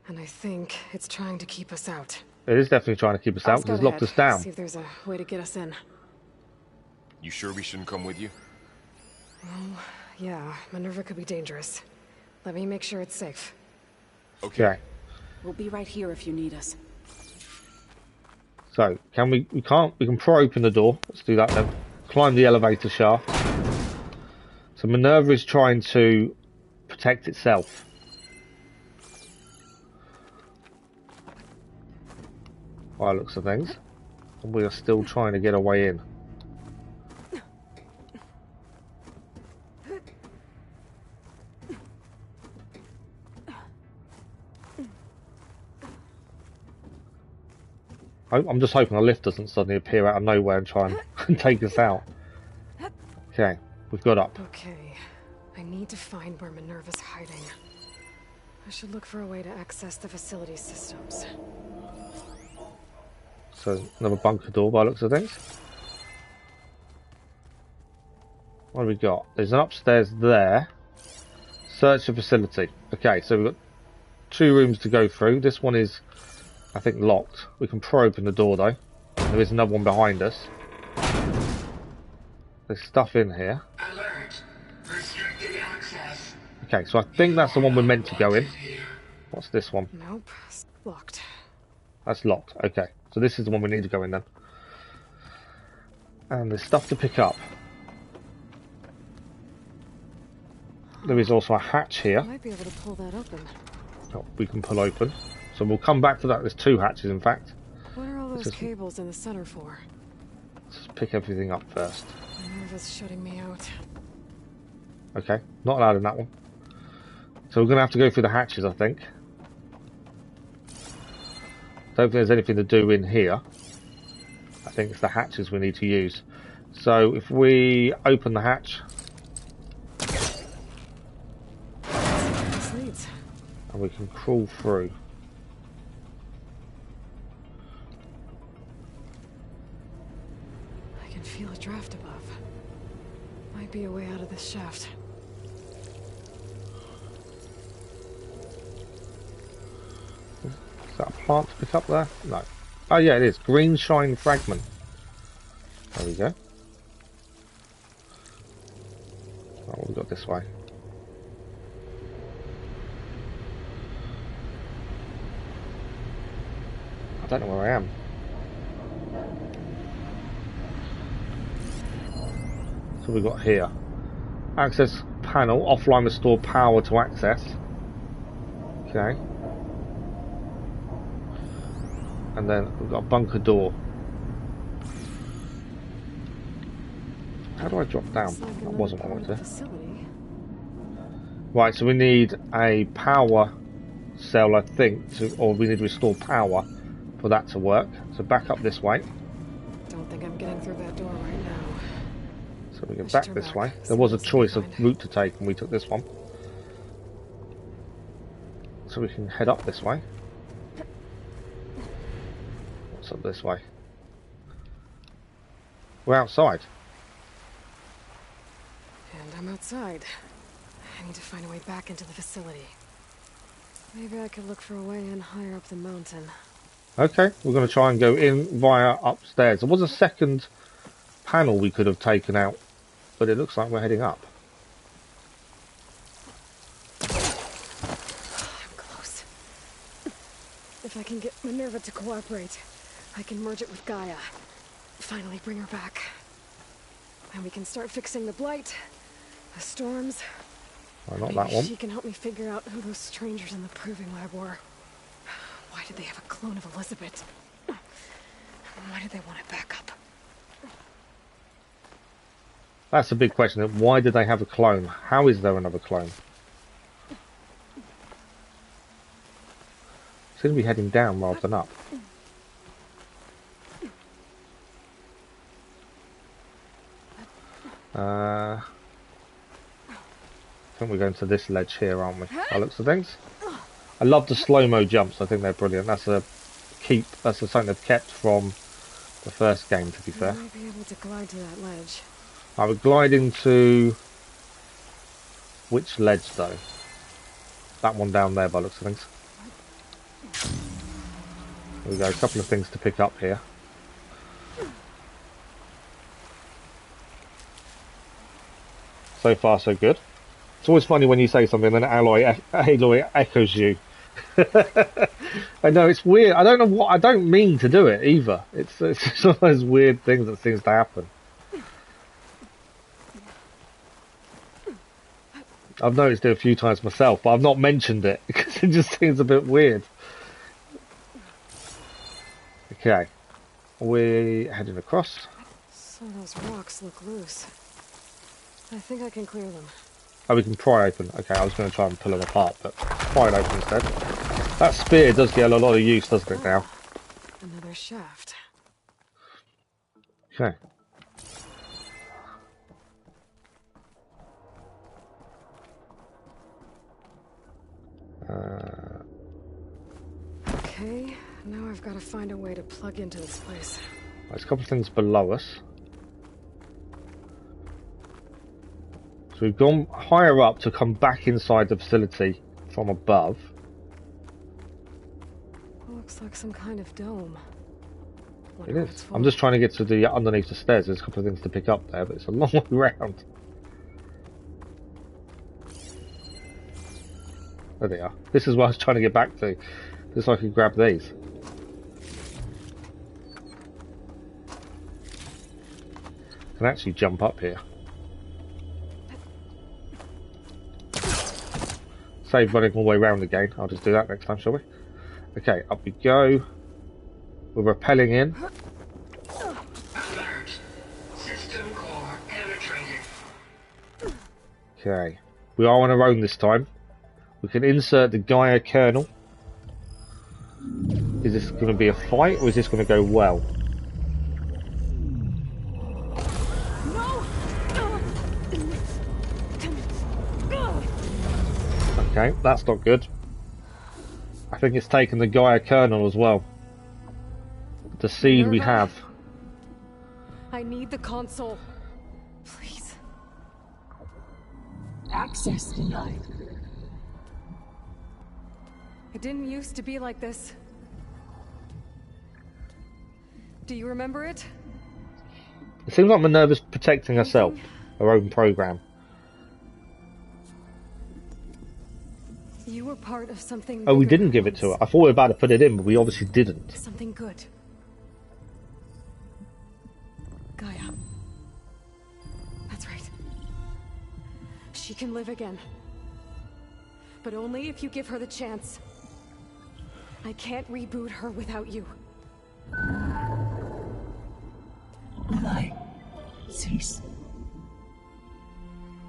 And I think it's trying to keep us out. It is definitely trying to keep us out because it's locked us down. See if there's a way to get us in. You sure we shouldn't come with you? Well, yeah, Minerva could be dangerous. Let me make sure it's safe. Okay. We'll be right here if you need us. So, can we can pry open the door. Let's do that then. Climb the elevator shaft. So Minerva is trying to protect itself. By the looks of things. And we are still trying to get a way in. I'm just hoping a lift doesn't suddenly appear out of nowhere and try and take us out. Okay, we've got up. Okay, I need to find where Minerva's hiding. I should look for a way to access the facility systems. So another bunker door by the looks of things. What have we got? There's an upstairs there. Search the facility. Okay, so we've got 2 rooms to go through. This one is, I think, locked. We can pry open the door though. There is another one behind us. There's stuff in here. Alert. Restricted access. Okay, so I think that's the one we're meant to go in. What's this one? Nope. Locked. That's locked. Okay, so this is the one we need to go in then. And there's stuff to pick up. There is also a hatch here. I might be able to pull that open. Oh, we can pull open. So we'll come back to that. There's 2 hatches, in fact. What are all those cables in the center for? Let's pick everything up first. My nerve is shutting me out. Okay, not allowed in that one. So we're going to have to go through the hatches, I think. Don't think there's anything to do in here. I think it's the hatches we need to use. So if we open the hatch... and we can crawl through. I can feel a draft above. Might be a way out of this shaft. Is that a plant to pick up there? No. Oh yeah, it is. Green shine fragment. There we go. Oh, what have we got this way? I don't know where I am. So we've got here. Access panel, offline restore power to access. Okay. And then we've got a bunker door. How do I drop down? That wasn't what I wanted to. Right, so we need a power cell, I think, or we need to restore power for that to work. So back up this way. Don't think I'm getting through that door right now. So we go back this way. There was a choice of route to take and we took this one. So we can head up this way. What's up this way? We're outside. And I'm outside. I need to find a way back into the facility. Maybe I could look for a way in higher up the mountain. Okay, we're going to try and go in via upstairs. There was a second panel we could have taken out, but it looks like we're heading up. I'm close. If I can get Minerva to cooperate, I can merge it with Gaia. Finally bring her back. And we can start fixing the blight, the storms. Well, not Maybe that one. she can help me figure out who those strangers in the proving lab were. Why did they have a clone of Elizabeth? Why did they want it back up? That's a big question. Why did they have a clone? How is there another clone? Seems to be heading down rather than up. I think we're going to this ledge here, aren't we? By the looks of things. I love the slow-mo jumps. I think they're brilliant. That's a keep. That's something they've kept from the first game, to be fair. I might be able to glide to that ledge. I would glide into which ledge though? That one down there, by the looks of things. There we go. A couple of things to pick up here. So far, so good. It's always funny when you say something and then Aloy echoes you. I know, it's weird. I don't know what. I don't mean to do it either. It's just one of those weird things that seems to happen. I've noticed it a few times myself, but I've not mentioned it because it just seems a bit weird. Okay, we're heading across. Some of those rocks look loose. I think I can clear them. Oh, we can pry open. Okay, I was going to try and pull them apart, but pry it open instead. That spear does get a lot of use, doesn't it, now? Another shaft. Okay. Okay, now I've got to find a way to plug into this place. There's a couple of things below us. So we've gone higher up to come back inside the facility from above. Looks like some kind of dome. It is. I'm just trying to get to the underneath the stairs. There's a couple of things to pick up there, but it's a long way around. There they are. This is what I was trying to get back to. Just so I could grab these. I can actually jump up here. Save running all the way around again. I'll just do that next time, shall we? Okay, up we go. We're rappelling in. Alert. System core penetrated. Okay. We are on our own this time. We can insert the GAIA kernel. Is this going to be a fight or is this going to go well? Okay, that's not good. I think it's taken the GAIA kernel as well. The seed we have. I need the console. Please. Access denied. It didn't used to be like this. Do you remember it? It seems like Minerva's protecting herself, her own program. You were part of something. Oh, we didn't give it to her. I thought we were about to put it in, but we obviously didn't. Something good. GAIA. That's right. She can live again. But only if you give her the chance. I can't reboot her without you. Light. Cease.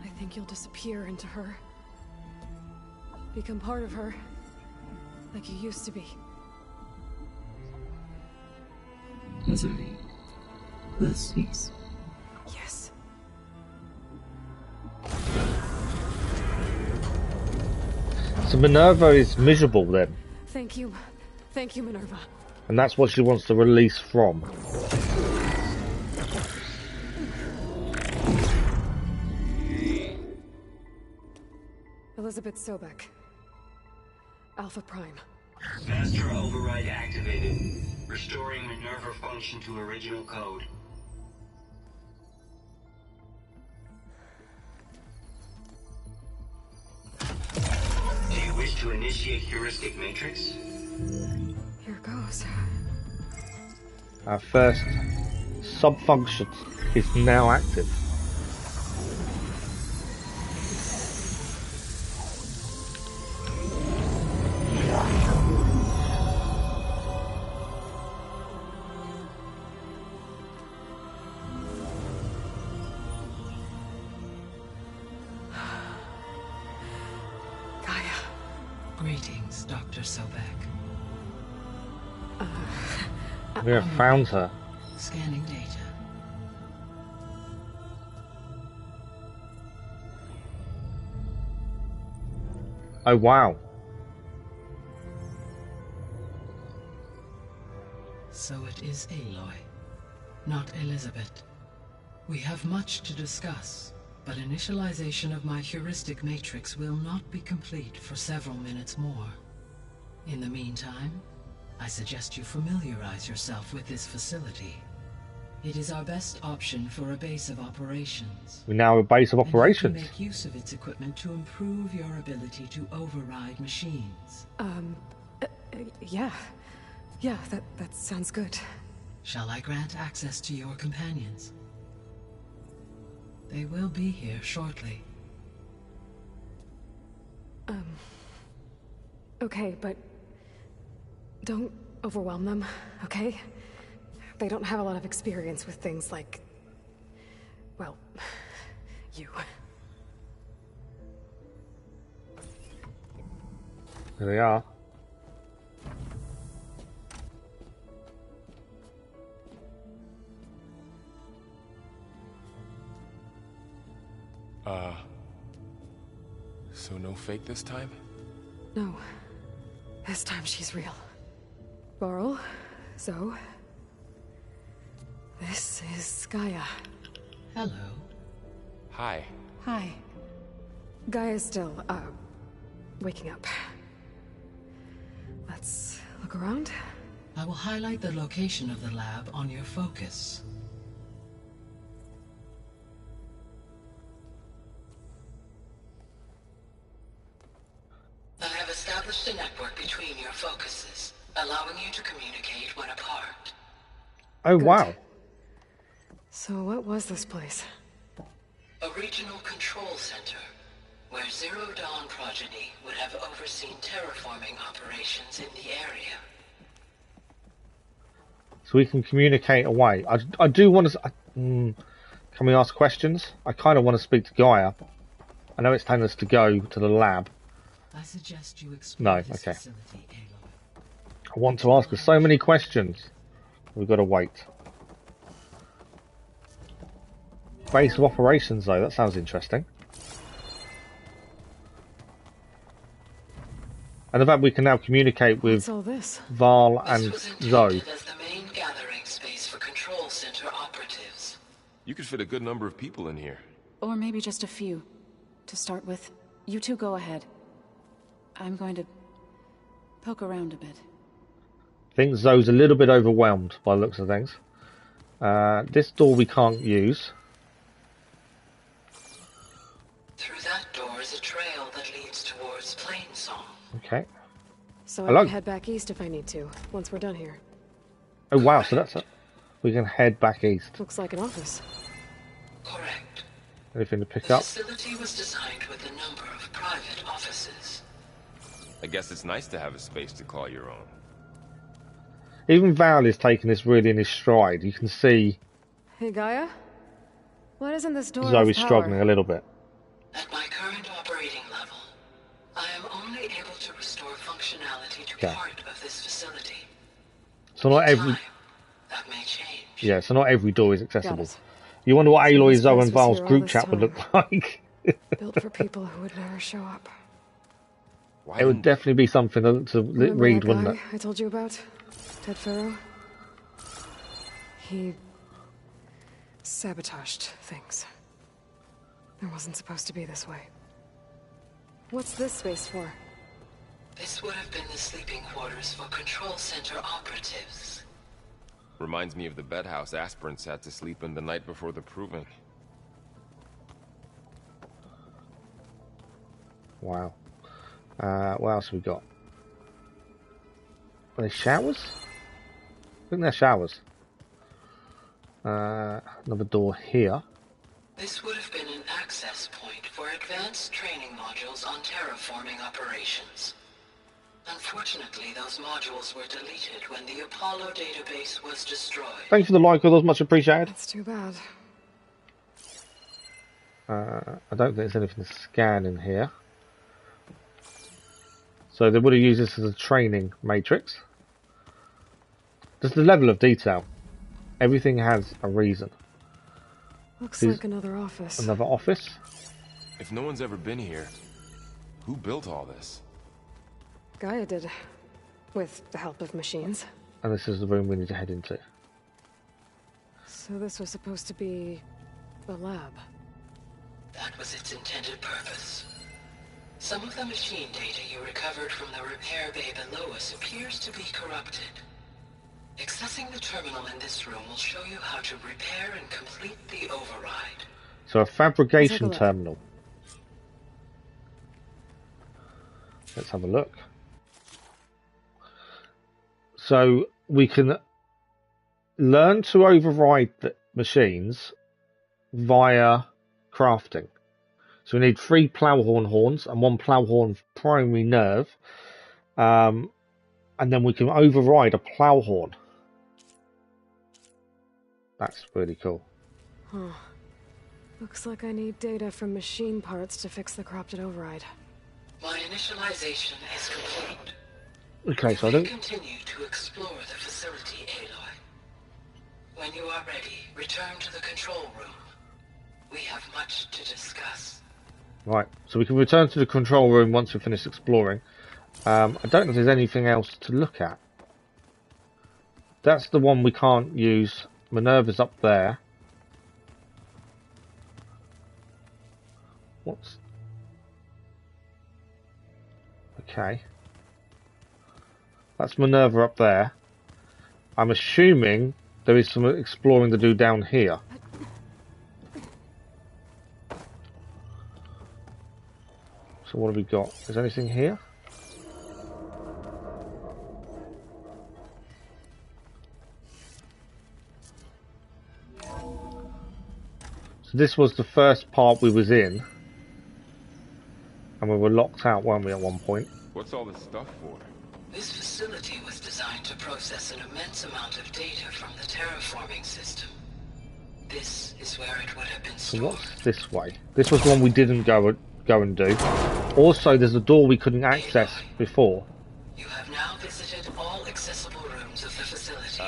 I think you'll disappear into her. Become part of her. Like you used to be. Misery will cease. Yes. So Minerva is miserable then. Thank you. Thank you, Minerva. And that's what she wants to release from. Elizabeth Sobek. Alpha Prime. Master override activated. Restoring Minerva function to original code. Do you wish to initiate heuristic matrix? Here goes. Our first sub-function is now active. Greetings, Dr. Sobek. We have found her. Scanning data. Oh wow. So it is Aloy, not Elizabeth. We have much to discuss, but initialization of my heuristic matrix will not be complete for several minutes more. In the meantime, I suggest you familiarize yourself with this facility. It is our best option for a base of operations. We now have a base of operations. And you can make use of its equipment to improve your ability to override machines. Yeah. Yeah, that sounds good. Shall I grant access to your companions? They will be here shortly. Okay, but don't overwhelm them, okay? They don't have a lot of experience with things like, well, you. There they are. So no fake this time? No. This time she's real. Varl, Zoe. This is GAIA. Hello. Hi. Hi. GAIA's still, waking up. Let's look around. I will highlight the location of the lab on your focus. I have established a network between your focuses, allowing you to communicate when apart. Oh, wow. So what was this place? A regional control center, where Zero Dawn progeny would have overseen terraforming operations in the area. So we can communicate away. I do want to... can we ask questions? I kind of want to speak to GAIA. I know it's telling us to go to the lab. I suggest you explore this facility, Aloy. I want to ask her so many questions. We've got to wait. Base of operations, though. That sounds interesting. And the fact we can now communicate with Varl and Zoe. As the main gathering space for control center operatives. You could fit a good number of people in here. Or maybe just a few. To start with, you two go ahead. I'm going to poke around a bit. I think Zoe's a little bit overwhelmed by the looks of things. This door we can't use. Through that door is a trail that leads towards Plainsong. Okay. So I Hello. can head back east if I need to, once we're done here. Oh wow, so that's it. We can head back east. Looks like an office. Correct. Anything to pick The up? facility was designed with a number of private offices. I guess it's nice to have a space to call your own. Even Val is taking this really in his stride. You can see Hey, GAIA? Why isn't this door Zoe's off power? struggling a little bit. At my current operating level, I am only able to restore functionality to Okay. part of this facility. So not every That may change. yeah, so not every door is accessible. You wonder what Aloy, Zoe and Val's group chat would look like. Built for people who would never show up. It would definitely be something to Remember read, that wouldn't guy it? I told you about? Ted Farrow? He sabotaged things. It wasn't supposed to be this way. What's this space for? This would have been the sleeping quarters for control center operatives. Reminds me of the bedhouse aspirants had to sleep in the night before the proving. Wow. What else have we got? Are they showers? I think they're showers. Another door here. This would have been an access point for advanced training modules on terraforming operations. Unfortunately, those modules were deleted when the Apollo database was destroyed. Thank you for the like, all those much appreciated. That's too bad. I don't think there's anything to scan in here. So they would have used this as a training matrix. Just the level of detail. Everything has a reason. Looks Here's like another office. Another office. If no one's ever been here, who built all this? GAIA did. With the help of machines. And this is the room we need to head into. So this was supposed to be a lab. That was its intended purpose. Some of the machine data you recovered from the repair bay below us appears to be corrupted. Accessing the terminal in this room will show you how to repair and complete the override. So a fabrication terminal. Let's have a look. So we can learn to override the machines via crafting. So we need 3 ploughorn horns and 1 ploughorn primary nerve. And then we can override a ploughorn. That's really cool. Huh. Looks like I need data from machine parts to fix the corrupted override. My initialization is complete. Okay, so I You may don't... continue to explore the facility, Aloy. When you are ready, return to the control room. We have much to discuss. Right, so we can return to the control room once we finish exploring. I don't know if there's anything else to look at. That's the one we can't use. Minerva's up there. What's... Okay. That's Minerva up there. I'm assuming there is some exploring to do down here. So what have we got? Is there anything here? So this was the first part we was in. And we were locked out, weren't we, at one point? What's all this stuff for? This facility was designed to process an immense amount of data from the terraforming system. This is where it would have been stored. So what's this way? This was the one we didn't go and do. Also, there's a door we couldn't access before. You have now visited all accessible rooms of the facility.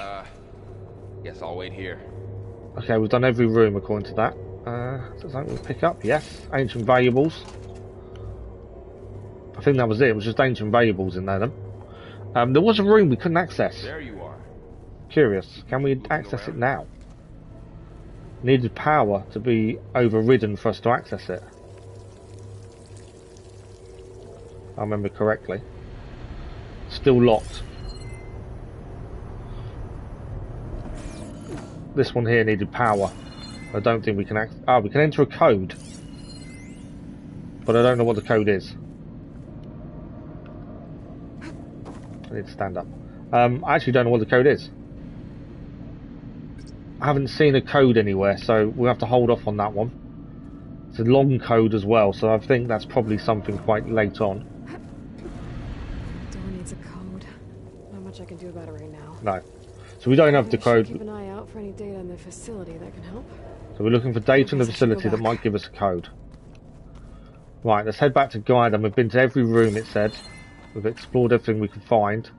Guess I'll wait here. Okay, we've done every room according to that. Does that we'll pick up? Yes. Ancient valuables. I think that was it. It was just ancient valuables in there then. There was a room we couldn't access. There you are. Curious. Can we access it now? Needed power to be overridden for us to access it. I remember correctly. Still locked. This one here needed power. I don't think we can we can enter a code. But I don't know what the code is. I need to stand up. I actually don't know what the code is. I haven't seen a code anywhere, so we'll have to hold off on that one. It's a long code as well, so I think that's probably something quite late on. Door needs a code. Not much I can do about it right now. No. So we don't have the code. Keep an eye out for any data in the facility that can help. So we're looking for data in the facility that might give us a code. Right, let's head back to GAIA then. We've been to every room, it said. We've explored everything we could find.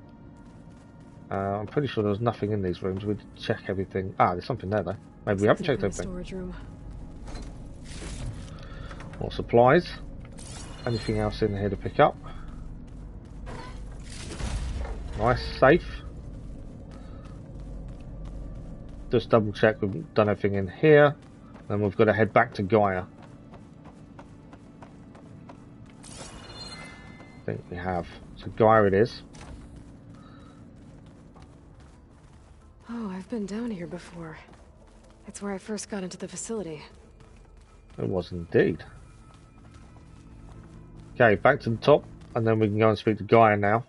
I'm pretty sure there was nothing in these rooms. We'd check everything. There's something there though. Maybe we haven't checked everything. Storage room. More supplies. Anything else in here to pick up? Nice, safe. Just double check we've done everything in here. Then we've got to head back to GAIA. I think we have. So GAIA it is. Oh, I've been down here before. It's where I first got into the facility. It was indeed. Okay, back to the top, and then we can go and speak to GAIA now.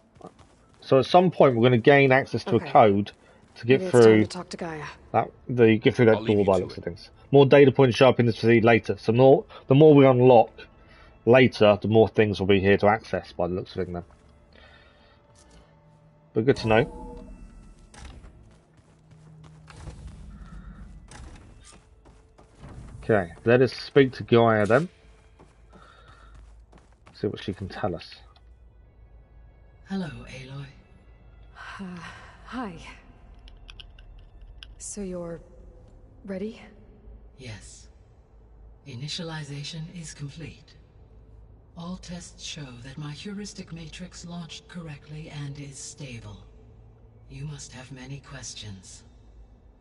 So at some point we're going to gain access to a code to get through. To talk to GAIA. Get through that door by looks of things. More data points show up in this facility later. So the more we unlock later, the more things will be here to access by the looks of it then. But good to know. Okay, let us speak to GAIA then. See what she can tell us. Hello, Aloy. Hi. So you're ready? Yes. Initialization is complete. All tests show that my heuristic matrix launched correctly and is stable. You must have many questions.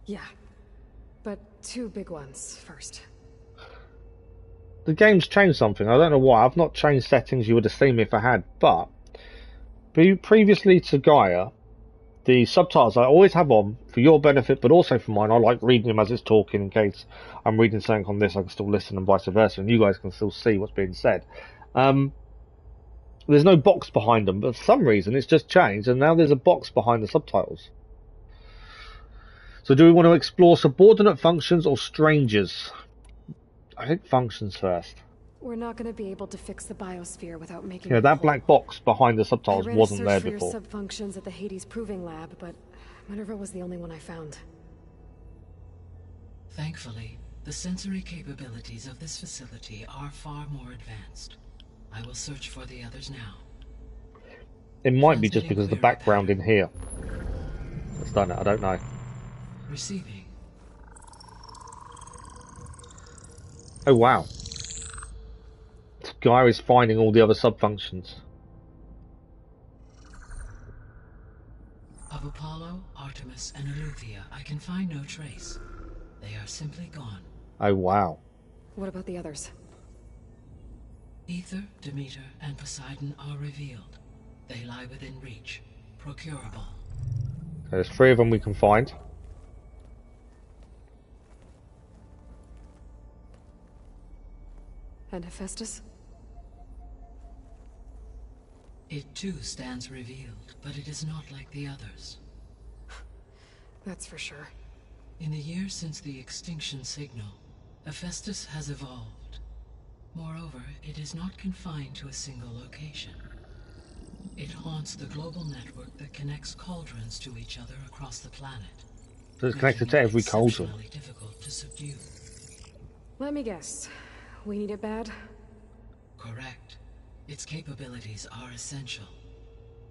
Yeah. But two big ones first. The game's changed something. I don't know why. I've not changed settings. You would have seen me if I had. But previously to GAIA, the subtitles I always have on for your benefit, but also for mine. I like reading them as it's talking in case I'm reading something on this. I can still listen and vice versa, and you guys can still see what's being said. There's no box behind them, but for some reason it's just changed, and now there's a box behind the subtitles. So do we want to explore subordinate functions or strangers? I think functions first. We're not going to be able to fix the biosphere without making. Yeah, that black box behind the subtitles wasn't there before. I ran a search for your subfunctions at the Hades Proving Lab, but Minerva was the only one I found. Thankfully, the sensory capabilities of this facility are far more advanced. I will search for the others now. It might be just because of the background in here. It's done it. I don't know. Receiving. Oh wow. GAIA is finding all the other sub-functions. Of Apollo, Artemis, and Eleuthia, I can find no trace. They are simply gone. Oh, wow. What about the others? Aether, Demeter, and Poseidon are revealed. They lie within reach, procurable. There's 3 of them we can find. And Hephaestus? It too stands revealed, but it is not like the others. That's for sure. In the years since the extinction signal, Hephaestus has evolved. Moreover, it is not confined to a single location. It haunts the global network that connects cauldrons to each other across the planet. So it's connected to every cauldron. Difficult to subdue. Let me guess. We need it bad? Correct. Its capabilities are essential.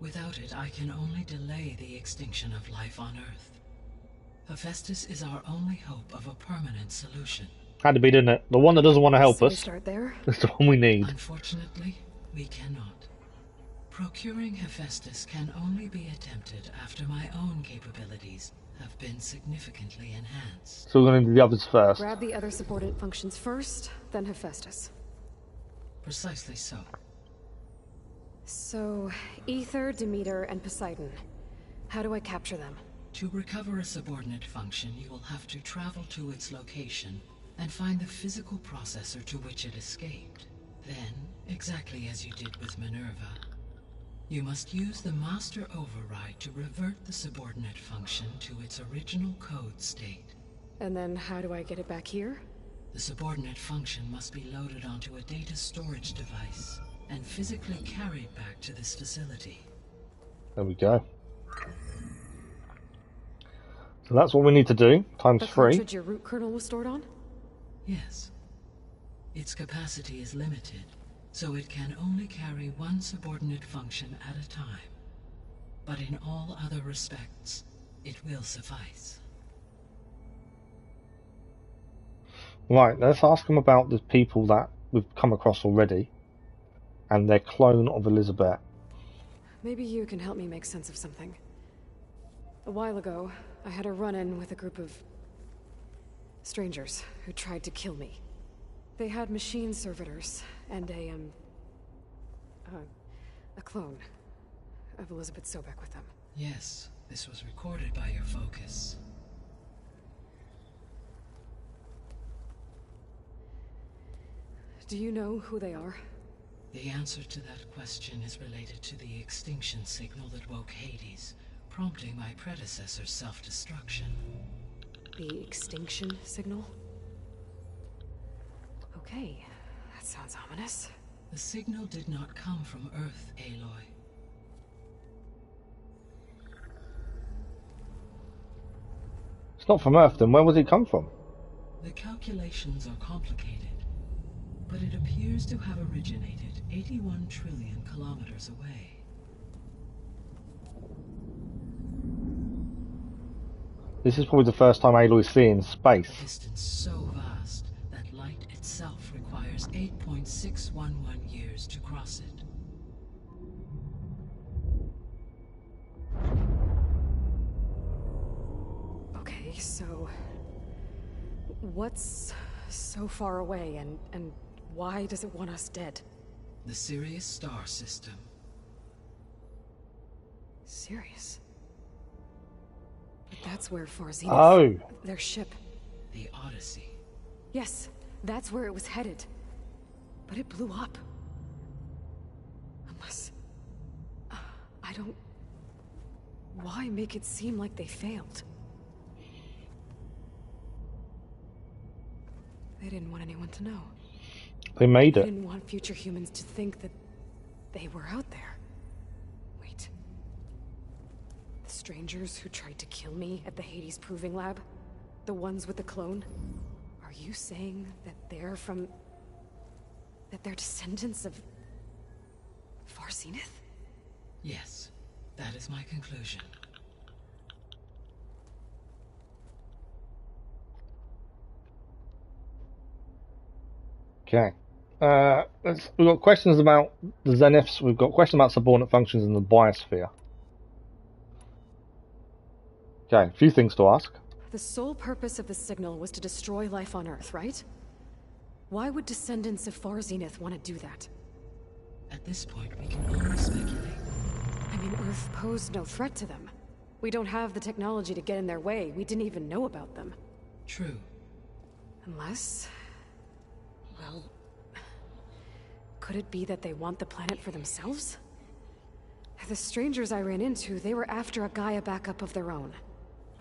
Without it, I can only delay the extinction of life on Earth. Hephaestus is our only hope of a permanent solution. Had to be, didn't it? The one that doesn't want to help So us. we start there? That's the one we need. Unfortunately, we cannot. Procuring Hephaestus can only be attempted after my own capabilities have been significantly enhanced. So we're going to do the others first. Grab the other subordinate functions first, then Hephaestus. Precisely so. So, Aether, Demeter, and Poseidon. How do I capture them? To recover a subordinate function, you will have to travel to its location and find the physical processor to which it escaped. Then, exactly as you did with Minerva, you must use the master override to revert the subordinate function to its original code state. And then how do I get it back here? The subordinate function must be loaded onto a data storage device and physically carried back to this facility. There we go. So that's what we need to do, times 3. The cartridge your root kernel was stored on? Yes. Its capacity is limited, so it can only carry one subordinate function at a time. But in all other respects, it will suffice. Right, let's ask them about the people that we've come across already and their clone of Elizabeth. Maybe you can help me make sense of something. A while ago, I had a run-in with a group of strangers who tried to kill me. They had machine servitors and a clone of Elizabeth Sobek with them. Yes, this was recorded by your focus. Do you know who they are? The answer to that question is related to the extinction signal that woke Hades, prompting my predecessor's self-destruction. The extinction signal? Okay, that sounds ominous. The signal did not come from Earth, Aloy. It's not from Earth, then where would it come from? The calculations are complicated, but it appears to have originated 81 trillion kilometers away. This is probably the first time Aloy's seeing space. A distance so vast that light itself requires 8.611 years to cross it. Okay, so what's so far away and why does it want us dead? The Sirius star system. Sirius? But that's where Signus, oh, their ship. The Odyssey. Yes, that's where it was headed. But it blew up. Unless... I don't... Why make it seem like they failed? They didn't want anyone to know. They made it. They didn't want future humans to think that they were out there. Wait. The strangers who tried to kill me at the Hades Proving Lab? The ones with the clone? Are you saying that they're from... that they're descendants of... Zenith? Yes, that is my conclusion. Okay. We've got questions about the Zeniths, we've got questions about subordinate functions in the biosphere. Okay, a few things to ask. The sole purpose of the signal was to destroy life on Earth, right? Why would descendants of Far Zenith want to do that? At this point, we can only speculate. I mean, Earth posed no threat to them. We don't have the technology to get in their way. We didn't even know about them. True. Unless... well... could it be that they want the planet for themselves? The strangers I ran into, they were after a Gaia backup of their own.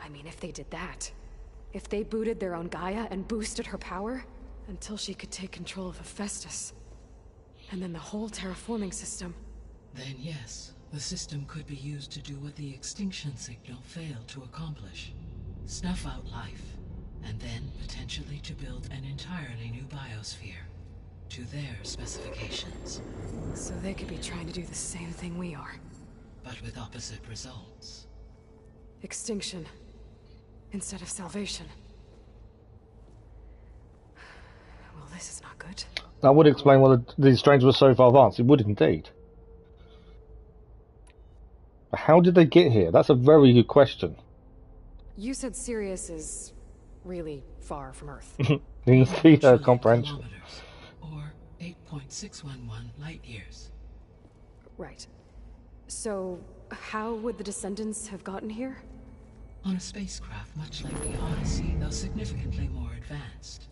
I mean, if they did that... if they booted their own Gaia and boosted her power... until she could take control of Hephaestus. And then the whole terraforming system. Then yes, the system could be used to do what the extinction signal failed to accomplish. Snuff out life, and then potentially to build an entirely new biosphere. To their specifications. So they could be trying to do the same thing we are. But with opposite results. Extinction. Instead of salvation. Well, this is not good. That would explain why these strangers were so far advanced. It would indeed. But how did they get here? That's a very good question. You said Sirius is really far from Earth. You can see her comprehension. Or 8.611 light years. Right. So, how would the descendants have gotten here? On a spacecraft much like the Odyssey, though significantly more advanced.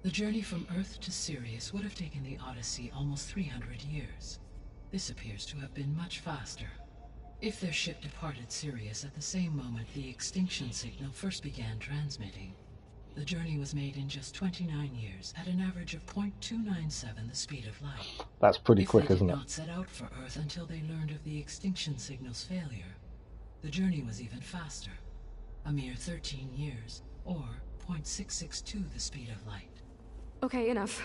The journey from Earth to Sirius would have taken the Odyssey almost 300 years. This appears to have been much faster. If their ship departed Sirius at the same moment the extinction signal first began transmitting, the journey was made in just 29 years at an average of 0.297 the speed of light. That's pretty quick, isn't it? If they did not set out for Earth until they learned of the extinction signal's failure, the journey was even faster. A mere 13 years, or 0.662 the speed of light. Okay, enough.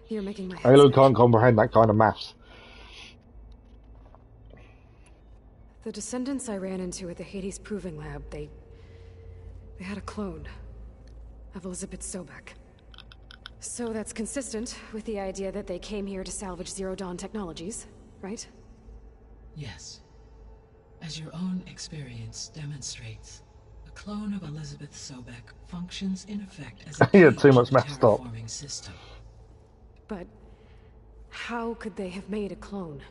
You're making my head Halo spin. can't comprehend that kind of maths. The descendants I ran into at the Hades Proving Lab, they had a clone of Elizabeth Sobek. So that's consistent with the idea that they came here to salvage Zero Dawn technologies, right? Yes. As your own experience demonstrates, a clone of Elizabeth Sobek functions in effect as a Yeah, too much messed up. terraforming system. But how could they have made a clone?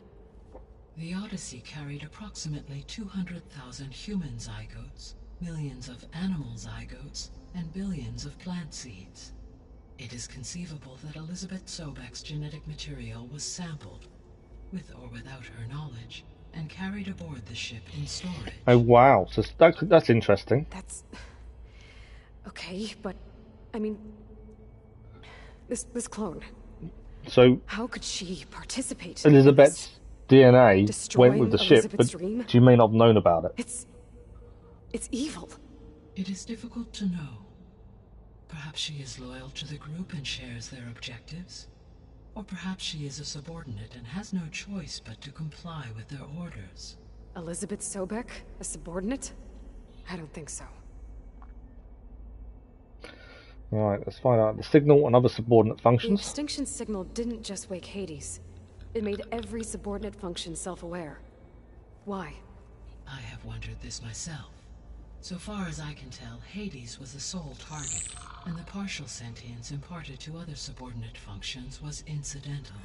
The Odyssey carried approximately 200,000 human zygotes, millions of animal zygotes, and billions of plant seeds. It is conceivable that Elizabeth Sobek's genetic material was sampled, with or without her knowledge, and carried aboard the ship in storage. Oh wow, so that's interesting. That's... okay, but... I mean... This clone... So... how could she participate? Elizabeth's DNA destroying went with the ship, but Elizabeth's dream? she may not have known about it. It's evil. It is difficult to know. Perhaps she is loyal to the group and shares their objectives. Or perhaps she is a subordinate and has no choice but to comply with their orders. Elizabeth Sobek? A subordinate? I don't think so. Alright, let's find out the signal and other subordinate The functions. extinction signal didn't just wake Hades. It made every subordinate function self-aware. Why? I have wondered this myself. So far as I can tell, Hades was the sole target, and the partial sentience imparted to other subordinate functions was incidental.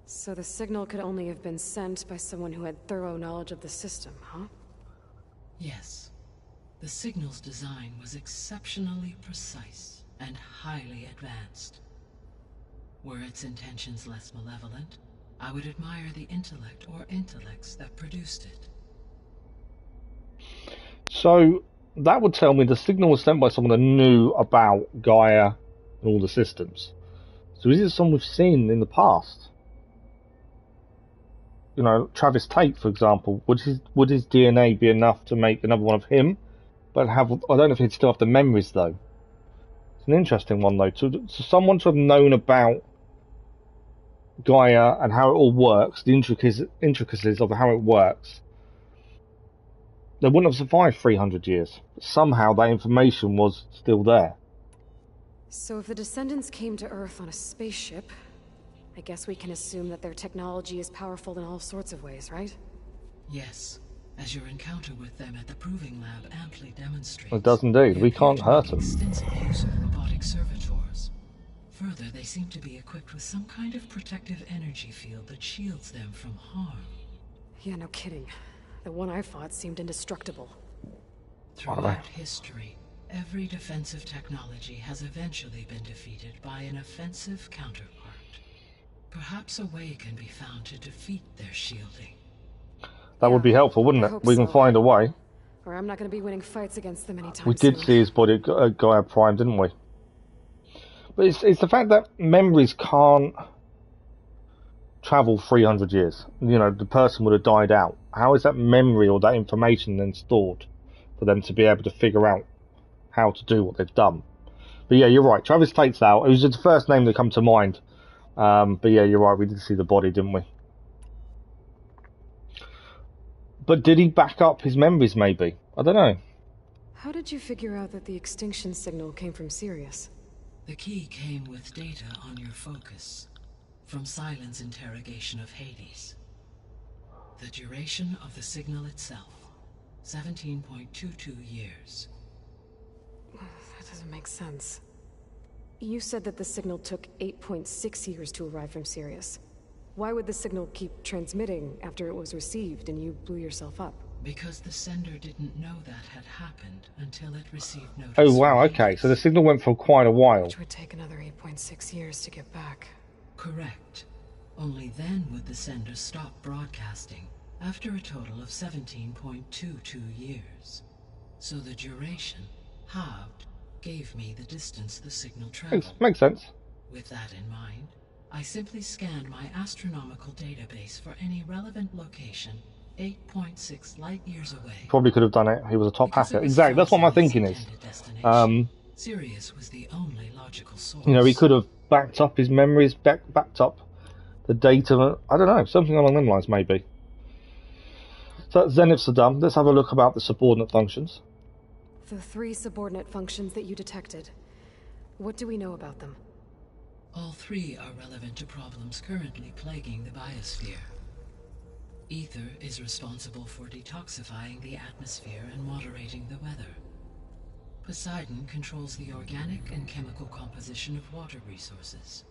So the signal could only have been sent by someone who had thorough knowledge of the system, huh? Yes. The signal's design was exceptionally precise and highly advanced. Were its intentions less malevolent, I would admire the intellect or intellects that produced it. So that would tell me the signal was sent by someone that knew about Gaia and all the systems. So is it someone we've seen in the past? You know, Travis Tate, for example. Would his DNA be enough to make another one of him? But I don't know if he'd still have the memories though. It's an interesting one though. So someone to have known about Gaia and how it all works, the intricacies of how it works. They wouldn't have survived 300 years. Somehow that information was still there. So if the descendants came to Earth on a spaceship, I guess we can assume that their technology is powerful in all sorts of ways, right? Yes. as your encounter with them at the Proving Lab amply demonstrates. It does indeed. We can't hurt them. Extensive use of robotic servitors. Further, they seem to be equipped with some kind of protective energy field that shields them from harm. Yeah, no kidding. The one I fought seemed indestructible. Throughout history, every defensive technology has eventually been defeated by an offensive counterpart. Perhaps a way can be found to defeat their shielding. That would be helpful, wouldn't it? We can find a way. Or I'm not going to be winning fights against them anytime We did see his body at GAIA Prime, didn't we? But it's the fact that memories can't travel 300 years. You know, the person would have died out. How is that memory or that information then stored for them to be able to figure out how to do what they've done? But yeah, you're right. Travis Tate's out. It was just the first name that come to mind. But yeah, you're right. We did see the body, didn't we? But did he back up his memories, maybe? I don't know. How did you figure out that the extinction signal came from Sirius? The key came with data on your focus, from Silent's interrogation of Hades. The duration of the signal itself, 17.22 years. That doesn't make sense. You said that the signal took 8.6 years to arrive from Sirius. Why would the signal keep transmitting after it was received and you blew yourself up? Because the sender didn't know that had happened until it received notice. Oh wow, okay, so the signal went for quite a while. Which would take another 8.6 years to get back. Correct. Only then would the sender stop broadcasting, after a total of 17.22 years. So the duration, halved, gave me the distance the signal traveled. Makes sense. With that in mind, I simply scanned my astronomical database for any relevant location 8.6 light years away. Probably could have done it. He was a top hacker. Exactly, that's what my thinking is. Sirius was the only logical source. You know, he could have backed up his memories, backed up the data. I don't know, something along them lines, maybe. So Zeniths are done. Let's have a look about the subordinate functions. The 3 subordinate functions that you detected. What do we know about them? All 3 are relevant to problems currently plaguing the biosphere. Ether is responsible for detoxifying the atmosphere and moderating the weather. Poseidon controls the organic and chemical composition of water resources.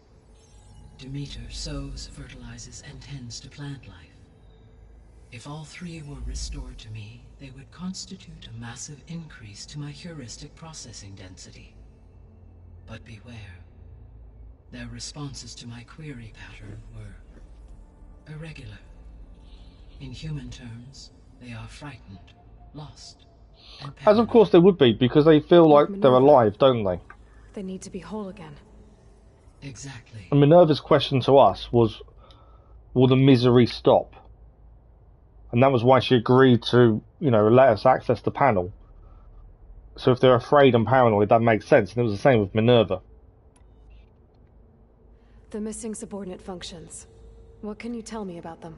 Demeter sows, fertilizes, and tends to plant life. If all 3 were restored to me, they would constitute a massive increase to my heuristic processing density. But beware. Their responses to my query pattern were irregular. In human terms, they are frightened, lost, and as of course they would be, because they feel like they're alive, don't they? They need to be whole again. Exactly. And Minerva's question to us was, will the misery stop? And that was why she agreed to, you know, let us access the panel. So if they're afraid and paranoid, that makes sense. And it was the same with Minerva. The missing subordinate functions. What can you tell me about them?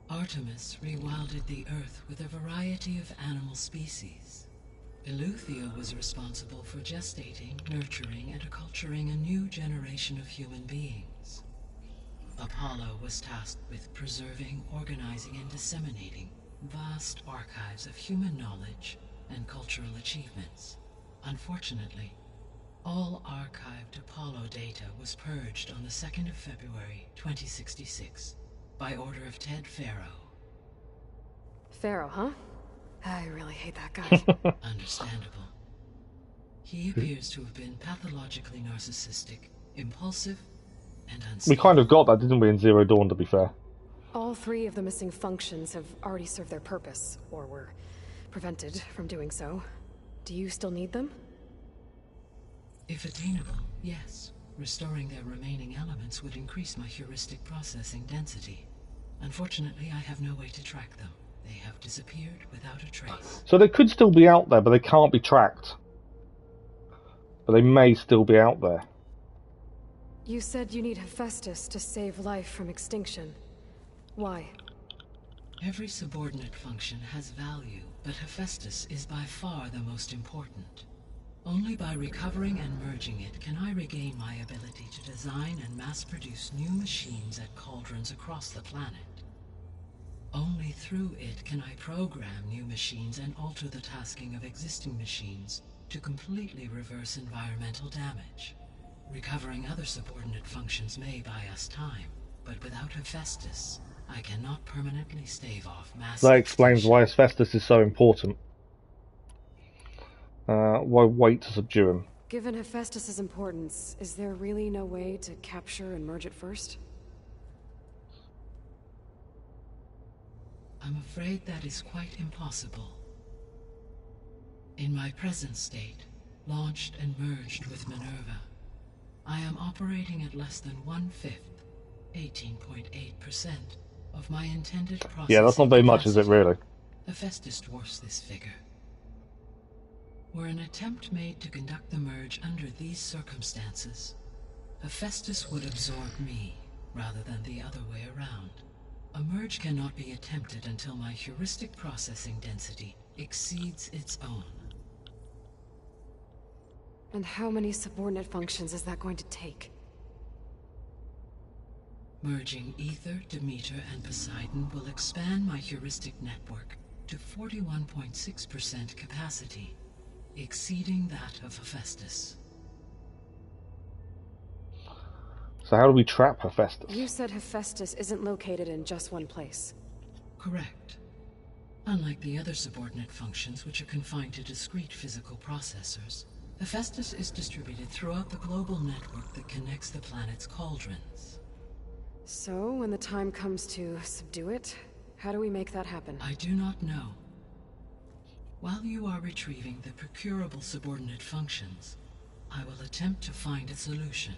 Artemis rewilded the Earth with a variety of animal species. Eleuthia was responsible for gestating, nurturing, and acculturating a new generation of human beings. Apollo was tasked with preserving, organizing, and disseminating vast archives of human knowledge and cultural achievements. Unfortunately, all archived Apollo data was purged on the 2nd of February, 2066, by order of Ted Farrow. Farrow, huh? I really hate that guy. Understandable. He appears to have been pathologically narcissistic, impulsive, and unstable. We kind of got that, didn't we, in Zero Dawn, to be fair? All 3 of the missing functions have already served their purpose, or were prevented from doing so. Do you still need them? If attainable, yes. Restoring their remaining elements would increase my heuristic processing density. Unfortunately, I have no way to track them. They have disappeared without a trace. So they could still be out there, but they can't be tracked. But they may still be out there. You said you need Hephaestus to save life from extinction. Why? Every subordinate function has value, but Hephaestus is by far the most important. Only by recovering and merging it can I regain my ability to design and mass-produce new machines at cauldrons across the planet. Only through it can I program new machines and alter the tasking of existing machines to completely reverse environmental damage. Recovering other subordinate functions may buy us time, but without Hephaestus, I cannot permanently stave off mass That explains extinction. why Hephaestus is so important. Why wait to subdue him? Given Hephaestus's importance, is there really no way to capture and merge it first? I'm afraid that is quite impossible. In my present state, launched and merged with Minerva, I am operating at less than 1/5, 18.8%, of my intended processing. Yeah, that's not very much, is it, really? Hephaestus dwarfs this figure. Were an attempt made to conduct the merge under these circumstances, Hephaestus would absorb me, rather than the other way around. A merge cannot be attempted until my heuristic processing density exceeds its own. And how many subordinate functions is that going to take? Merging Ether, Demeter, and Poseidon will expand my heuristic network to 41.6% capacity, exceeding that of Hephaestus. So how do we trap Hephaestus? You said Hephaestus isn't located in just one place. Correct. Unlike the other subordinate functions, which are confined to discrete physical processors, Hephaestus is distributed throughout the global network that connects the planet's cauldrons. So, when the time comes to subdue it, how do we make that happen? I do not know. While you are retrieving the procurable subordinate functions, I will attempt to find a solution.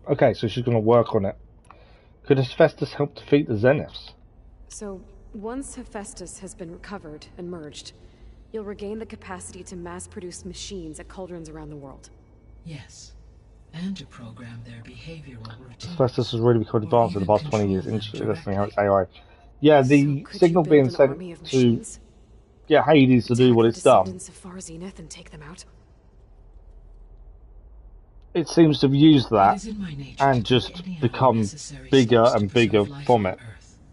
Okay, so she's going to work on it. Could Hephaestus help defeat the Zeniths? So, once Hephaestus has been recovered and merged, you'll regain the capacity to mass-produce machines at cauldrons around the world. Yes, and to program their behavioral routines. Hephaestus has really become advanced in the past 20 years. Interesting how it's AI. Yeah, the signal being sent to get Hades to do what it's done. Of Far Zenith and take them out. It seems to have used that and just become bigger and bigger from it.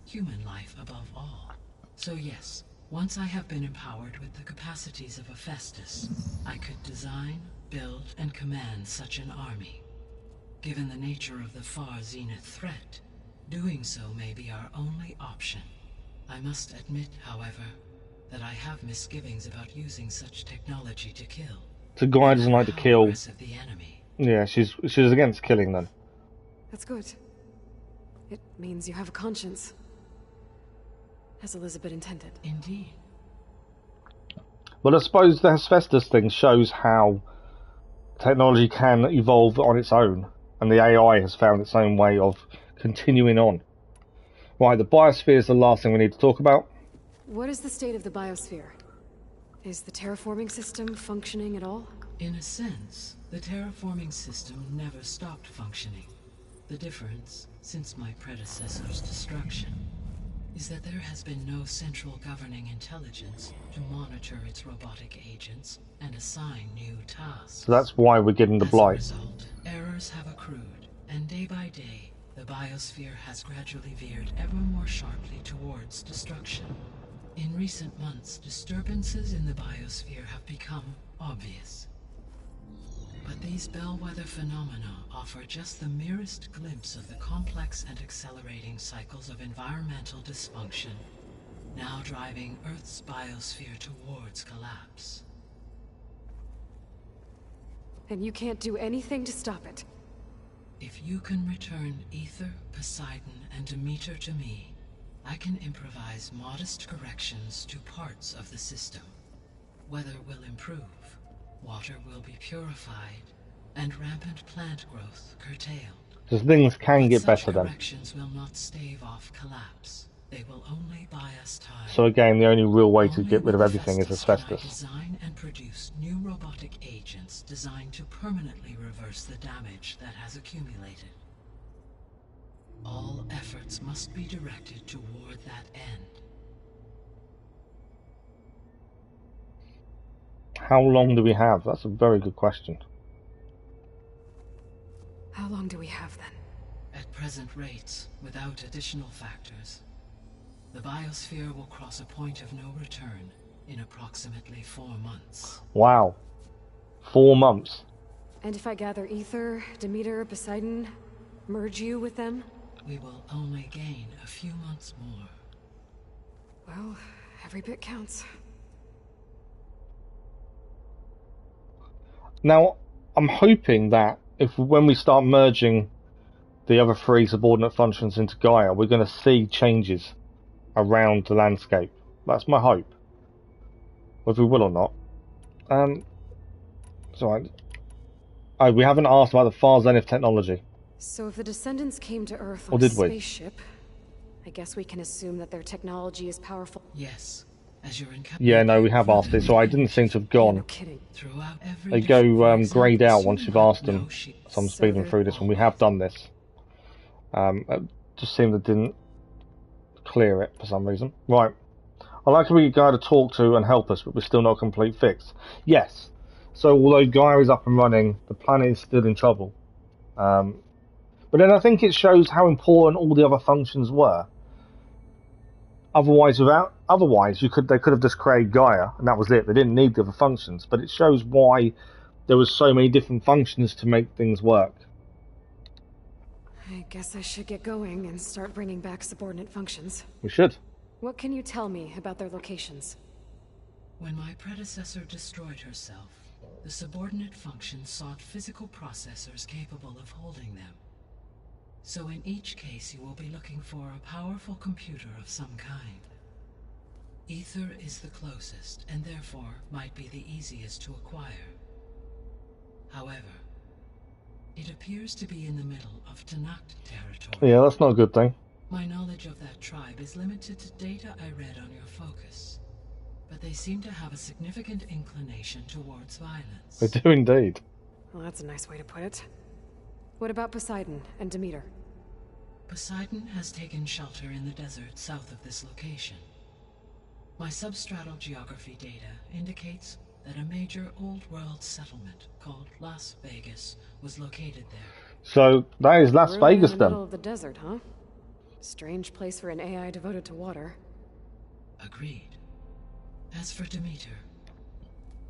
Human life above all. So yes, once I have been empowered with the capacities of Hephaestus, I could design, build, and command such an army. Given the nature of the Far Zenith threat, doing so may be our only option. I must admit, however, that I have misgivings about using such technology to kill. So GAIA doesn't like to kill. The enemy. Yeah, she's against killing them. That's good. It means you have a conscience. As Elizabeth intended. Indeed. But I suppose the Hephaestus thing shows how technology can evolve on its own, and the AI has found its own way of continuing on. Right, the biosphere is the last thing we need to talk about. What is the state of the biosphere? Is the terraforming system functioning at all? In a sense, the terraforming system never stopped functioning. The difference, since my predecessor's destruction, is that there has been no central governing intelligence to monitor its robotic agents and assign new tasks. So that's why we're getting the blight. As a result, errors have accrued, and day by day, the biosphere has gradually veered ever more sharply towards destruction. In recent months, disturbances in the biosphere have become obvious. But these bellwether phenomena offer just the merest glimpse of the complex and accelerating cycles of environmental dysfunction, now driving Earth's biosphere towards collapse. And you can't do anything to stop it? If you can return Ether, Poseidon, and Demeter to me, I can improvise modest corrections to parts of the system. Weather will improve. Water will be purified, and rampant plant growth curtailed. So things can get better then. Corrections will not stave off collapse. They will only buy us time. So again, the only real way to get rid of everything is asbestos. Design and produce new robotic agents designed to permanently reverse the damage that has accumulated. All efforts must be directed toward that end. How long do we have? That's a very good question. How long do we have then? At present rates, without additional factors, The biosphere will cross a point of no return in approximately 4 months. Wow. 4 months. And if I gather Ether, Demeter, Poseidon, merge you with them? We will only gain a few months more. Well, every bit counts. Now, I'm hoping that when we start merging the other 3 subordinate functions into Gaia, we're going to see changes around the landscape. That's my hope. Whether we will or not. Sorry. Oh, we haven't asked about the far zenith technology. So if the descendants came to Earth Or on a did we? spaceship, I guess we can assume that their technology is powerful. Yes. As you're in Yeah, no, we have asked it, so I didn't seem to have gone. throughout every They go different greyed out example, once you've asked them. So I'm speeding they're- through this one. We have done this. It just seemed it didn't clear it for some reason. Right. I'd like to be a guy to talk to and help us, but we're still not a complete fix. Yes. So although Gaia is up and running, the planet is still in trouble. But then I think it shows how important all the other functions were. Otherwise, they could have just created Gaia and that was it. They didn't need the other functions, but it shows why there was so many different functions to make things work. I guess I should get going and start bringing back subordinate functions. We should. What can you tell me about their locations? When my predecessor destroyed herself, the subordinate functions sought physical processors capable of holding them. So in each case you will be looking for a powerful computer of some kind. Ether is the closest, and therefore might be the easiest to acquire. However, it appears to be in the middle of Tanakh territory. Yeah, that's not a good thing. My knowledge of that tribe is limited to data I read on your focus, but they seem to have a significant inclination towards violence. They do indeed. Well, that's a nice way to put it. What about Poseidon and Demeter? Poseidon has taken shelter in the desert south of this location. My substratal geography data indicates that a major old-world settlement called Las Vegas was located there. So that is Las We're Vegas in the then. middle of the desert, huh? Strange place for an AI devoted to water. Agreed. As for Demeter,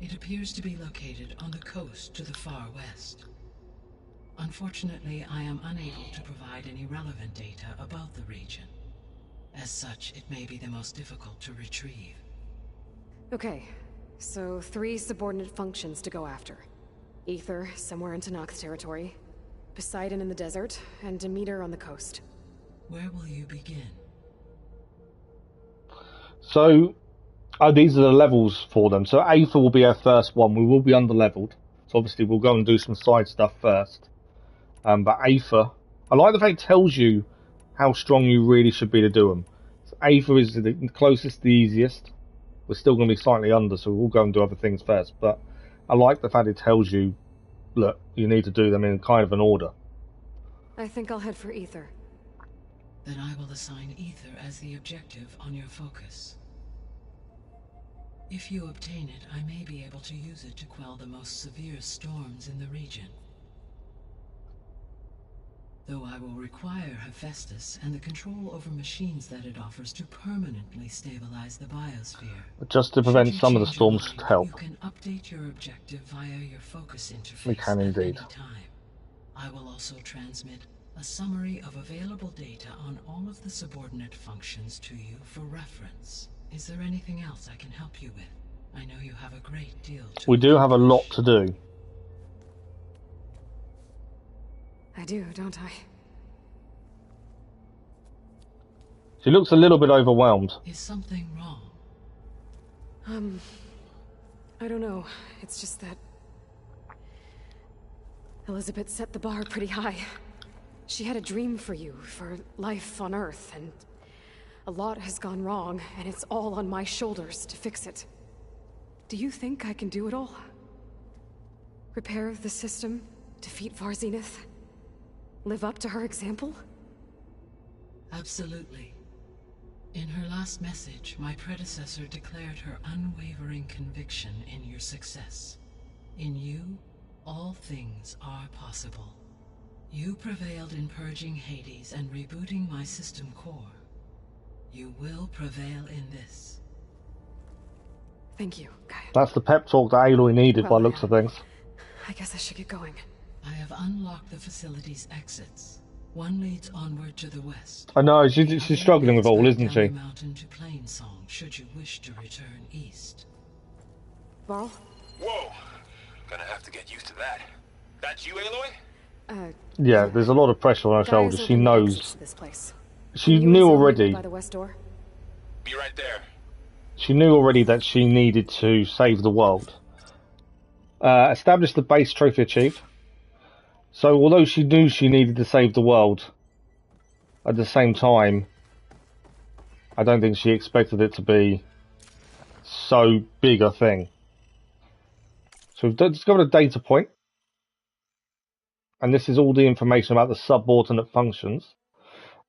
it appears to be located on the coast to the far west. Unfortunately, I am unable to provide any relevant data about the region. As such, it may be the most difficult to retrieve. Okay, so 3 subordinate functions to go after. Ether, somewhere in Tanakh's territory. Poseidon in the desert, and Demeter on the coast. Where will you begin? So, these are the levels for them. So Aether will be our first one. We will be under-leveled. So obviously we'll go and do some side stuff first. But Aether, I like the fact it tells you how strong you really should be to do them. So Aether is the closest, the easiest. We're still going to be slightly under, so we'll go and do other things first. But I like the fact it tells you, look, you need to do them in kind of an order. I think I'll head for Ether. Then I will assign Ether as the objective on your focus. If you obtain it, I may be able to use it to quell the most severe storms in the region. Though I will require Hephaestus and the control over machines that it offers to permanently stabilize the biosphere. Just to prevent some of the storms should help. You can update your objective via your focus interface We can at indeed. any time. I will also transmit a summary of available data on all of the subordinate functions to you for reference. Is there anything else I can help you with? I know you have a great deal to We do have a lot to do. I do, don't I? She looks a little bit overwhelmed. Is something wrong? I don't know. It's just that Elizabeth set the bar pretty high. She had a dream for you, for life on Earth, and a lot has gone wrong, and it's all on my shoulders to fix it. Do you think I can do it all? Repair the system, defeat Zenith, live up to her example? Absolutely. In her last message, my predecessor declared her unwavering conviction in your success. In you, all things are possible. You prevailed in purging Hades and rebooting my system core. You will prevail in this. Thank you, Gaia. That's the pep talk that Aloy needed by Well, looks of things. I guess I should get going. I have unlocked the facility's exits. One leads onward to the west. I know, she's struggling with all, isn't she? Down the mountain to Plainsong, should you wish to return east. Varl? Whoa! Gonna have to get used to that. That's you, Aloy? Yeah, there's a lot of pressure on her shoulders. She knows. This place. She knew already. By the west door? Be right there. She knew already that she needed to save the world. Establish the base trophy achieved. So although she knew she needed to save the world, at the same time, I don't think she expected it to be so big a thing. So we've discovered a data point. And this is all the information about the subordinate functions.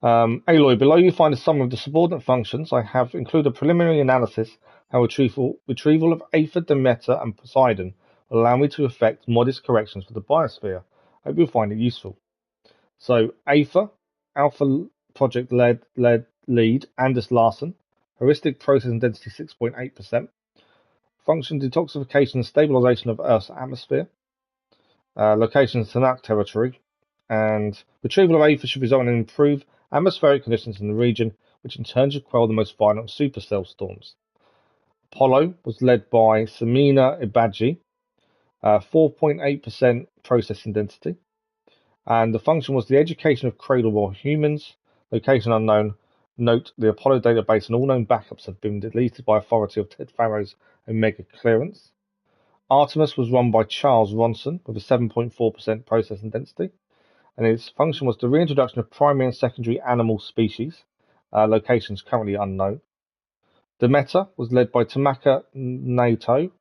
Aloy, below you find a summary of the subordinate functions. I have included a preliminary analysis how retrieval of Aether, Demeter, and Poseidon will allow me to effect modest corrections for the biosphere. I hope you'll find it useful. So, Aether, Alpha Project lead, Anders Larsen, heuristic processing density 6.8%, function detoxification and stabilization of Earth's atmosphere, location Tanakh territory, and retrieval of Aether should result in improved atmospheric conditions in the region, which in turn should quell the most violent supercell storms. Apollo was led by Samina Ibaji, 4.8% processing density, and the function was the education of Cradlewell humans, location unknown. Note, the Apollo database and all known backups have been deleted by authority of Ted Farrow's Omega clearance. Artemis was run by Charles Ronson with a 7.4% processing density, and its function was the reintroduction of primary and secondary animal species, locations currently unknown. Demeter was led by Tamaka Naito,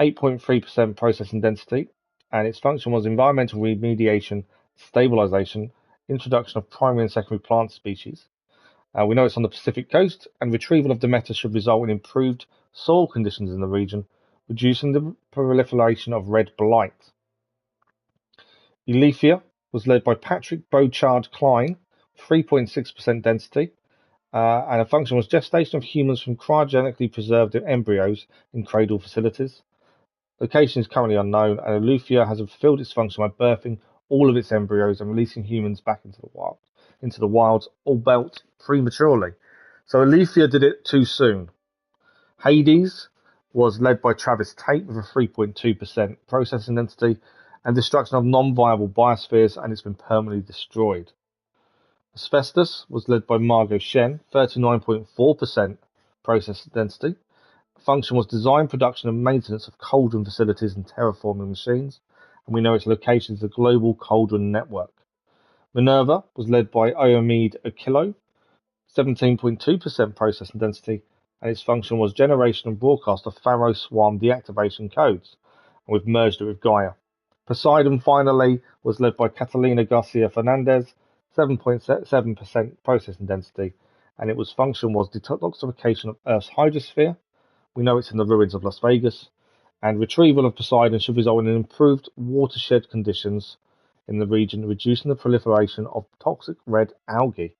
8.3% processing density, and its function was environmental remediation, stabilization, introduction of primary and secondary plant species. We know it's on the Pacific coast, and retrieval of Demeter should result in improved soil conditions in the region, reducing the proliferation of red blight. Elethia was led by Patrick Beauchard Klein, 3.6% density, and a function was gestation of humans from cryogenically preserved embryos in cradle facilities. Location is currently unknown, and Elethia has fulfilled its function by birthing all of its embryos and releasing humans back into the wild, albeit prematurely. So Elethia did it too soon. Hades was led by Travis Tate with a 3.2% processing density and destruction of non-viable biospheres, and it's been permanently destroyed. Asbestos was led by Margot Shen, 39.4% processing density. The function was design, production, and maintenance of Cauldron facilities and terraforming machines, and we know its location is the global Cauldron network. Minerva was led by Iomide Akilo, 17.2% processing density, and its function was generation and broadcast of Pharaoh Swarm deactivation codes, and we've merged it with GAIA. Poseidon finally was led by Catalina Garcia Fernandez, 7.7% processing density, and its function was detoxification of Earth's hydrosphere. We know it's in the ruins of Las Vegas, and retrieval of Poseidon should result in improved watershed conditions in the region, reducing the proliferation of toxic red algae.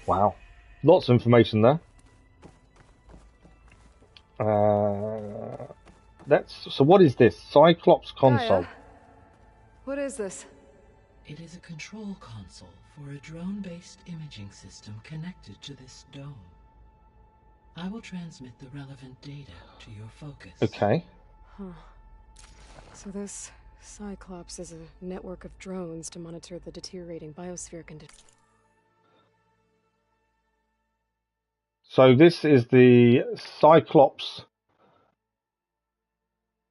Wow, lots of information there. So what is this? Cyclops console. Gaia. What is this? It is a control console for a drone-based imaging system connected to this dome. I will transmit the relevant data to your focus. Okay. Huh. So this Cyclops is a network of drones to monitor the deteriorating biosphere conditions. So this is the Cyclops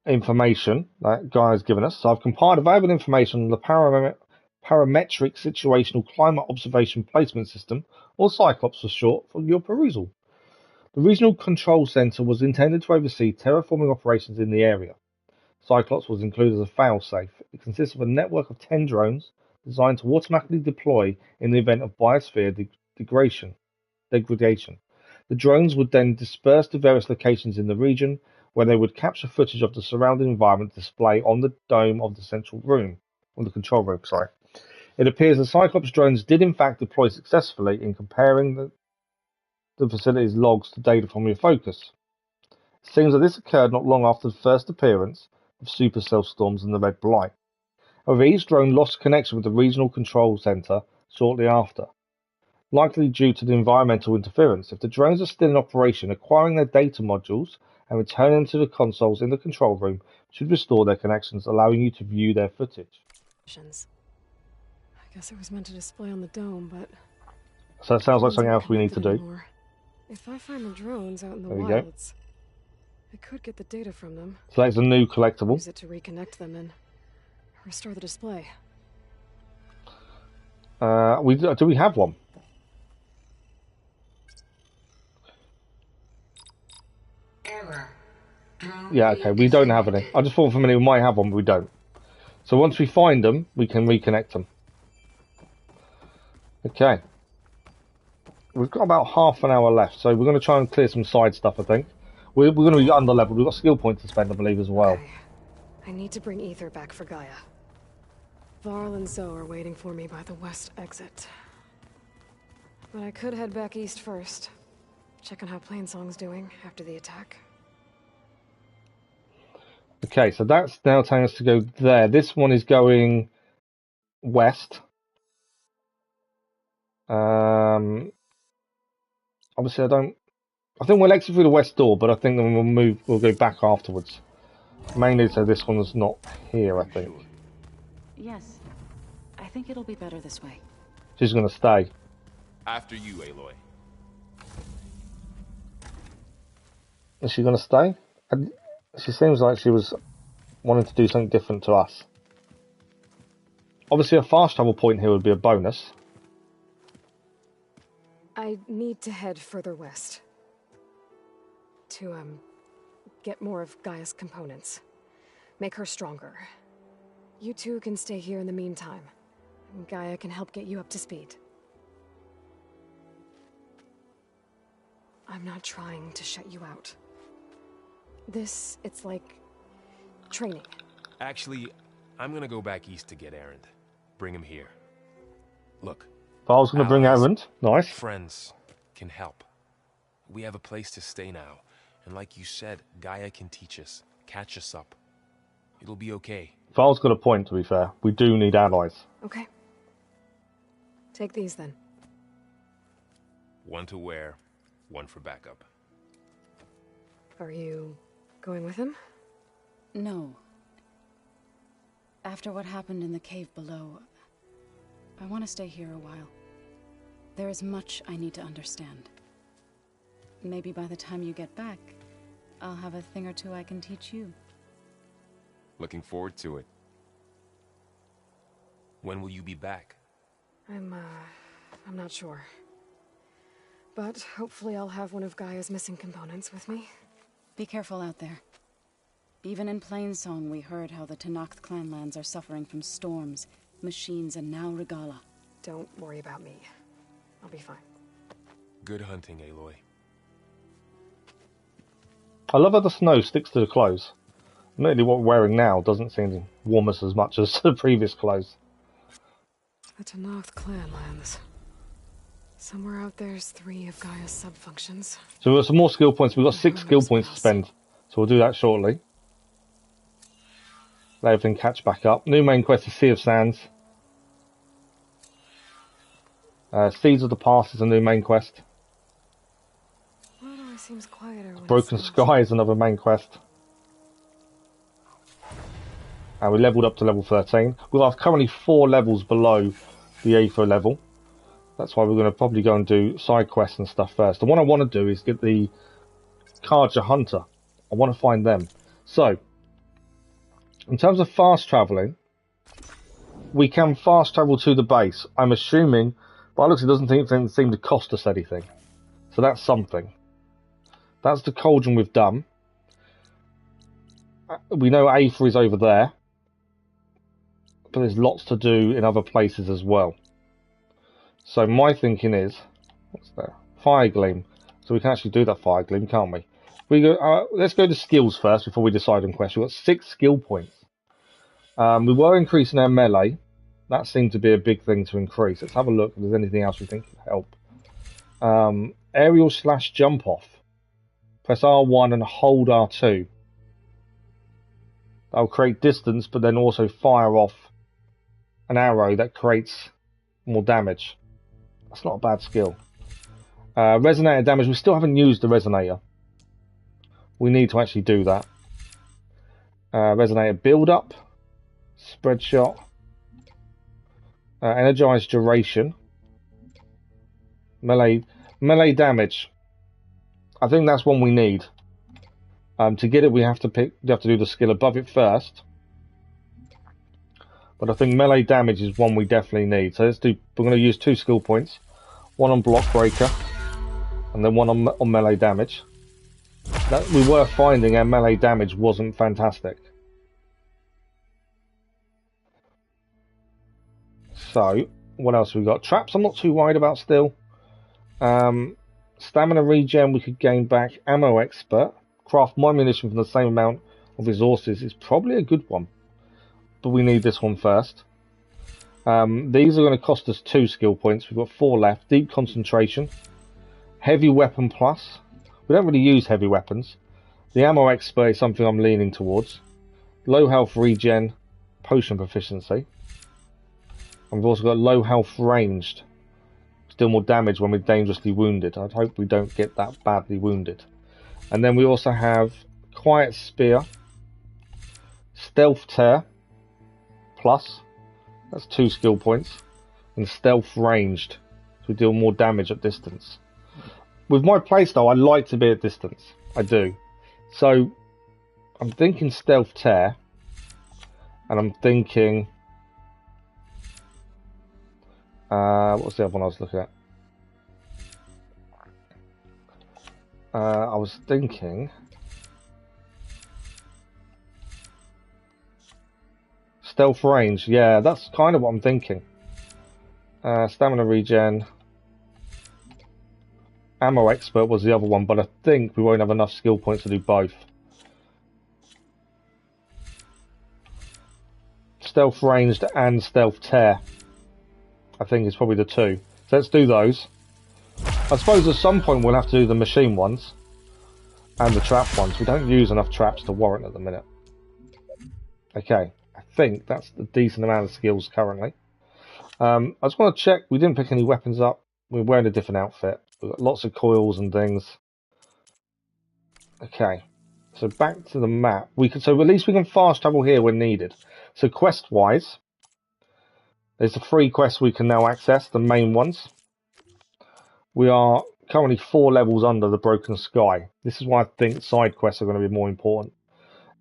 information that Gaia has given us. So I've compiled available information on the Parametric Situational Climate Observation Placement System, or Cyclops for short, for your perusal. The Regional Control Center was intended to oversee terraforming operations in the area. Cyclops was included as a failsafe. It consists of a network of 10 drones designed to automatically deploy in the event of biosphere degradation. The drones would then disperse to various locations in the region, where they would capture footage of the surrounding environment display on the dome of the control room. It appears the Cyclops drones did in fact deploy successfully in comparing the facility's logs to data from your focus. It seems that this occurred not long after the first appearance of supercell storms in the Red Blight. However, each drone lost connection with the regional control center shortly after, likely due to the environmental interference. If the drones are still in operation, acquiring their data modules and returning them to the consoles in the control room should restore their connections, allowing you to view their footage. I guess it was meant to display on the dome, but... So it sounds like something else we need to do. If I find the drones out in the There you wilds, I could get the data from them. So that's a new collectible. Use it to reconnect them and restore the display. Do we have one? Yeah, okay, we don't have any. I just thought for a minute we might have one, but we don't. So once we find them, we can reconnect them. Okay. We've got about half an hour left, so we're going to try and clear some side stuff, I think. We're going to be under-leveled. We've got skill points to spend, I believe, as well. Okay. I need to bring Ether back for GAIA. Varl and Zoe are waiting for me by the west exit. But I could head back east first. Check on how Plainsong's doing after the attack. Okay, so that's now telling us to go there. This one is going west. Obviously, I think we'll exit through the west door, but I think then we'll go back afterwards. Mainly so this one's not here, I think. Yes, I think it'll be better this way. She's going to stay. After you, Aloy. Is she going to stay? She seems like she was wanting to do something different to us. Obviously, a fast travel point here would be a bonus. I need to head further west. To, get more of GAIA's components. Make her stronger. You two can stay here in the meantime. GAIA can help get you up to speed. I'm not trying to shut you out. It's like training. Actually, I'm gonna go back east to get Erend. Bring him here. Look. If I was going to bring Erend, nice. Friends can help. We have a place to stay now, and like you said, GAIA can teach us, catch us up. It'll be okay. If I was going to point, to be fair, we do need allies. Okay. Take these then. One to wear, one for backup. Are you going with him? No. After what happened in the cave below, I want to stay here a while. There is much I need to understand. Maybe by the time you get back, I'll have a thing or two I can teach you. Looking forward to it. When will you be back? I'm not sure. But hopefully I'll have one of GAIA's missing components with me. Be careful out there. Even in Plainsong, we heard how the Tenakth clanlands are suffering from storms, machines, and now Regala. Don't worry about me. I'll be fine. Good hunting, Aloy. I love how the snow sticks to the clothes. Admittedly, what we're wearing now doesn't seem to warm us as much as the previous clothes. The Tenakth clanlands. Somewhere out there's 3 of GAIA's sub-functions. So we've got some more skill points. We've got 6 skill points to spend. So we'll do that shortly. Let everything catch back up. New main quest is Sea of Sands. Seeds of the Past is a new main quest. Well, it always seems quieter when Broken Sky is another main quest. And we leveled up to level 13. We are currently 4 levels below the Aether level. That's why we're going to probably go and do side quests and stuff first. The one I want to do is get the Carja Hunter. I want to find them. So, in terms of fast travelling, we can fast travel to the base. I'm assuming, but it doesn't seem to cost us anything. So that's something. That's the Cauldron we've done. We know Aether is over there. But there's lots to do in other places as well. So my thinking is, what's there? Fire Gleam. So we can actually do that Fire Gleam, can't we? We go. Let's go to skills first before we decide on quests. We've got 6 skill points. We were increasing our melee. That seemed to be a big thing to increase. Let's have a look if there's anything else we think could help. Aerial / jump off. Press R1 and hold R2. That'll create distance, but then also fire off an arrow that creates more damage. That's not a bad skill. Resonator damage. We still haven't used the resonator. We need to actually do that. Resonator build up. Spread shot. Energized duration. Melee damage. I think that's one we need. To get it, we have to do the skill above it first. But I think melee damage is one we definitely need. So let's do. We're going to use 2 skill points. One on block breaker, and then one on melee damage. That we were finding our melee damage wasn't fantastic. So what else have we got? Traps I'm not too worried about still. Stamina regen we could gain back. Ammo expert. Craft more ammunition from the same amount of resources is probably a good one. But we need this one first. These are going to cost us 2 skill points. We've got 4 left. Deep concentration. Heavy weapon plus. We don't really use heavy weapons. The ammo expert is something I'm leaning towards. Low health regen. Potion proficiency. And we've also got low health ranged. Still more damage when we're dangerously wounded. I'd hope we don't get that badly wounded. And then we also have quiet spear. Stealth tear. Plus. That's 2 skill points. And stealth ranged. So we deal more damage at distance. With my playstyle, I like to be at distance. I do. So, I'm thinking stealth tear. And I'm thinking... what's the other one I was looking at? I was thinking... Stealth range, yeah, that's kind of what I'm thinking. Stamina regen. Ammo expert was the other one, but I think we won't have enough skill points to do both. Stealth ranged and stealth tear. I think it's probably the 2. So let's do those. I suppose at some point we'll have to do the machine ones. And the trap ones. We don't use enough traps to warrant at the minute. Okay. I think that's a decent amount of skills currently. I just want to check. We didn't pick any weapons up. We're wearing a different outfit. We've got lots of coils and things. Okay. So back to the map. So at least we can fast travel here when needed. So quest-wise, there's the 3 quests we can now access, the main ones. We are currently 4 levels under the Broken Sky. This is why I think side quests are going to be more important.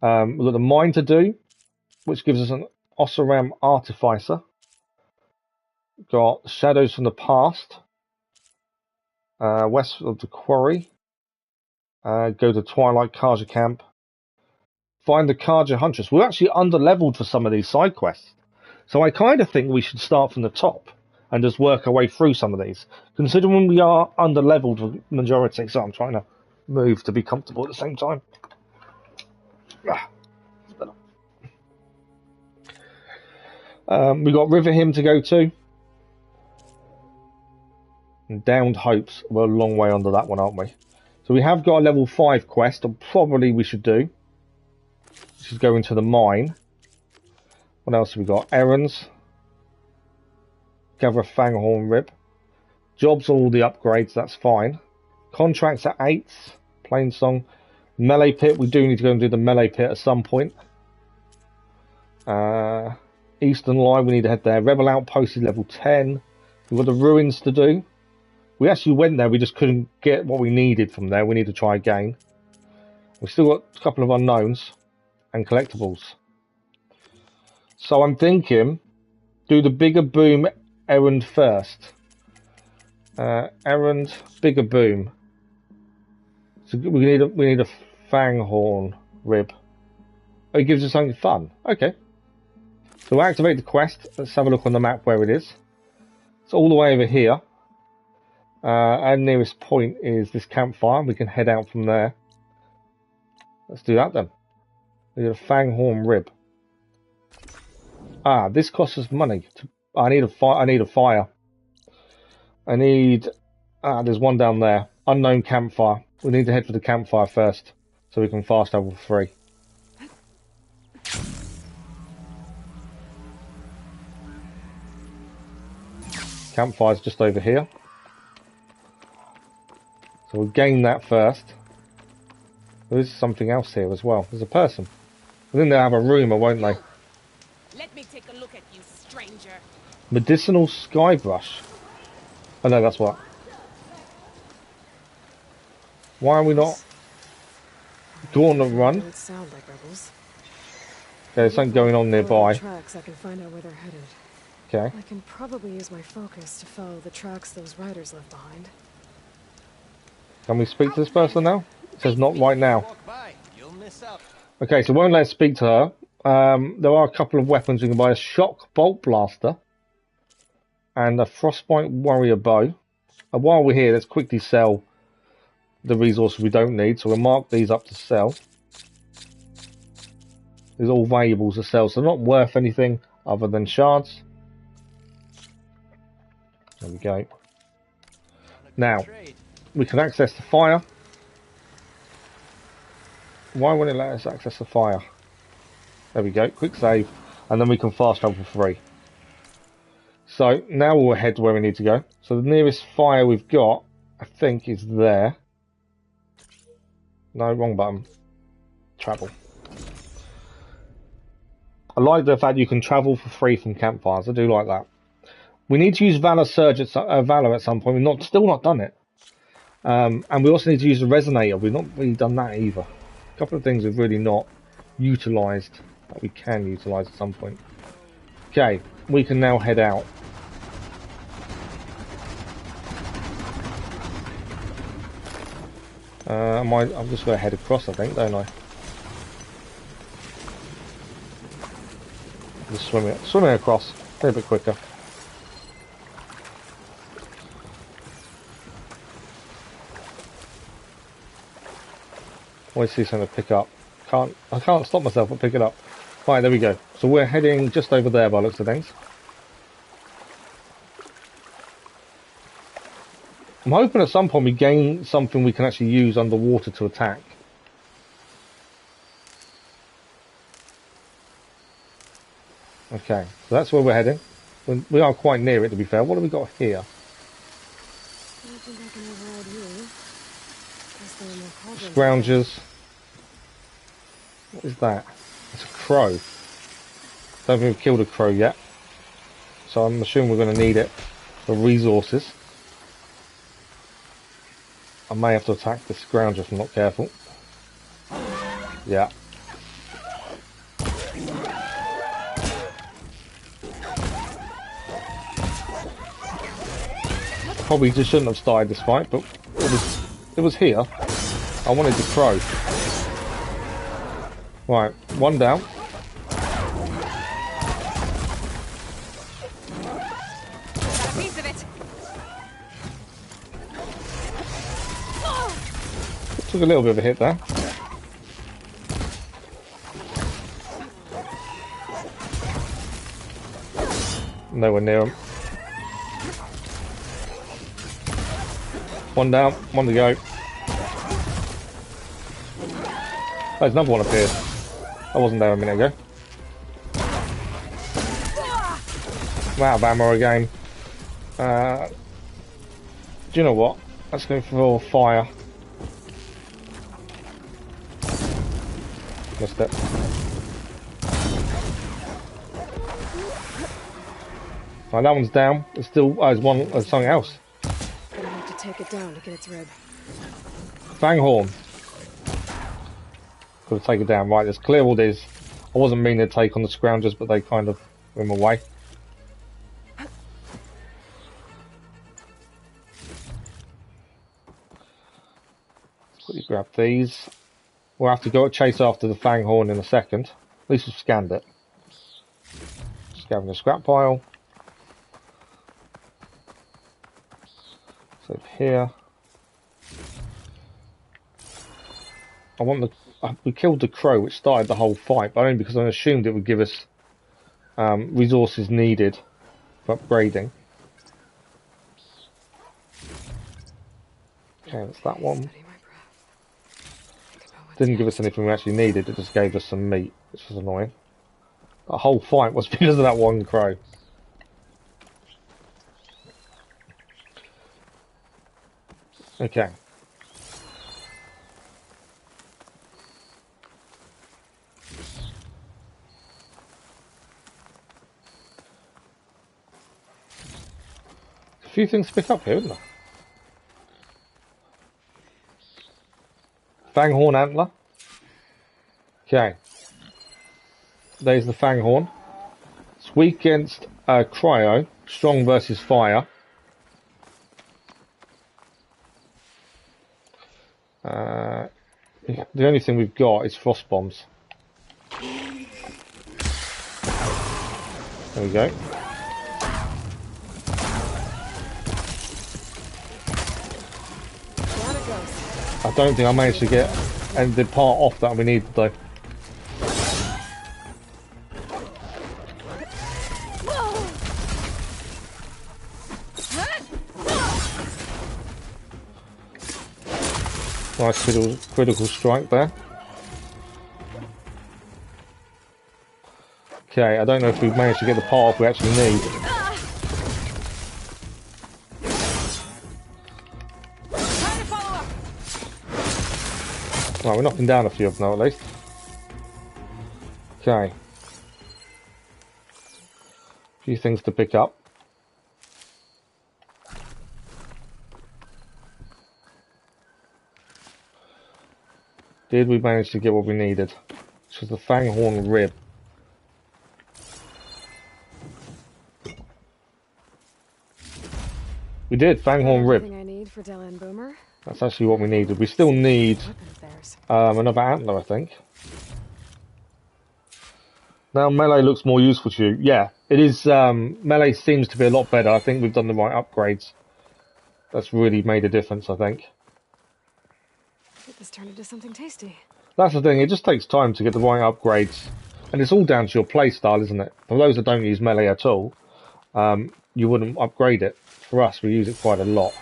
We've got the mine to do, which gives us an Osram Artificer. Got Shadows from the Past. West of the Quarry. Go to Twilight Kaja Camp. Find the Kaja Huntress. We're actually under-leveled for some of these side quests. So I kind of think we should start from the top and just work our way through some of these. Considering we are under-leveled for the majority, so I'm trying to move to be comfortable at the same time. We got River Hymn to go to. And Downed Hopes. We're a long way under that one, aren't we? So we have got a level 5 quest, or probably we should do. Which is going to the mine. What else have we got? Errands. Gather a Fanghorn Rib. Jobs are all the upgrades, that's fine. Contracts at 8s. Plain Song. Melee Pit, we do need to go and do the Melee Pit at some point. Eastern Line, we need to head there. Rebel Outpost is level 10. We've got the Ruins to do. We actually went there, we just couldn't get what we needed from there. We need to try again. We've still got a couple of unknowns and collectibles. So I'm thinking, do the Bigger Boom errand first. Errand, Bigger Boom. So we need a Fanghorn Rib. Oh, it gives us something fun. Okay. So we'll activate the quest. Let's have a look on the map where it is. It's all the way over here. Our nearest point is this campfire. We can head out from there. Let's do that then. We need a Fanghorn Rib. Ah, this costs us money. I need a fire. I need a fire. I need. There's one down there. Unknown campfire. We need to head for the campfire first, so we can fast travel for free. Campfire's just over here. So we'll gain that first. There is something else here as well. There's a person. I think they'll have a rumor, won't they? Let me take a look at you, stranger. Medicinal skybrush. Oh no, that's what. Why are we not? Gauntlet run. It sound like rebels. Okay, there's something going on nearby. Tracks, I can find out where they're headed. Okay. I can probably use my focus to follow the tracks those riders left behind. Can we speak to this person now? It says not right now. Okay, so won't let us speak to her. There are a couple of weapons we can buy: a shock bolt blaster and a frostbite warrior bow. And while we're here, let's quickly sell the resources we don't need. So we'll mark these up to sell. These are all valuables to sell, so they're not worth anything other than shards. There we go. Now, we can access the fire. Why wouldn't it let us access the fire? There we go, quick save, and then we can fast travel for free. So, now we'll head where we need to go. So the nearest fire we've got, I think, is there. No, wrong button. Travel. I like the fact you can travel for free from campfires. I do like that. We need to use Valor Surge at Valor at some point. We've still not done it. And we also need to use the Resonator. We've not really done that either. A couple of things we've really not utilised that we can utilise at some point. Okay, we can now head out. I'm just going to head across, I think, don't I? Just swimming across, a little bit quicker. Always see something to pick up. I can't stop myself but pick it up. Right, there we go. So we're heading just over there by the looks of things. I'm hoping at some point we gain something we can actually use underwater to attack. Okay, so that's where we're heading. We are quite near it, to be fair. What have we got here? I don't think I can override you. Guess there are more cauldrons. Scroungers. What is that? It's a crow. Don't think we've killed a crow yet. So I'm assuming we're going to need it for resources. I may have to attack the scrounger if I'm not careful. Yeah. Probably just shouldn't have started this fight, but it was here. I wanted the crow. Right, one down. Got a piece of it. Took a little bit of a hit there. Nowhere near him. One down, one to go. There's another one appeared. I wasn't there a minute ago. I'm out of ammo again. Do you know what? Let's go for fire. Missed it. Right, that one's down. There's still there's something else. Gonna have to take it down to get its rib. Fanghorn. Could have taken it down. Right, let's clear all these. I wasn't meaning to take on the scroungers, but they kind of went away. Let's quickly grab these. We'll have to go chase after the Fanghorn in a second. At least we've scanned it. Scanning the scrap pile. So here. I want the. We killed the crow, which started the whole fight, but only because I assumed it would give us resources needed for upgrading. Okay, that's that one. Didn't give us anything we actually needed, it just gave us some meat, which was annoying. The whole fight was because of that one crow. Okay. A few things to pick up here, isn't there? Fanghorn antler. Okay. There's the Fanghorn. It's weak against cryo, strong versus fire. The only thing we've got is frost bombs. There we go. I don't think I managed to get the part off that we needed though. Nice critical strike there. Okay, I don't know if we've managed to get the part off we actually need. Right, we're knocking down a few of them now at least. Okay. A few things to pick up. Did we manage to get what we needed? Which was the Fanghorn rib. We did, Fanghorn rib. Everything I need for Della and Boomer. That's actually what we needed. We still need another antler, I think. Now melee looks more useful to you. Yeah, it is. Melee seems to be a lot better. I think we've done the right upgrades. That's really made a difference, I think. Get this turned into something tasty. That's the thing, it just takes time to get the right upgrades. And it's all down to your playstyle, isn't it? For those that don't use melee at all, you wouldn't upgrade it. For us, we use it quite a lot.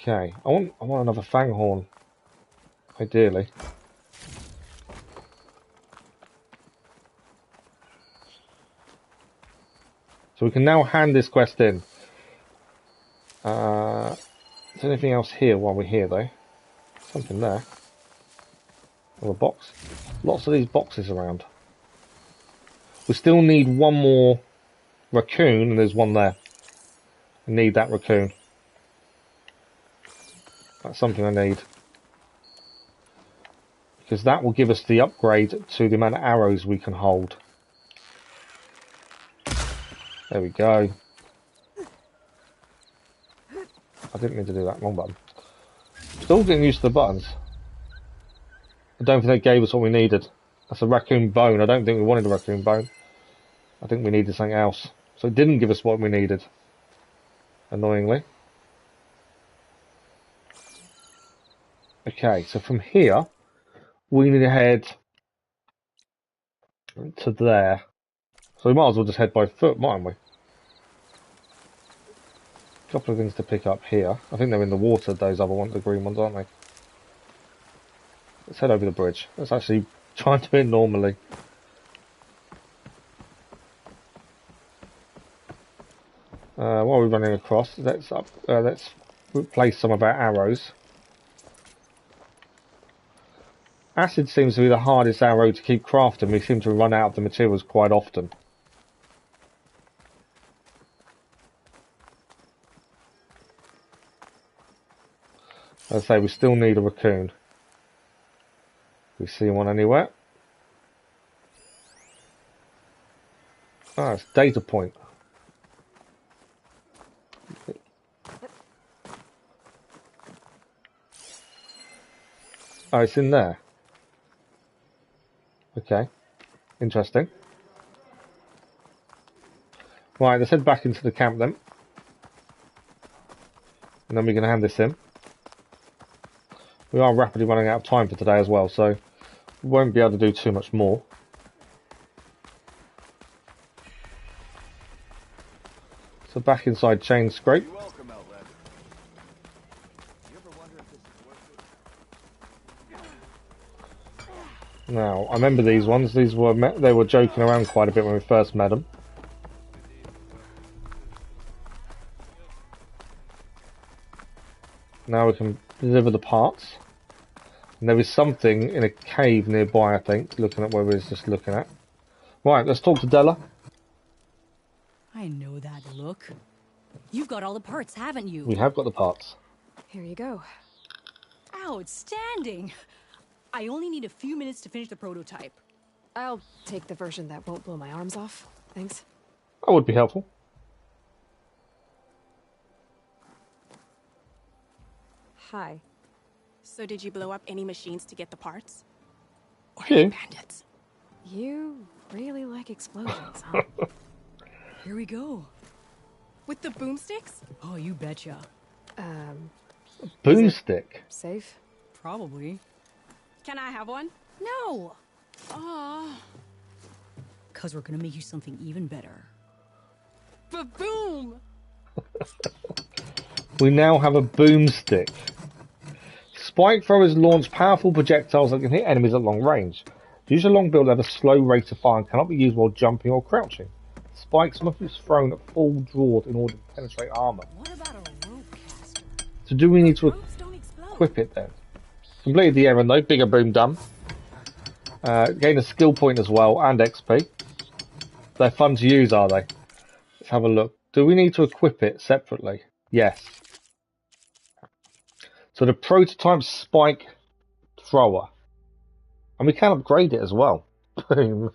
Okay, I want another Fanghorn. Ideally. So we can now hand this quest in. Is there anything else here while we're here though? Something there. Another box. Lots of these boxes around. We still need one more raccoon, and there's one there. I need that raccoon. That's something I need. Because that will give us the upgrade to the amount of arrows we can hold. There we go. I didn't mean to do that. Wrong button. Still getting used to the buttons. I don't think they gave us what we needed. That's a raccoon bone. I don't think we wanted a raccoon bone. I think we needed something else. So it didn't give us what we needed. Annoyingly. Okay, so from here, we need to head to there. So we might as well just head by foot, mightn't we? A couple of things to pick up here. I think they're in the water, those other ones, the green ones, aren't they? Let's head over the bridge. Let's actually try and do it normally. While we're running across, let's replace some of our arrows. Acid seems to be the hardest arrow to keep crafting. We seem to run out of the materials quite often. As I say, we still need a raccoon. Do we see one anywhere? Ah, it's data point. Oh, it's in there. Okay. Interesting. Right, let's head back into the camp then. And then we're going to hand this in. We are rapidly running out of time for today as well, so we won't be able to do too much more. So back inside Chain Scrape. Now, I remember these ones. These were they were joking around quite a bit when we first met them. Now we can deliver the parts. And there is something in a cave nearby, I think, looking at where we was just looking at. Right, let's talk to Della. I know that look. You've got all the parts, haven't you? We have got the parts. Here you go. Outstanding! I only need a few minutes to finish the prototype. I'll take the version that won't blow my arms off. Thanks. That would be helpful. Hi. So did you blow up any machines to get the parts? Or Yeah. bandits? You really like explosions, huh? Here we go. With the boomsticks? Oh, you betcha. Boomstick. Safe? Probably. Can I have one? No! Cause we're gonna make you something even better. Ba-boom! We now have a boomstick. Spike throwers launch powerful projectiles that can hit enemies at long range. Use a long build have a slow rate of fire and cannot be used while jumping or crouching. Spikes must be thrown at full draw in order to penetrate armor. What about a rope caster? So do we need to equip it then? Completed the errand though, bigger boom done. Gain a skill point as well and XP. They're fun to use, are they? Let's have a look. Do we need to equip it separately? Yes. So the prototype spike thrower. And we can upgrade it as well. Boom.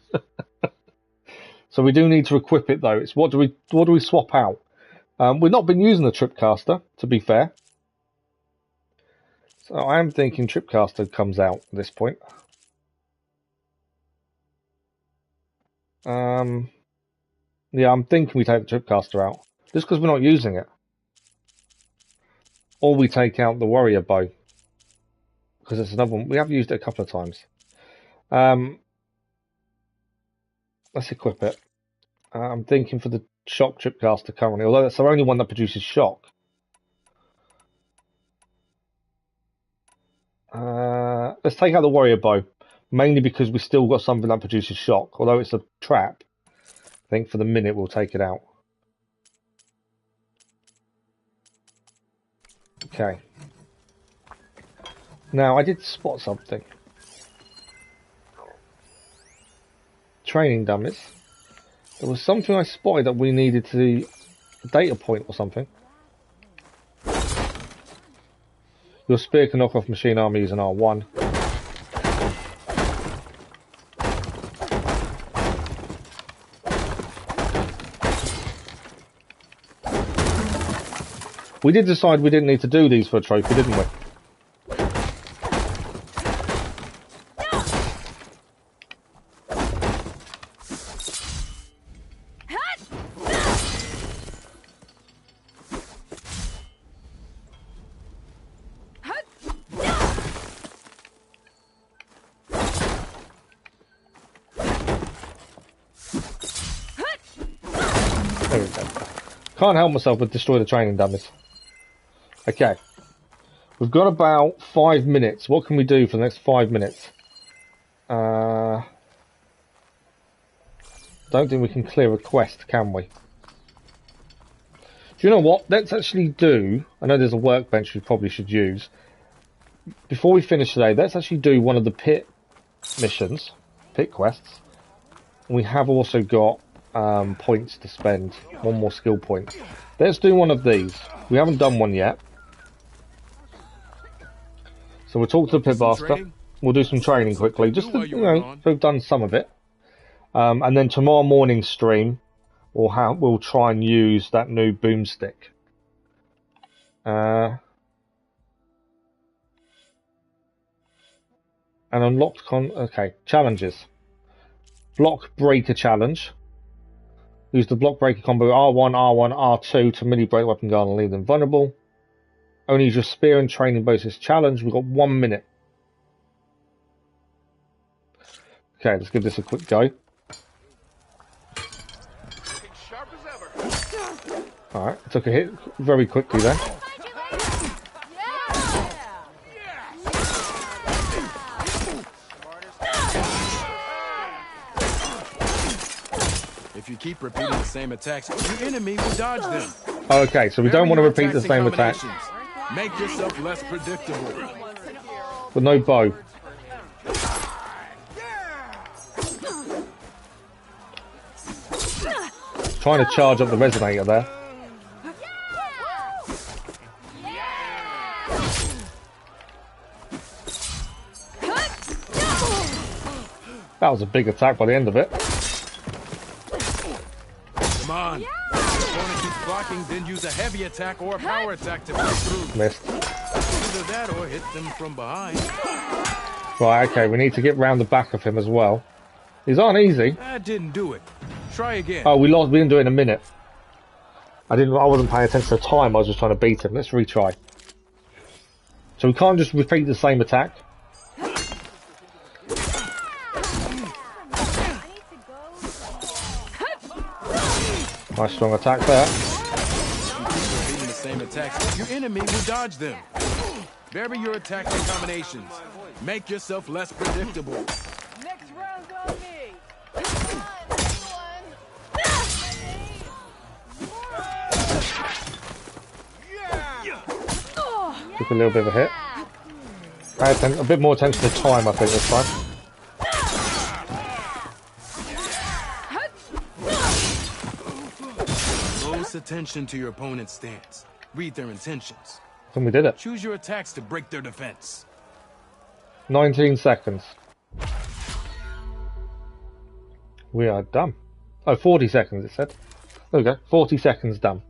So we do need to equip it though. It's what do we swap out? We've not been using the Tripcaster, to be fair. So I am thinking Tripcaster comes out at this point. Yeah, I'm thinking we take the Tripcaster out. Just because we're not using it. Or we take out the Warrior Bow. Because it's another one. We have used it a couple of times. Let's equip it. I'm thinking for the Shock Tripcaster currently, although that's the only one that produces shock. Let's take out the Warrior Bow, mainly because we still got something that produces shock, although it's a trap. I think for the minute we'll take it out. Okay. Now I did spot something. Training dummies. There was something I spotted that we needed to a data point or something. Your spear can knock off machine armor using R1. We did decide we didn't need to do these for a trophy, didn't we? There we go. Can't help myself but destroy the training dummies. Okay. We've got about 5 minutes. What can we do for the next 5 minutes? Don't think we can clear a quest, can we? Do you know what? Let's actually do... I know there's a workbench we probably should use. Before we finish today, let's actually do one of the pit missions. Pit quests. And we have also got points to spend. One more skill point. Let's do one of these. We haven't done one yet. So we'll talk to the pit master. We'll do some training quickly. Just to, you know, we've done some of it. And then tomorrow morning stream, we'll try and use that new boomstick. And unlocked okay, challenges. Block breaker challenge. Use the block breaker combo R1, R1, R2 to mini break weapon guard and leave them vulnerable. Only use your spear and training bow this challenge. We've got 1 minute. Okay, let's give this a quick go. Alright, took a hit very quickly then. If you keep repeating the same attacks, your enemy will dodge them. Okay, so we don't want to repeat the same attack. Make yourself less predictable. But no bow. Trying to charge up the resonator there. That was a big attack by the end of it. Come on. If the opponent keeps blocking, then use a heavy attack or a power attack to break through. Missed. Either that or hit them from behind. Right, okay, we need to get round the back of him as well. These aren't easy. That didn't do it. Try again. Oh, we lost. We didn't do it in a minute. I wasn't paying attention to time. I was just trying to beat him. Let's retry. So we can't just repeat the same attack. Nice strong attack there. Repeating the same attacks, your enemy will dodge them. Vary your attacks and combinations. Make yourself less predictable. Next round's on me. Took a little bit of a hit. A bit more attention to time, I think, this time. Close attention to your opponent's stance. Read their intentions. I think we did it. Choose your attacks to break their defense. 19 seconds. We are done. Oh, 40 seconds it said. There we go. 40 seconds done.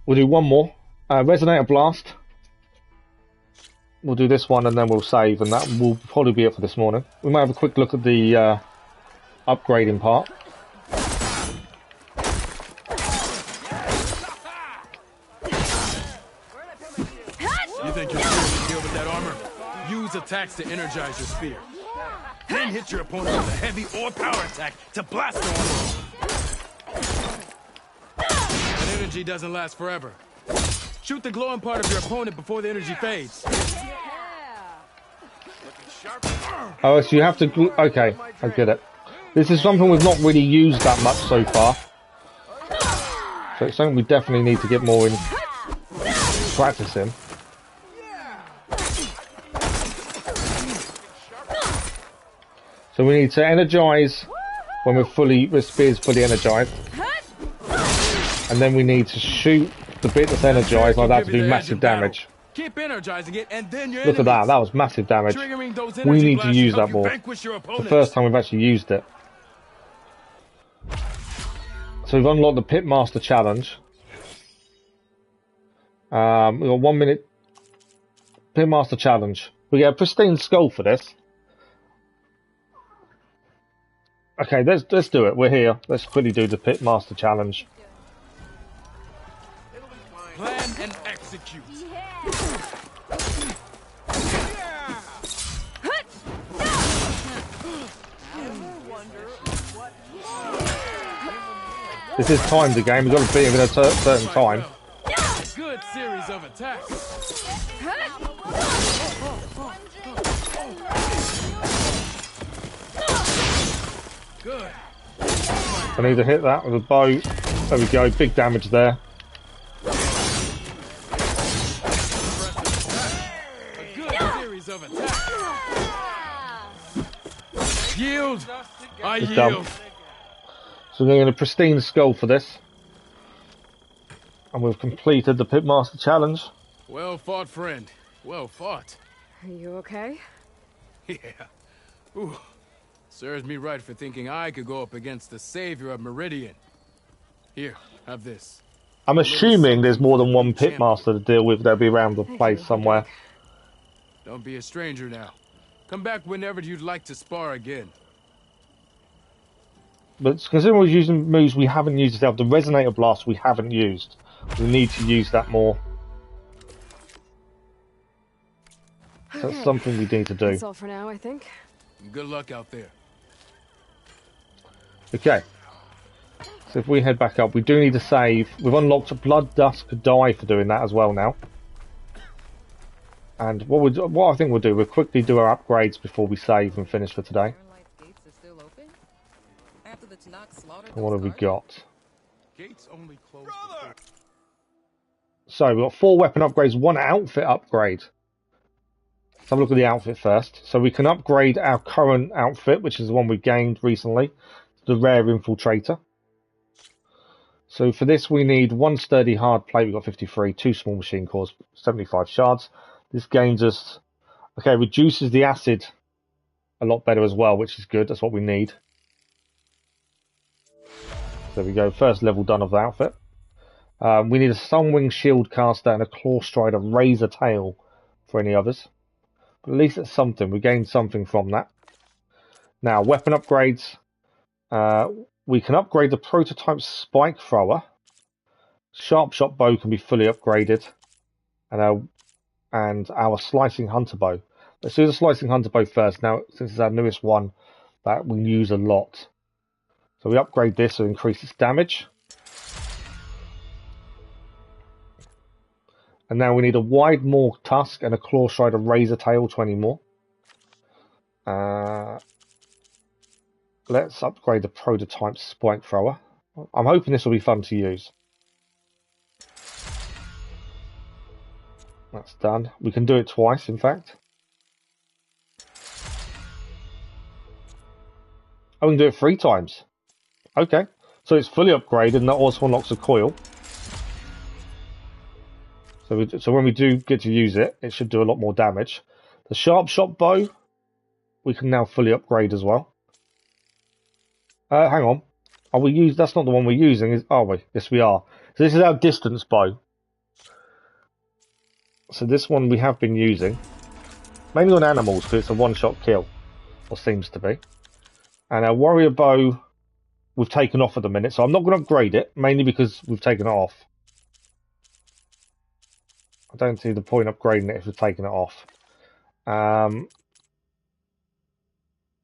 We'll do one more. Resonator Blast. We'll do this one and then we'll save, and that will probably be it for this morning. We might have a quick look at the upgrading part. You think you're going to deal with that armor? Use attacks to energize your spear. Then hit your opponent with a heavy or power attack to blast their armor. That energy doesn't last forever. Shoot the glowing part of your opponent before the energy fades. Oh, so you have to... Okay, I get it. This is something we've not really used that much so far. So it's something we definitely need to get more in practicing. So we need to energize when the spear's fully energized. And then we need to shoot the bit that's energized like that to do massive damage. Keep energizing it, and then your Look at that, that was massive damage. We need to use that more. The first time we've actually used it. So we've unlocked the Pitmaster Challenge. We've got 1 minute Pitmaster Challenge. We get a pristine skull for this. Okay, let's do it. We're here. Let's quickly do the Pitmaster Challenge. Plan and execute. This is timed the game. We've got to beat him in a certain time. Good series of attacks. Good. I need to hit that with a bow. There we go. Big damage there. Of attacks. Yield. I It's yield. done. So we're getting a pristine skull for this. And we've completed the Pitmaster Challenge. Well fought, friend. Well fought. Are you okay? Yeah. Ooh. Serves me right for thinking I could go up against the savior of Meridian. Here, have this. I'm assuming there's more than one Pitmaster to deal with. They'll be around the place somewhere. Don't be a stranger now. Come back whenever you'd like to spar again. But considering we're using moves we haven't used itself, the Resonator Blast we haven't used. We need to use that more. Okay. That's something we need to do. That's all for now, I think. Good luck out there. Okay. So if we head back up, we do need to save. We've unlocked a Blood Dusk Die for doing that as well now. And what I think we'll do, we'll quickly do our upgrades before we save and finish for today. And what have we got? So we've got 4 weapon upgrades, 1 outfit upgrade. Let's have a look at the outfit first. So we can upgrade our current outfit, which is the one we gained recently, the Rare Infiltrator. So for this we need 1 sturdy hard plate, we've got 53, 2 small machine cores, 75 shards. This gains us, okay, reduces the acid a lot better as well, which is good, that's what we need. There we go, first level done of the outfit. We need a Sunwing Shield Caster and a Claw Strider Razor Tail for any others. But at least it's something, we gained something from that. Now, weapon upgrades. We can upgrade the prototype Spike Thrower. Sharp Shot Bow can be fully upgraded. And our Slicing Hunter Bow. Let's do the Slicing Hunter Bow first. Now, since it's our newest one that we use a lot. So we upgrade this to increase its damage. And now we need a Wide Maw Tusk and a Claw Strider Razor Tail, 20 more. Let's upgrade the prototype Spike Thrower. I'm hoping this will be fun to use. That's done. We can do it twice, in fact. Oh, we can do it 3 times. Okay. So it's fully upgraded, and that also unlocks a coil. So when we do get to use it, it should do a lot more damage. The Sharp Shot Bow, we can now fully upgrade as well. Hang on. That's not the one we're using, are we? Yes, we are. So this is our distance bow. So this one we have been using. Mainly on animals, because it's a one-shot kill. Or seems to be. And our warrior bow, we've taken off at the minute. So I'm not going to upgrade it, mainly because we've taken it off. I don't see the point upgrading it if we've taken it off.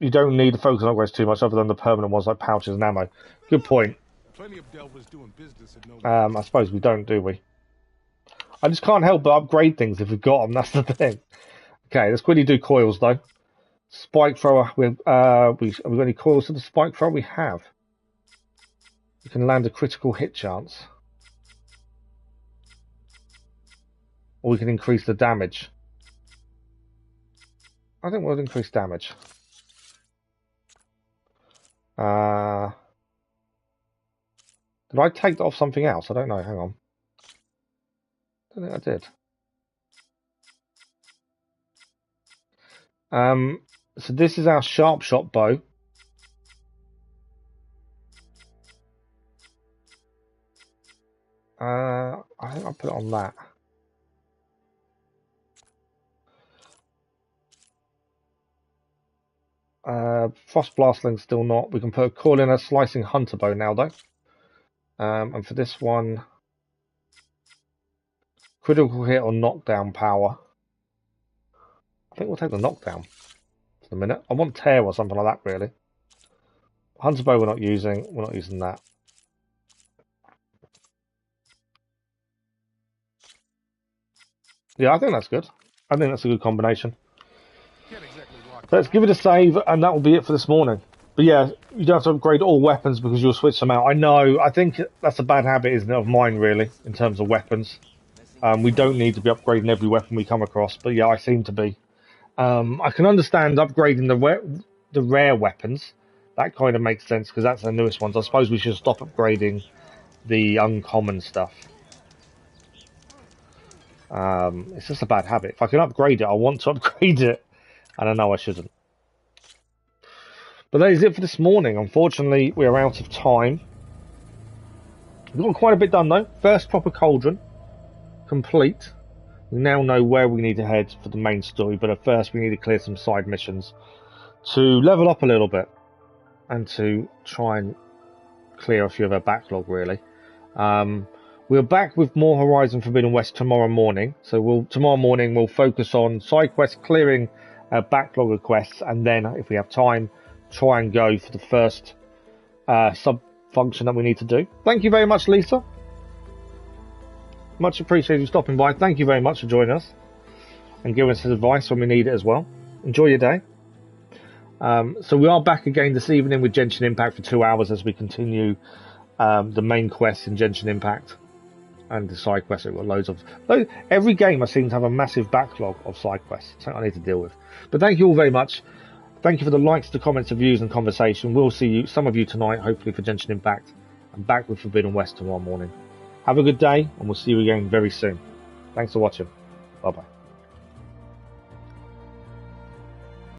You don't need the focus on upgrades too much other than the permanent ones like pouches and ammo. Good point. Plenty of delvers doing business at no I suppose we don't, do we? I just can't help but upgrade things if we've got them, that's the thing. Okay, let's quickly do coils though. Spike Thrower, have we got any coils to the Spike Thrower? We have. You can land a critical hit chance. Or we can increase the damage. I think we'll increase damage. Did I take that off something else? I don't know, hang on. I don't think I did. So this is our Sharp Shot Bow. I think I'll put it on that. Frost Blastling still not. We can call in a Slicing Hunter Bow now though. And for this one, critical hit or knockdown power. I think we'll take the knockdown for the minute. I want tear or something like that really. Hunter Bow we're not using. We're not using that. Yeah, I think that's good. I think that's a good combination. So let's give it a save, and that will be it for this morning. But yeah, you don't have to upgrade all weapons because you'll switch them out. I know, I think that's a bad habit, isn't it, of mine, really, in terms of weapons. We don't need to be upgrading every weapon we come across, but yeah, I seem to be. I can understand upgrading the rare weapons. That kind of makes sense, because that's the newest ones. I suppose we should stop upgrading the uncommon stuff. It's just a bad habit. If I can upgrade it, I want to upgrade it. And I know I shouldn't. But that is it for this morning. Unfortunately, we are out of time. We've got quite a bit done though. First proper Cauldron complete. We now know where we need to head for the main story, but at first we need to clear some side missions to level up a little bit and to try and clear a few of our backlog really. We're back with more Horizon Forbidden West tomorrow morning. So tomorrow morning we'll focus on side quests, clearing backlog of quests, and then if we have time, try and go for the first function that we need to do. Thank you very much, Lisa. Much appreciated you stopping by. Thank you very much for joining us and giving us advice when we need it as well. Enjoy your day. So we are back again this evening with Genshin Impact for 2 hours as we continue the main quest in Genshin Impact and the side quests. We've got loads of... Every game I seem to have a massive backlog of side quests, something I need to deal with. But thank you all very much. Thank you for the likes, the comments, the views and conversation. We'll see you, some of you tonight, hopefully for Genshin Impact. And back with Forbidden West tomorrow morning. Have a good day, and we'll see you again very soon. Thanks for watching. Bye-bye.